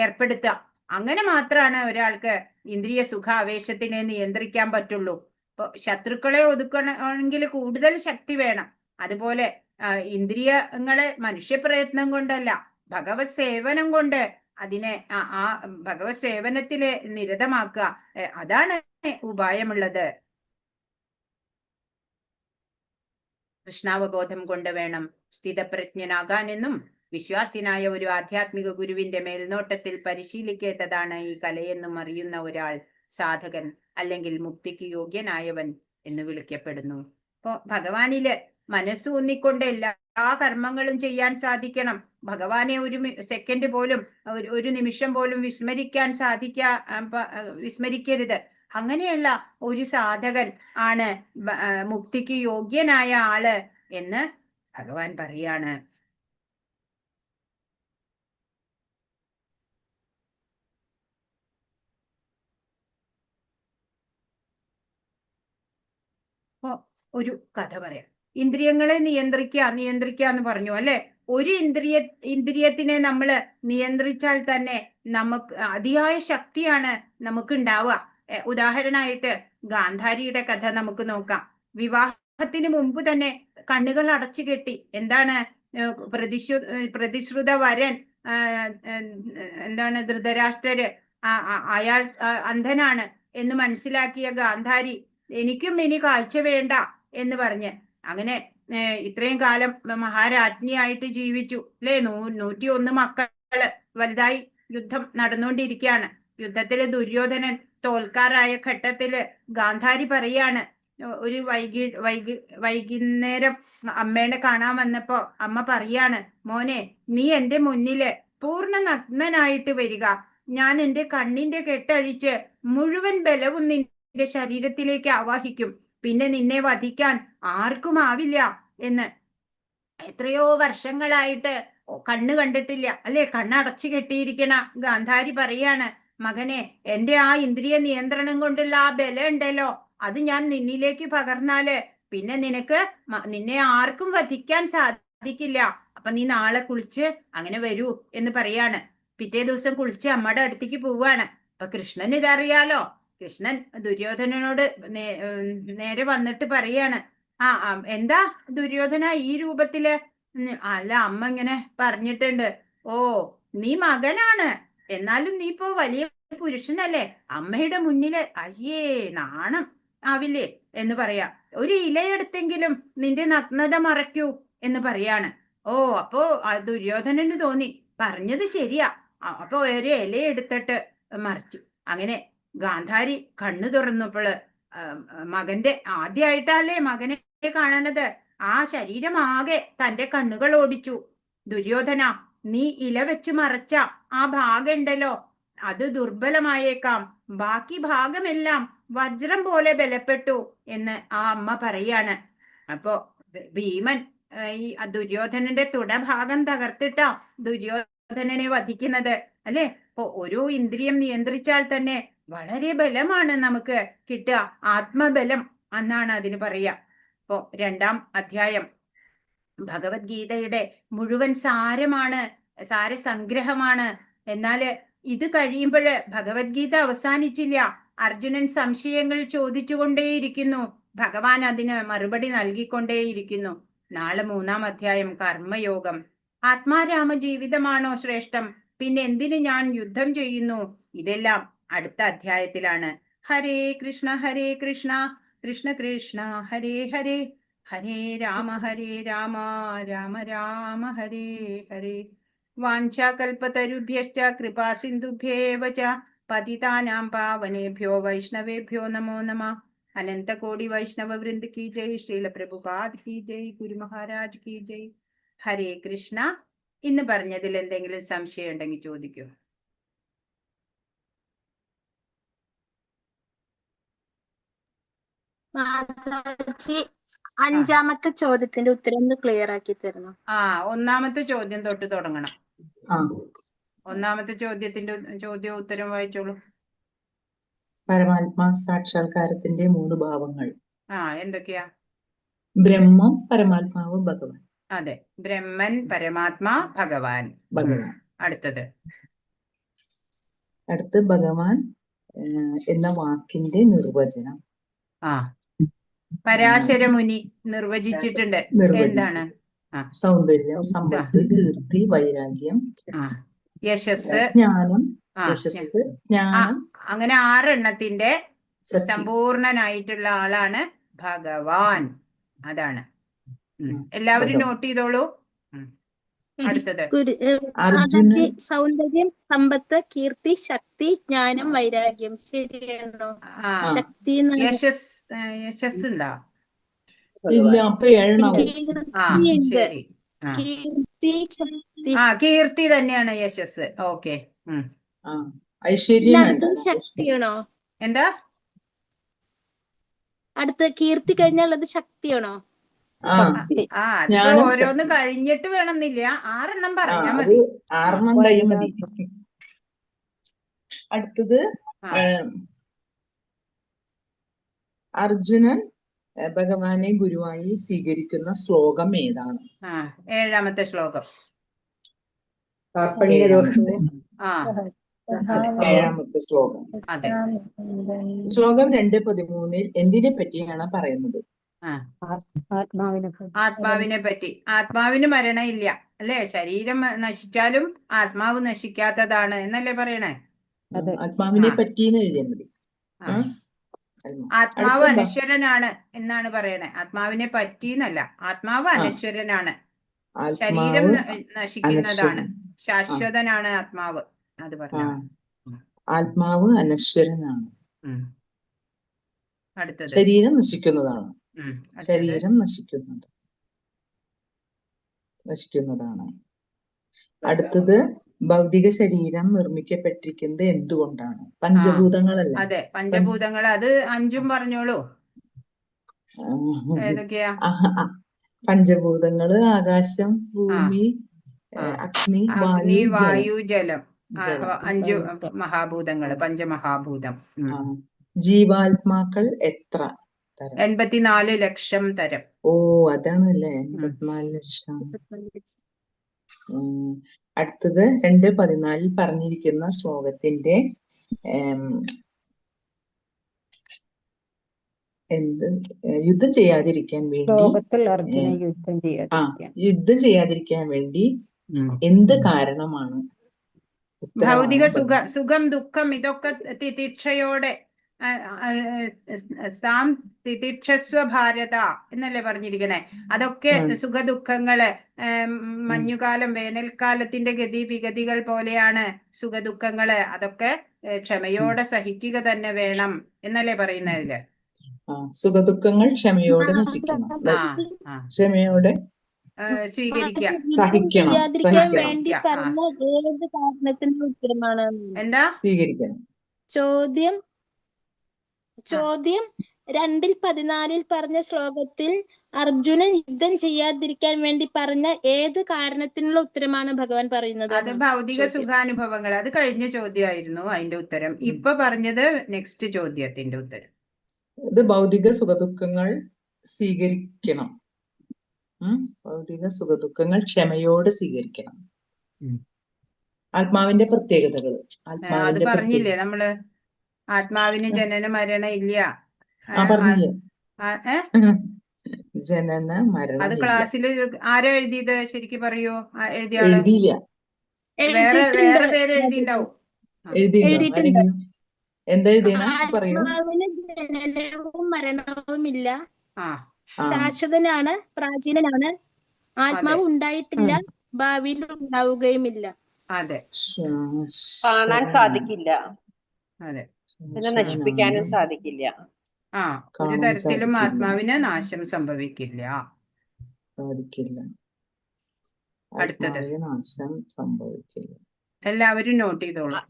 ഏർപ്പെടുത്തുക. അങ്ങനെ മാത്രമാണ് ഒരാൾക്ക് ഇന്ദ്രിയ സുഖാവേശത്തിനെ നിയന്ത്രിക്കാൻ പറ്റുള്ളൂ. ഇപ്പൊ ശത്രുക്കളെ ഒതുക്കണമെങ്കിൽ കൂടുതൽ ശക്തി വേണം. അതുപോലെ ഇന്ദ്രിയങ്ങളെ മനുഷ്യപ്രയത്നം കൊണ്ടല്ല, ഭഗവത് സേവനം കൊണ്ട് അതിനെ ആ ഭഗവത് സേവനത്തില് നിരതമാക്കുക, അതാണ് ഉപായമുള്ളത്. കൃഷ്ണാവബോധം കൊണ്ട് വേണം സ്ഥിതപ്രജ്ഞനാകാനെന്നും വിശ്വാസിനായ ഒരു ആധ്യാത്മിക ഗുരുവിന്റെ മേൽനോട്ടത്തിൽ പരിശീലിക്കേണ്ടതാണ് ഈ കലയെന്നും അറിയുന്ന ഒരാൾ സാധകൻ അല്ലെങ്കിൽ മുക്തിക്ക് യോഗ്യനായവൻ എന്ന് വിളിക്കപ്പെടുന്നു. അപ്പോ ഭഗവാനില് മനസ്സൂന്നിക്കൊണ്ട് എല്ലാ കർമ്മങ്ങളും ചെയ്യാൻ സാധിക്കണം. ഭഗവാനെ ഒരു സെക്കൻഡ് പോലും ഒരു നിമിഷം പോലും വിസ്മരിക്കരുത്. അങ്ങനെയുള്ള ഒരു സാധകൻ ആണ് മുക്തിക്ക് യോഗ്യനായ ആള് എന്ന് ഭഗവാൻ പറയാണ്. അപ്പോ ഒരു കഥ പറയാം. ഇന്ദ്രിയങ്ങളെ നിയന്ത്രിക്കുക എന്ന് പറഞ്ഞു അല്ലെ. ഒരു ഇന്ദ്രിയത്തിനെ നമ്മൾ നിയന്ത്രിച്ചാൽ തന്നെ നമുക്ക് അതിയായ ശക്തിയാണ് നമുക്ക് ഉണ്ടാവുക. ഉദാഹരണമായിട്ട് ഗാന്ധാരിയുടെ കഥ നമുക്ക് നോക്കാം. വിവാഹത്തിന് മുമ്പ് തന്നെ കണ്ണുകൾ അടച്ചു കെട്ടി. എന്താണ് പ്രതിശ്രുത വരൻ എന്താണ് ധൃതരാഷ്ട്രര് അയാൾ അന്ധനാണ് എന്ന് മനസ്സിലാക്കിയ ഗാന്ധാരി എനിക്കും ഇനി കാഴ്ച വേണ്ട എന്ന് പറഞ്ഞ് അങ്ങനെ ഇത്രയും കാലം മഹാരാജ്ഞിയായിട്ട് ജീവിച്ചു അല്ലെ. 101 മക്കള് വലുതായി. യുദ്ധം നടന്നുകൊണ്ടിരിക്കുകയാണ്. യുദ്ധത്തില് ദുര്യോധനൻ തോൽക്കാറായ ഘട്ടത്തില് ഗാന്ധാരി പറയാണ്, ഒരു വൈകുന്നേരം അമ്മേനെ കാണാൻ വന്നപ്പോ അമ്മ പറയാണ്, മോനെ നീ എന്റെ മുന്നില് പൂർണ്ണ നഗ്നനായിട്ട് വരിക. ഞാൻ എന്റെ കണ്ണിന്റെ കെട്ടഴിച്ച് മുഴുവൻ ബലവും നിന്റെ ശരീരത്തിലേക്ക് ആവാഹിക്കും. പിന്നെ നിന്നെ വധിക്കാൻ ആർക്കും ആവില്ല എന്ന്. എത്രയോ വർഷങ്ങളായിട്ട് കണ്ണ് കണ്ടിട്ടില്ല അല്ലെ. കണ്ണടച്ചു കെട്ടിയിരിക്കണ ഗാന്ധാരി പറയാണ്, മകനെ എന്റെ ആ ഇന്ദ്രിയ നിയന്ത്രണം കൊണ്ടുള്ള ആ ബലം ഉണ്ടല്ലോ, അത് ഞാൻ നിന്നിലേക്ക് പകർന്നാല് പിന്നെ നിന്നെ ആർക്കും വധിക്കാൻ സാധിക്കില്ല. അപ്പൊ നീ നാളെ കുളിച്ച് അങ്ങനെ വരൂ എന്ന് പറയാണ്. പിറ്റേ ദിവസം കുളിച്ച് അമ്മയുടെ അടുത്തേക്ക് പോവാണ്. അപ്പൊ കൃഷ്ണൻ ഇതറിയാലോ. കൃഷ്ണൻ ദുര്യോധനനോട് നേരെ വന്നിട്ട് പറയാണ്, എന്താ ദുര്യോധന ഈ രൂപത്തില്? അല്ല അമ്മ ഇങ്ങനെ പറഞ്ഞിട്ടുണ്ട്. ഓ നീ മകനാണ്, എന്നാലും നീ ഇപ്പോ വലിയ പുരുഷനല്ലേ, അമ്മയുടെ മുന്നില് അയ്യേ നാണം ആവില്ലേ എന്ന് പറയാ. ഒരു ഇലയെടുത്തെങ്കിലും നിന്റെ നഗ്നത മറയ്ക്കൂ എന്ന് പറയാണ്. ഓ അപ്പോ ദുര്യോധനന് തോന്നി പറഞ്ഞത് ശരിയാ. അപ്പൊ ഒരു ഇലയെടുത്തിട്ട് മറിച്ചു. അങ്ങനെ ഗാന്ധാരി കണ്ണു തുറന്നപ്പോള് മകന്റെ ആദ്യമായിട്ടല്ലേ മകനെ കാണണത്. ആ ശരീരമാകെ തന്റെ കണ്ണുകൾ ഓടിച്ചു. ദുര്യോധന, നീ ഇല വെച്ച് മറച്ച ആ ഭാഗം ഉണ്ടല്ലോ, അത് ദുർബലമായേക്കാം, ബാക്കി ഭാഗമെല്ലാം വജ്രം പോലെ ബലപ്പെട്ടു എന്ന് ആ അമ്മ പറയാണ്. അപ്പോ ഭീമൻ ഈ ദുര്യോധനന്റെ തുടഭാഗം തകർത്തിട്ടാ ദുര്യോധനനെ വധിക്കുന്നത് അല്ലെ. അപ്പൊ ഓരോ ഇന്ദ്രിയം നിയന്ത്രിച്ചാൽ തന്നെ വളരെ ബലമാണ് നമുക്ക് കിട്ടുക. ആത്മബലം എന്നാണ് അതിന് പറയുക. അപ്പോ 2-ാം അധ്യായം ഭഗവത്ഗീതയുടെ മുഴുവൻ സാരസംഗ്രഹമാണ്. എന്നാല് ഇത് കഴിയുമ്പോഴ് ഭഗവത്ഗീത അവസാനിച്ചില്ല. അർജുനൻ സംശയങ്ങൾ ചോദിച്ചുകൊണ്ടേയിരിക്കുന്നു. ഭഗവാൻ അതിന് മറുപടി നൽകിക്കൊണ്ടേയിരിക്കുന്നു. നാളെ 3-ാം അധ്യായം കർമ്മയോഗം. ആത്മാരാമ ജീവിതമാണോ ശ്രേഷ്ഠം? പിന്നെ എന്തിനു ഞാൻ യുദ്ധം ചെയ്യുന്നു? ഇതെല്ലാം അടുത്ത അധ്യായത്തിലാണ്. ഹരേ കൃഷ്ണ കൃഷ്ണ കൃഷ്ണ ഹരേ ഹരേ, ഹരേ രാമ രാമ രാമ ഹരേ ഹരേ. വാഞ്ചാകൽപതരുഭ്യശ്ച കൃപാ സിന്ധുഭ്യേവ ച പതിതാനാം പാവനേഭ്യോ വൈഷ്ണവേഭ്യോ നമോ നമഃ. അനന്തകോടി വൈഷ്ണവ വൃന്ദ കി ജയ്. ശ്രീല പ്രഭുപാദ് കി ജയ്. ഗുരു മഹാരാജ് കി ജയ്. ഹരേ കൃഷ്ണ. ഇന്ന് പറഞ്ഞതിൽ എന്തെങ്കിലും സംശയം ഉണ്ടെങ്കിൽ ചോദിക്കൂ.
അഞ്ചാമത്തെ ചോദ്യത്തിന്റെ ഉത്തരം ഒന്ന് ക്ലിയർ ആക്കി തരണം.
ഒന്നാമത്തെ ചോദ്യം തൊട്ട് തുടങ്ങണം.
ആ
ഒന്നാമത്തെ ചോദ്യത്തിന്റെ ചോദ്യവും ഉത്തരം വായിച്ചോളൂ.
പരമാത്മാ സാക്ഷാത്കാരത്തിന്റെ 3 ഭാവങ്ങൾ
എന്തൊക്കെയാ?
ബ്രഹ്മം, പരമാത്മാവ്, ഭഗവാൻ.
അതെ, ബ്രഹ്മൻ, പരമാത്മാ, ഭഗവാൻ.
അടുത്ത് ഭഗവാൻ എന്ന വാക്കിന്റെ നിർവചനം.
പരാശര മുനി നിർവചിച്ചിട്ടുണ്ട്. എന്താണ്?
സൗന്ദര്യം, സമ്പത്ത്, കീർത്തി, വൈരാഗ്യം,
യശസ്,
ജ്ഞാനം. ജ്ഞാനം,
അങ്ങനെ 6 എണ്ണത്തിന്റെ സമ്പൂർണനായിട്ടുള്ള ആളാണ് ഭഗവാൻ. അതാണ്. എല്ലാവരും നോട്ട് ചെയ്തോളൂ. അടുത്തത്
അർജുനൻ
മാതാജി സൗന്ദര്യം, സമ്പത്ത്, കീർത്തി, ശക്തി, ജ്ഞാനം, വൈരാഗ്യം. ശരിയാണോ?
ആ
ശക്തി എന്നാണ്.
യശസ് ഉണ്ടോ?
ഇല്ല, അപ്പൊ ഏഴെണ്ണാവും.
ആ
കീർത്തിയുണ്ട്.
ശരി. ആ
കീർത്തി, ശക്തി.
കീർത്തി തന്നെയാണ് യശസ്. ഓക്കെ.
ആ ഐശ്വര്യം
പിന്നെ
വേണ്ട.
അടുത്തത് ശക്തിയാണോ?
എന്താ
അടുത്ത കീർത്തി കഴിഞ്ഞുള്ളത് ശക്തിയാണോ?
ആ
അതിപ്പോ
ജ്ഞാനം,
ഓരോന്ന്
ശക്തി.
കഴിഞ്ഞിട്ട് വേണമെന്നില്ല, 6 പറഞ്ഞാ
അത്
മതി.
6 ഉണ്ടായാൽ മതി. അടുത്തത്
ആ.
അർജുനൻ ഭഗവാനെ ഗുരുവായി സ്വീകരിക്കുന്ന ശ്ലോകം ഏതാണ്?
7ാമത്തെ ശ്ലോകം.
കാർപ്പണ്യദോഷവും
ആ അതെ
7ാമത്തെ ശ്ലോകം.
അതെ.
ശ്ലോകം 2:13 എന്തിനെ പറ്റിയാണ് പറയുന്നത്?
ആത്മാവിനെ പറ്റി. ആത്മാവിന് മരണമില്ല അല്ലേ? ശരീരം നശിച്ചാലും ആത്മാവ് നശിക്കാത്തതാണ് എന്നല്ലേ പറയണേ?
ആത്മാവിനെ പറ്റിന്ന് എഴുതിയാൽ മതി.
ആ. ആത്മാവ് അനശ്വരനാണ് എന്നാണ് പറയണേ. ആത്മാവിനെ പറ്റിന്നല്ല, ആത്മാവ് അനശ്വരനാണ്. ശരീരം നശിക്കുന്നതാണ്, ശാശ്വതനാണ് ആത്മാവ്. അത് പറഞ്ഞ
ആത്മാവ് അനശ്വരനാണ്.
അടുത്തത്
ശരീരം നശിക്കുന്നതാണ്.
അടുത്തത്
ശരീരം നശിക്കുന്നതാണ്. അടുത്തത് ഭൗതിക ശരീരം നിർമ്മിക്കപ്പെട്ടിരിക്കുന്നത് എന്തുകൊണ്ടാണ്? പഞ്ചഭൂതങ്ങളല്ല.
അതെ, പഞ്ചഭൂതങ്ങൾ. അത് 5ഉം പറഞ്ഞോളൂ. ഏതൊക്കെയാ?
പഞ്ചഭൂതങ്ങള് ആകാശം, ഭൂമി, അഗ്നി,
വായു, ജലം. 5 മഹാഭൂതങ്ങള്, പഞ്ചമഹാഭൂതം.
ജീവാത്മാക്കൾ എത്ര തരം?
84 ലക്ഷം തരം.
ഓ, അതാണല്ലേ 84 ലക്ഷം. അടുത്തത് 2:14 പറഞ്ഞിരിക്കുന്ന ശ്ലോകത്തിന്റെ യുദ്ധം ചെയ്യാതിരിക്കാൻ വേണ്ടി എന്ത് കാരണമാണ്?
ഭൗതിക സുഖം, ദുഃഖം, ഇതൊക്കെ തിതിക്ഷയോടെ തിതിക്ഷസ്വ ഭാരത എന്നല്ലേ പറഞ്ഞിരിക്കണേ? അതൊക്കെ സുഖദുഃഖങ്ങള്, മഞ്ഞുകാലം, വേനൽക്കാലത്തിന്റെ ഗതിവിഗതികൾ പോലെയാണ് സുഖദുഃഖങ്ങള്. അതൊക്കെ ക്ഷമയോടെ സഹിക്കുക തന്നെ വേണം എന്നല്ലേ പറയുന്നതില്?
സുഖദുഃഖങ്ങൾ ക്ഷമയോടെ നശിക്കണം. ക്ഷമയോടെ
സ്വീകരിക്കാം,
ചെയ്യാതിരിക്കാൻ വേണ്ടി പറഞ്ഞ ഏത് കാരണത്തിന്റെ ഉത്തരമാണ്?
എന്താ?
സ്വീകരിക്കണം.
ചോദ്യം 2:14 പറഞ്ഞ ശ്ലോകത്തിൽ അർജുനൻ യുദ്ധം ചെയ്യാതിരിക്കാൻ വേണ്ടി പറഞ്ഞ ഏത് കാരണത്തിനുള്ള ഉത്തരമാണ് ഭഗവാൻ പറയുന്നത്?
അത് ഭൗതിക സുഖാനുഭവങ്ങൾ. അത് കഴിഞ്ഞ ചോദ്യമായിരുന്നു അതിന്റെ ഉത്തരം. ഇപ്പൊ പറഞ്ഞത് നെക്സ്റ്റ് ചോദ്യത്തിന്റെ ഉത്തരം.
ഇത് ഭൗതിക സുഖദുഃഖങ്ങൾ സ്വീകരിക്കണം. ഭൗതിക സുഖദുഃഖങ്ങൾ ക്ഷമയോടെ സ്വീകരിക്കണം. ആത്മാവിന്റെ പ്രത്യേകതകൾ.
അത് പറഞ്ഞില്ലേ നമ്മള്? ആത്മാവിന് ജനന മരണ ഇല്ല.
പറഞ്ഞില്ലേ? ജനന മരണ.
അത് ക്ലാസ്സിൽ ആരാ എഴുതിയത്? ശരിക്കും പറയൂ. എഴുതിയ ആള്
എഴുതിയില്ല.
വേറെ പേര് എഴുതിണ്ടാവും.
എഴുതിയിട്ടുണ്ട്.
എന്താ എഴുതിയാണ്? പറയൂ.
ആത്മാവിന് ജനനവും മരണവും ഇല്ല,
ആ
ശാശ്വതനാണ്, പ്രാചീനനാണ്, ആത്മാവ് ഉണ്ടായിട്ടില്ല, ഭാവിയിൽ ഉണ്ടാവുകയുമില്ല.
അതെ,
കാണാൻ സാധിക്കില്ല.
അതെ,
പിന്നെ നശിപ്പിക്കാനും സാധിക്കില്ല.
ഒരു തരത്തിലും ആത്മാവിന് നാശം സംഭവിക്കില്ല. അടുത്തത്
നാശം സംഭവിക്കില്ല.
എല്ലാവരും നോട്ട് ചെയ്തോളൂ.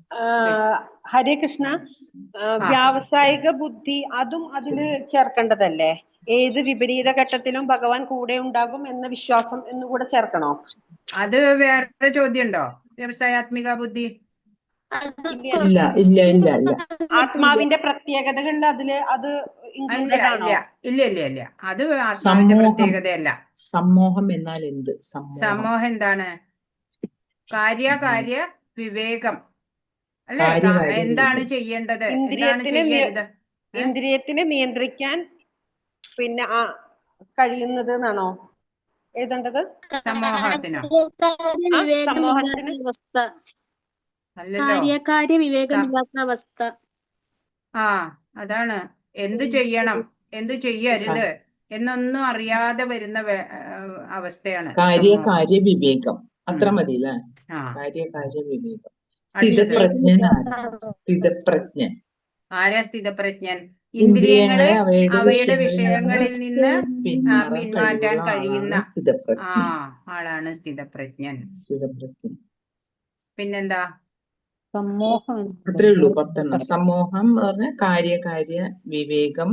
ഹരേ കൃഷ്ണ. വ്യാവസായിക ബുദ്ധി അതും അതില് ചേർക്കേണ്ടതല്ലേ? ഏത് വിപരീത ഘട്ടത്തിലും ഭഗവാൻ കൂടെ ഉണ്ടാകും എന്ന വിശ്വാസം എന്നുകൂടെ ചേർക്കണോ?
അത് വേറെ ചോദ്യം ഉണ്ടോ? വ്യവസായാത്മിക ബുദ്ധി
ഇല്ല.
ആത്മാവിന്റെ പ്രത്യേകതകളിൽ അതില് അത് ഇൻക്ലൂഡഡ് ആണോ?
ഇല്ല. അത് ആത്മാവിന്റെ പ്രത്യേകതയല്ല.
സമ്മോഹം എന്നാൽ എന്ത്?
സമ്മോഹം എന്താണ്? കാര്യ വിവേകം അല്ലെ? എന്താണ് ചെയ്യേണ്ടത്, എന്താണ് ചെയ്യരുത്?
ഇന്ദ്രിയത്തിനെ നിയന്ത്രിക്കാൻ പിന്നെ കഴിയുന്നത് എന്നാണോ എഴുതേണ്ടത്?
സമൂഹത്തിനോ?
കാര്യ വിവേകമില്ലാത്ത അവസ്ഥ.
അതാണ്. എന്ത് ചെയ്യണം, എന്ത് ചെയ്യരുത് എന്നൊന്നും അറിയാതെ വരുന്ന അവസ്ഥയാണ്
കാര്യ വിവേകം. അത്ര
ഉം.
മതി അല്ലേ?
ആ
കാര്യകാര്യ വിവേകം.
അടുത്തത്
സ്ഥിതപ്രജ്ഞൻ ആരാ? സ്ഥിതപ്രജ്ഞൻ.
ആരാ സ്ഥിതപ്രജ്ഞൻ?
ഇന്ദ്രിയങ്ങളെ
ഇന്ദ്രിയങ്ങളെ
അവയുടെ
അവയുടെ
വിഷയങ്ങളിൽ
വിഷയങ്ങളിൽ നിന്ന്
പിന്മാറാൻ
പിന്മാറ്റാൻ
കഴിവുള്ള
കഴിയുന്ന
ആളാണ് സ്ഥിതപ്രജ്ഞൻ.
ആളാണ് സ്ഥിതപ്രജ്ഞൻ.
സ്ഥിതപ്രജ്ഞൻ.
പിന്നെന്താ?
സമ്മോഹം
അത്രേ ഉള്ളൂ 10. സമൂഹം എന്ന് പറഞ്ഞാൽ കാര്യകാര്യ വിവേകം.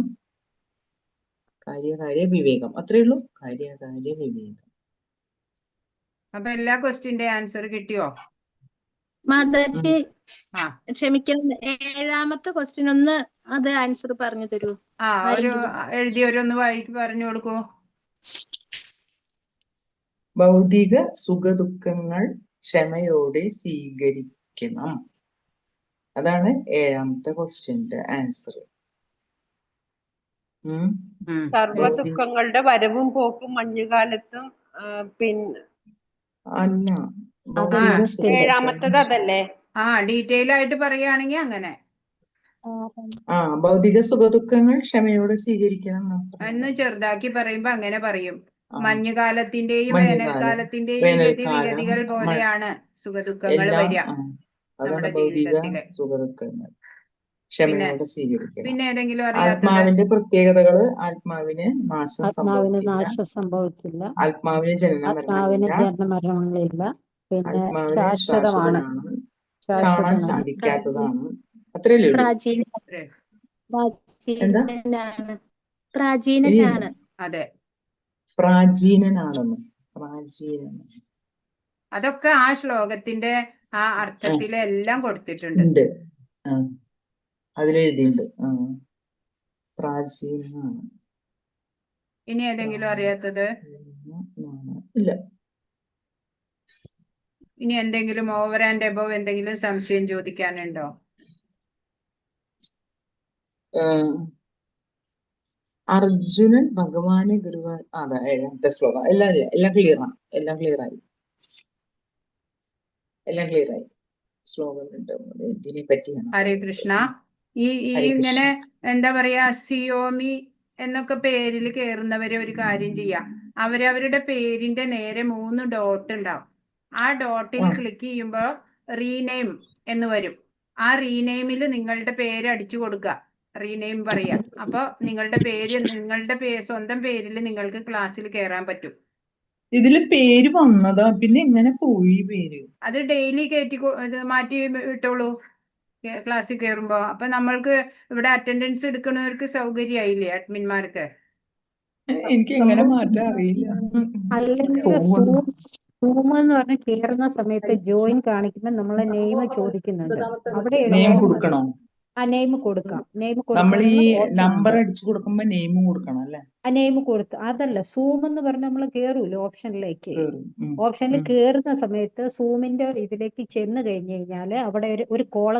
കാര്യകാര്യ വിവേകം അത്രേ ഉള്ളൂ. കാര്യകാര്യ വിവേകം.
അപ്പൊ എല്ലാ ക്വസ്റ്റ്യന്റെ ആൻസർ കിട്ടിയോ?
മാതാജി
ആ
ക്ഷമിക്കണം, 7ാമത്തെ ക്വസ്റ്റ്യൻ ഒന്ന് അത് ആൻസർ പറഞ്ഞു തരൂ.
ഒരു എഴുതിയൊരൊന്ന് പറഞ്ഞു കൊടുക്കൂ.
ഭൗതിക സുഖദുഃഖങ്ങൾ ക്ഷമയോടെ സ്വീകരിക്കണം. അതാണ് 7ാമത്തെ ക്വസ്റ്റ്യന്റെ ആൻസർ.
സർവ്വ ദുഃഖങ്ങളുടെ വരവും പോക്കും മഞ്ഞുകാലത്തും പിന്നെ
അല്ല,
അതൊന്നും
7ാമത്തത് അതല്ലേ?
ഡീറ്റെയിൽ ആയിട്ട് പറയുകയാണെങ്കിൽ അങ്ങനെ.
ഭൗതിക സുഖദുഃഖങ്ങൾ ക്ഷമയോടെ സ്വീകരിക്കണം
എന്ന് ചെറുതാക്കി പറയുമ്പോ അങ്ങനെ പറയും. മഞ്ഞുകാലത്തിന്റെയും
മഞ്ഞുകാലം,
വേനൽക്കാലത്തിന്റെയും
വേനൽക്കാലം,
ഗതിവിഗതികൾ പോലെയാണ് സുഖദുഃഖങ്ങൾ
എല്ലാം
വരിക
അതാണ്
നമ്മുടെ
ഭൗതിക
ജീവിതത്തില്.
സുഖദുഃഖങ്ങൾ ക്ഷമയോടെ സ്വീകരിക്കണം.
പിന്നെ ഏതെങ്കിലും അറിയാത്തത്?
ആത്മാവിന്റെ പ്രത്യേകതകള്: ആത്മാവിന് നാശം
ആത്മാവിന്
സംഭവിക്കില്ല,
നാശം സംഭവിക്കില്ല,
ആത്മാവിന് ജനന
ആത്മാവിന്
മരണമില്ല,
ജന്മമരണങ്ങളില്ല, പിന്നെ
ആത്മാവിന്
ശാശ്വതമാണ്,
ശാശ്വതനാണ്, കാണാൻ
ശാശ്വതനാണ്.
സാധിക്കാത്തതാണ്. അത്രയല്ലേ ഉള്ളൂ.
പ്രാചീനനാണ്.
അതെ,
പ്രാചീനനാണെന്ന്. പ്രാചീനൻ
അതൊക്കെ ആ ശ്ലോകത്തിന്റെ ആ അർത്ഥത്തിലെല്ലാം കൊടുത്തിട്ടുണ്ട്.
ഉണ്ട്. അതിലെഴുതിയിട്ടുണ്ട്. പ്രാചീനനാണ്.
ഇനി ഏതെങ്കിലും അറിയാത്തത്?
ഇല്ല.
ഇനി എന്തെങ്കിലും ഓവർ ആൻഡ് എബവ് എന്തെങ്കിലും സംശയം ചോദിക്കാനുണ്ടോ?
അർജുനൻ ഭഗവാനെ ഗുരുവാൻ 7ാമത്തെ ശ്ലോകം. എല്ലാം ക്ലിയറാണ്. എല്ലാം ക്ലിയറായി. ശ്ലോകം ഇതിനെ പറ്റിയാണ്.
ഹരേ കൃഷ്ണ. ഇങ്ങനെ എന്താ പറയാ, സിയോമി എന്നൊക്കെ പേരിൽ കയറുന്നവരെ ഒരു കാര്യം ചെയ്യാം. അവരവരുടെ പേരിന്റെ നേരെ 3 ഡോട്ട് ഉണ്ടാവും. ആ ഡോട്ടിൽ ക്ലിക്ക് ചെയ്യുമ്പോൾ റീനെയിം എന്ന് വരും. ആ റീനെയിമിൽ നിങ്ങളുടെ പേര് അടിച്ചു കൊടുക്കുക. റീനെയിം പറയാ. അപ്പൊ നിങ്ങളുടെ സ്വന്തം പേരിൽ നിങ്ങൾക്ക് ക്ലാസ്സിൽ കയറാൻ പറ്റും.
ഇതില് പേര് വന്നതാ, പിന്നെ എങ്ങനെ പോയി പേര്?
അത് ഡെയിലി മാറ്റി വിട്ടോളൂ ക്ലാസ്സിൽ കയറുമ്പോ. അപ്പൊ നമ്മൾക്ക് ഇവിടെ അറ്റൻഡൻസ് എടുക്കുന്നവർക്ക് സൗകര്യമായില്ലേ, അഡ്മിന്മാർക്ക്.
എനിക്ക് എങ്ങനെ മാറ്റാൻ അറിയില്ല.
അല്ലെങ്കിൽ സൂം എന്ന് പറഞ്ഞ് കേറുന്ന സമയത്ത് ജോയിൻ കാണിക്കുമ്പോൾ നമ്മളെ നെയിം ചോദിക്കുന്നുണ്ട്. അവിടെ
നെയിം കൊടുക്കണോ?
ആ നെയിം കൊടുക്കാം. നെയിം
നമ്മൾ ഈ
കൊടുക്കണം.
നമ്പർ അടിച്ചു കൊടുക്കുമ്പോ നെയിമും കൊടുക്കണം അല്ലെ?
ആ നെയിം കൊടുത്ത് അതല്ല, സൂം എന്ന് പറഞ്ഞ് നമ്മൾ കേറൂല്ലോ ഓപ്ഷനിലേക്ക്.
കേറും.
ഓപ്ഷനിൽ കേറുന്ന സമയത്ത് സൂമിന്റെ ഇതിലേക്ക് ചെന്ന് കഴിഞ്ഞു കഴിഞ്ഞാല് അവിടെ ഒരു കോളം